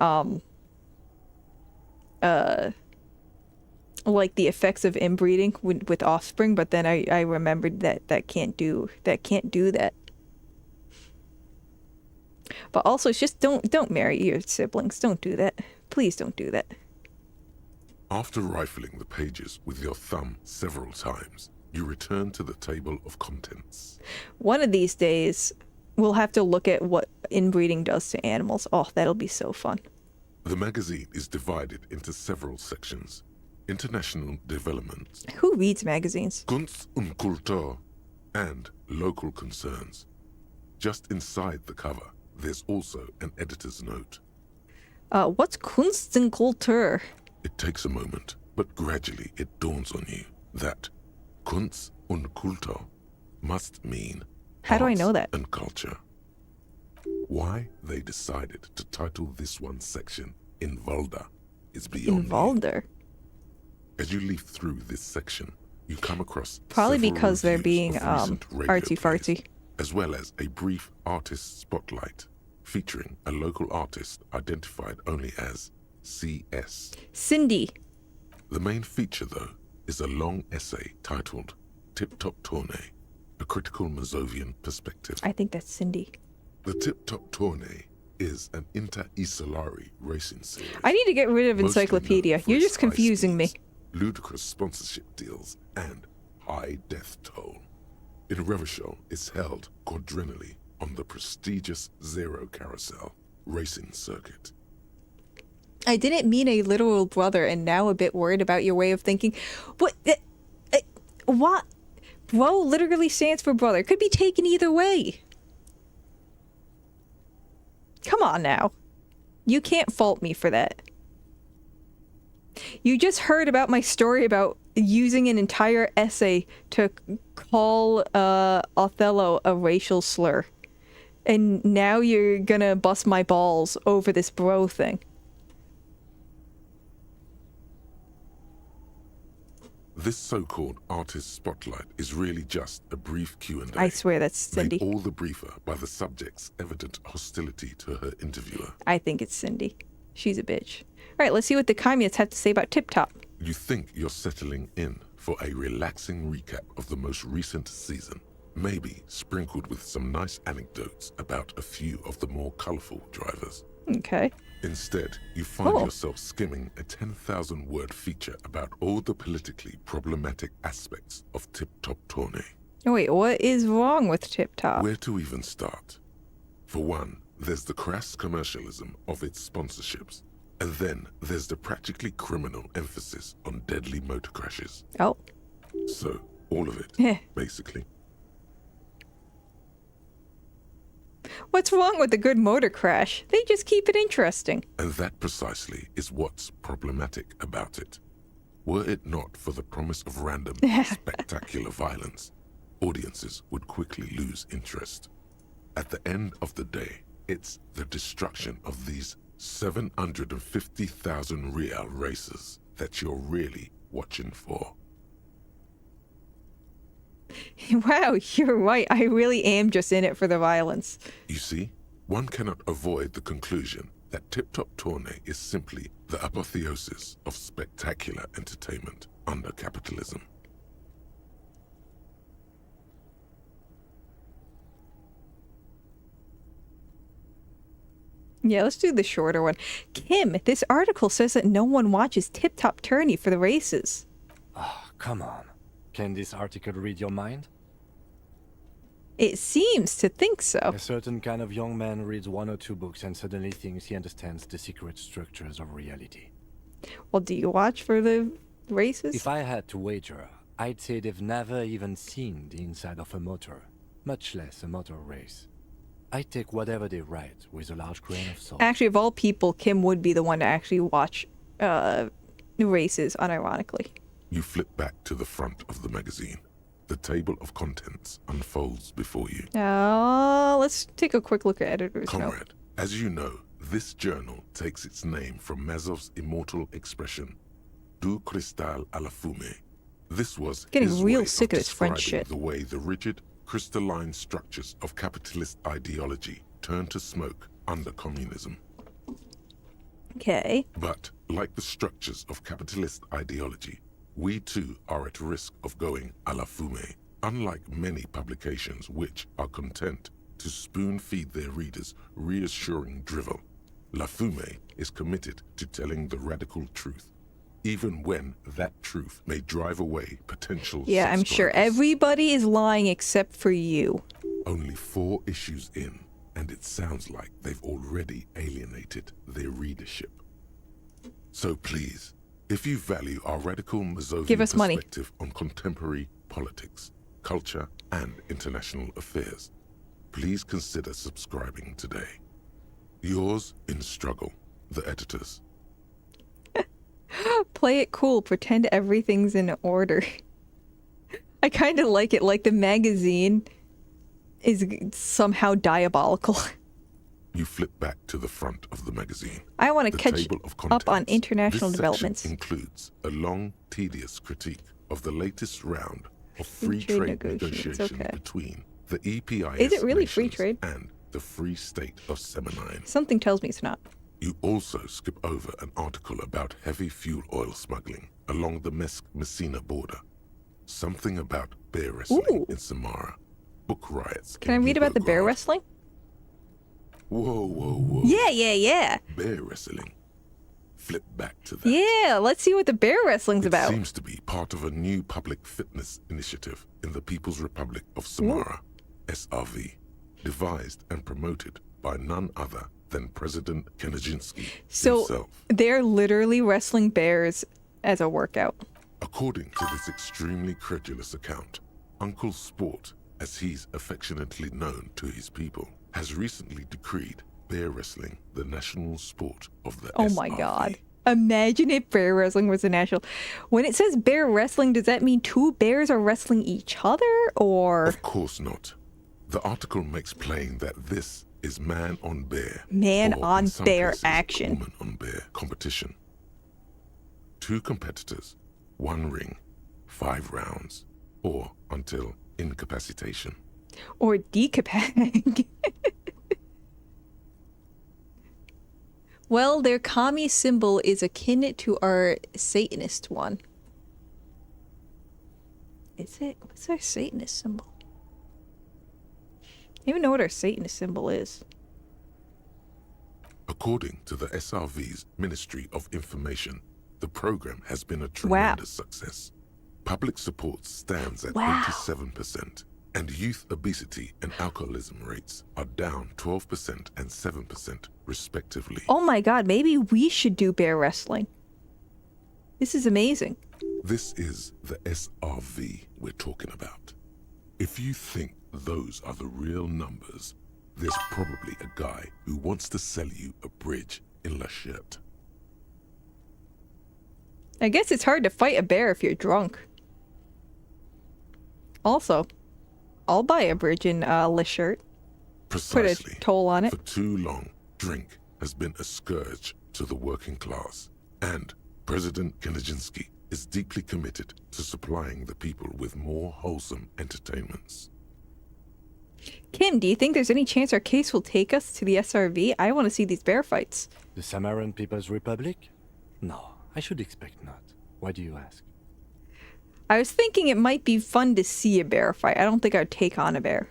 like the effects of inbreeding with offspring, but then I remembered that can't do that. But also, it's just don't marry your siblings. Don't do that. Please don't do that. After rifling the pages with your thumb several times, you return to the table of contents. One of these days, we'll have to look at what inbreeding does to animals. Oh, that'll be so fun. The magazine is divided into several sections. International developments. Who reads magazines? Kunst und Kultur and local concerns. Just inside the cover, there's also an editor's note. What's Kunst und Kultur? It takes a moment, but gradually it dawns on you that Kunst und Kultur must mean How do I know that? And culture. Why they decided to title this one section Invalda is beyond Invalda? As you leaf through this section, you come across probably because they're being artsy-fartsy, as well as a brief artist spotlight featuring a local artist identified only as CS. Cindy. The main feature, though, is a long essay titled Tip Top Tournée, a critical Mazovian perspective. I think that's Cindy. The Tip Top Tournée is an inter-Isolari racing series. I need to get rid of Encyclopedia. You're just confusing me. Ludicrous sponsorship deals, and high death toll. In Revachol, it's held quadrennially on the prestigious Zero Carousel racing circuit. I didn't mean a literal brother, and now a bit worried about your way of thinking. What? What? Bro literally stands for brother. Could be taken either way. Come on now. You can't fault me for that. You just heard about my story about using an entire essay to call Othello a racial slur. And now you're gonna bust my balls over this bro thing. This so-called artist spotlight is really just a brief Q&A. I swear that's Cindy. Made all the briefer by the subject's evident hostility to her interviewer. I think it's Cindy. She's a bitch. All right, let's see what the communists have to say about Tip Top. You think you're settling in for a relaxing recap of the most recent season, maybe sprinkled with some nice anecdotes about a few of the more colorful drivers. Okay. Instead, you find yourself skimming a 10,000-word feature about all the politically problematic aspects of Tip Top Tournée. Wait, what is wrong with Tip Top? Where to even start? For one, there's the crass commercialism of its sponsorships. And then there's the practically criminal emphasis on deadly motor crashes. Oh. So, all of it, basically. What's wrong with a good motor crash? They just keep it interesting. And that precisely is what's problematic about it. Were it not for the promise of random, spectacular violence, audiences would quickly lose interest. At the end of the day, it's the destruction of these 750,000 real races that you're really watching for. Wow, you're right. I really am just in it for the violence. You see, one cannot avoid the conclusion that Tip Top Tournée is simply the apotheosis of spectacular entertainment under capitalism. Yeah, let's do the shorter one. Kim, this article says that no one watches Tip Top Tourney for the races. Oh, come on. Can this article read your mind? It seems to think so. A certain kind of young man reads 1 or 2 books and suddenly thinks he understands the secret structures of reality. Well, do you watch for the races? If I had to wager, I'd say they've never even seen the inside of a motor, much less a motor race. I take whatever they write with a large grain of salt. Actually, of all people, Kim would be the one to actually watch the races, unironically. You flip back to the front of the magazine. The table of contents unfolds before you. Let's take a quick look at editor's note. Comrade, as you know, this journal takes its name from Mazov's immortal expression, Du cristal à la fumée. This was getting his real way sick of this French describing shit. the way the rigid, crystalline structures of capitalist ideology turn to smoke under communism. Okay. But, like the structures of capitalist ideology, we too are at risk of going à la fumée, unlike many publications which are content to spoon-feed their readers reassuring drivel. La Fumée is committed to telling the radical truth, even when that truth may drive away potential Yeah, I'm sure subscribers. everybody is lying except for you. Only 4 issues in, and it sounds like they've already alienated their readership. So please, if you value our radical Mazovian Give us money. perspective on contemporary politics, culture, and international affairs, please consider subscribing today. Yours in struggle, the editors. Play it cool, pretend everything's in order. I kind of like it, like the magazine is somehow diabolical. You flip back to the front of the magazine. I want to The catch table of up on contents. international This developments. section includes a long, tedious critique of the latest round of Free free trade trade negotiations, negotiations okay. between the EPIS Is it really free nations trade? and the Free State of Seminine. Something tells me it's not. You also skip over an article about heavy fuel oil smuggling along the Messina border. Something about bear wrestling in Samara. Book riots. Can I read about the bear wrestling? Whoa, whoa, whoa. Yeah. Bear wrestling. Flip back to that. Yeah, let's see what the bear wrestling's It about. seems to be part of a new public fitness initiative in the People's Republic of Samara, SRV, devised and promoted by none other than President Kenejinsky So himself. they're literally wrestling bears as a workout. According to this extremely credulous account, Uncle Sport, as he's affectionately known to his people, has recently decreed bear wrestling the national sport of the Oh SRV. my god. Imagine if bear wrestling was a national. When it says bear wrestling, does that mean 2 bears are wrestling each other, or Of course not. The article makes plain that this is man on bear. man or, in on some bear cases, action? woman on bear competition. 2 competitors, 1 ring, 5 rounds, or until incapacitation. Or decapacitate? Well, their commie symbol is akin to our Satanist one. Is it? What's our Satanist symbol? I don't even know what our Satanist symbol is. According to the SRV's Ministry of Information, the program has been a tremendous success. Public support stands at 87%, and youth obesity and alcoholism rates are down 12% and 7% respectively. Oh my god, maybe we should do bear wrestling. This is amazing. This is the SRV we're talking about. If you think those are the real numbers, there's probably a guy who wants to sell you a bridge in La Chette. I guess it's hard to fight a bear if you're drunk. Also, I'll buy a bridge in Le Shirt. Precisely. Put a toll on it. For too long, drink has been a scourge to the working class, and President Kenejinsky is deeply committed to supplying the people with more wholesome entertainments. Kim, do you think there's any chance our case will take us to the SRV? I want to see these bear fights. The Samaran People's Republic? No, I should expect not. Why do you ask? I was thinking it might be fun to see a bear fight. I don't think I'd take on a bear.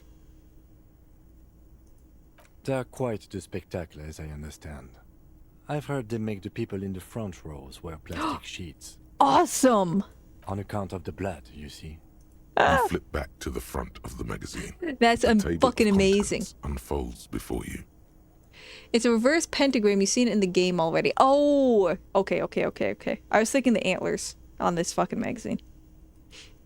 They're quite the spectacle, as I understand. I've heard they make the people in the front rows wear plastic sheets. Awesome! On account of the blood, you see. You flip back to the front of the magazine. That's The table fucking of amazing. contents unfolds before you. It's a reverse pentagram. You've seen it in the game already. Oh! Okay. I was thinking the antlers on this fucking magazine.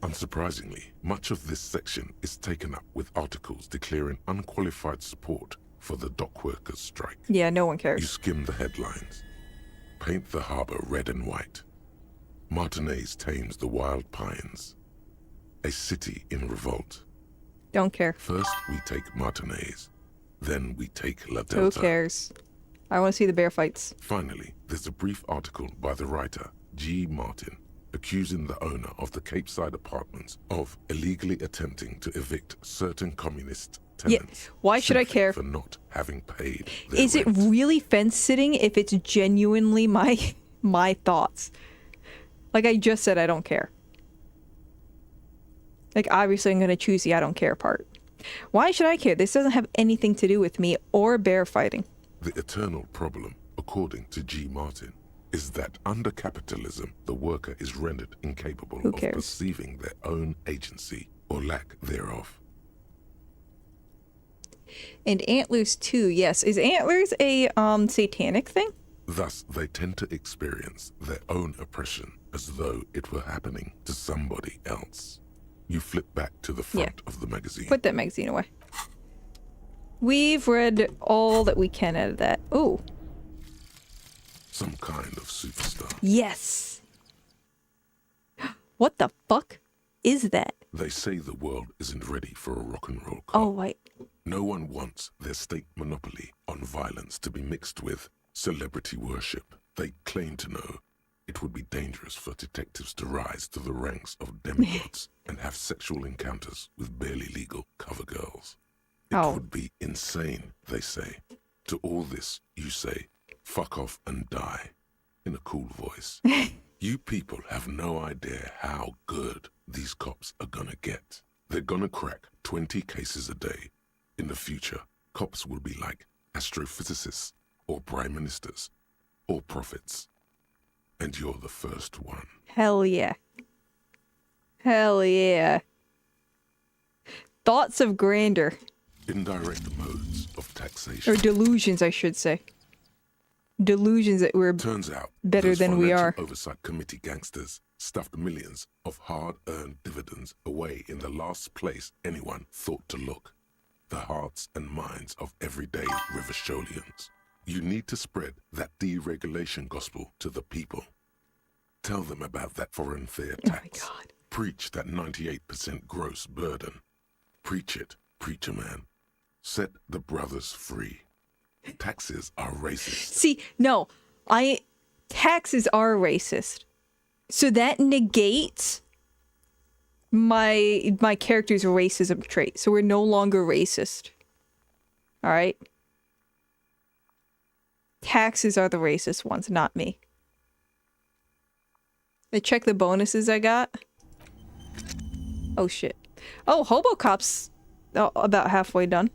Unsurprisingly, much of this section is taken up with articles declaring unqualified support for the dock workers' strike. Yeah, no one cares. You skim the headlines. Paint the harbor red and white. Martinez tames the wild pines. A city in revolt. Don't care. First we take Martinez. Then we take La Who Delta. cares? I want to see the bear fights. Finally, there's a brief article by the writer, G. Martin, accusing the owner of the Capeside Apartments of illegally attempting to evict certain communist tenants. Yeah, why should I simply care? For not having paid their Is it rent. really fence sitting if it's genuinely my thoughts? Like I just said, I don't care. Like obviously I'm going to choose the I don't care part. Why should I care? This doesn't have anything to do with me or bear fighting. The eternal problem, according to G. Martin, is that under capitalism, the worker is rendered incapable of perceiving their own agency or lack thereof. And antlers too, yes. Is antlers a satanic thing? Thus, they tend to experience their own oppression as though it were happening to somebody else. You flip back to the front of the magazine. Put that magazine away. We've read all that we can out of that. Ooh. Some kind of superstar. Yes. What the fuck is that? They say the world isn't ready for a rock and roll cop. Oh, wait. No one wants their state monopoly on violence to be mixed with celebrity worship. They claim to know it would be dangerous for detectives to rise to the ranks of demigods and have sexual encounters with barely legal cover girls. It would be insane, they say. To all this, you say, fuck off and die, in a cool voice. You people have no idea how good these cops are gonna get. They're gonna crack 20 cases a day. In the future, cops will be like astrophysicists, or prime ministers, or prophets. And you're the first one. Hell yeah. Hell yeah. Thoughts of grandeur. Indirect modes of taxation. Or delusions, I should say. Delusions that we're Turns out, better those than we financial are. Oversight committee gangsters stuffed millions of hard-earned dividends away in the last place anyone thought to look. The hearts and minds of everyday Rivasholians. You need to spread that deregulation gospel to the people. Tell them about that foreign fair tax. Oh my God. Preach that 98% gross burden. Preach it, preacher man. Set the brothers free. Taxes are racist. See, no. Taxes are racist. So that negates my character's racism trait. So we're no longer racist. All right? Taxes are the racist ones, not me. I check the bonuses I got. Oh shit. Oh, Hobocop's about halfway done.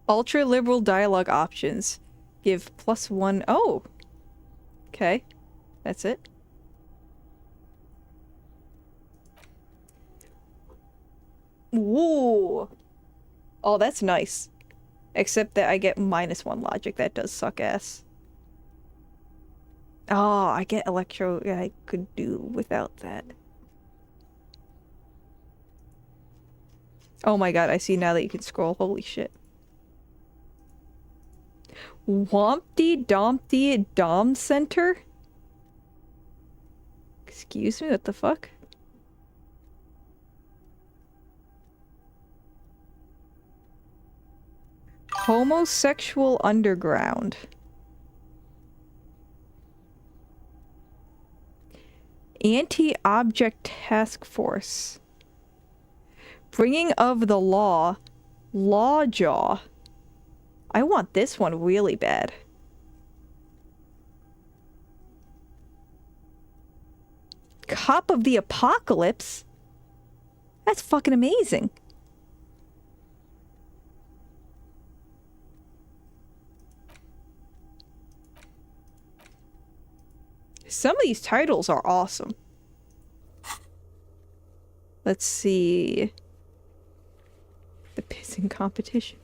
Ultra liberal dialogue options. Give +1. Oh. Okay. That's it. Whoa. Oh, that's nice. Except that I get -1 logic. That does suck ass. Oh, I get electro. I could do without that. Oh my god, I see now that you can scroll. Holy shit. Wompty Dompty Dom Center? Excuse me, what the fuck? Homosexual Underground. Anti-Object Task Force. Bringing of the Law. Lawjaw. I want this one really bad. Cop of the Apocalypse? That's fucking amazing. Some of these titles are awesome. Let's see. The pissing competition.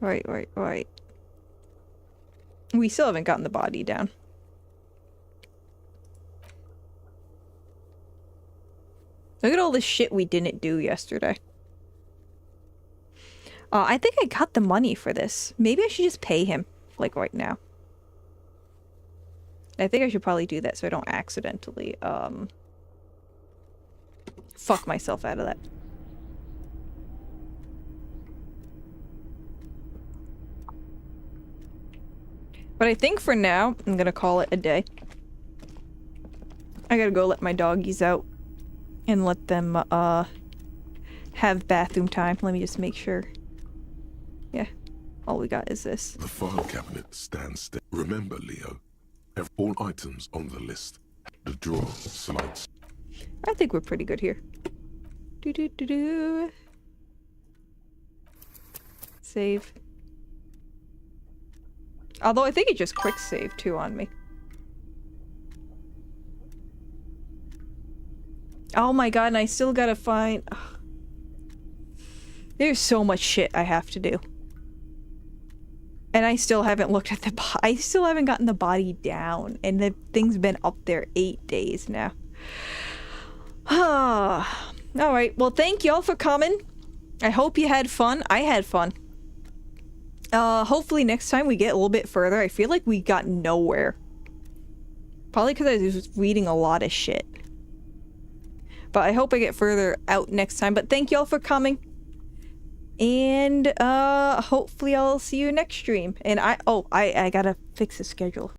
Right. We still haven't gotten the body down. Look at all the shit we didn't do yesterday. I think I got the money for this. Maybe I should just pay him, like, right now. I think I should probably do that so I don't accidentally, fuck myself out of that. But I think for now, I'm gonna call it a day. I gotta go let my doggies out and let them, have bathroom time. Let me just make sure. Yeah. All we got is this. The file cabinet stands still. Remember, Leo, have all items on the list. The drawer slides. I think we're pretty good here. Save. Although I think it just quick saved too on me. Oh my god, and I still gotta find... Ugh. There's so much shit I have to do. And I still haven't looked at the I still haven't gotten the body down. And the thing's been up there 8 days now. Alright, well thank y'all for coming. I hope you had fun. I had fun. Hopefully next time we get a little bit further. I feel like we got nowhere. Probably because I was reading a lot of shit. But I hope I get further out next time. But thank y'all for coming. And hopefully I'll see you next stream. And I gotta fix the schedule.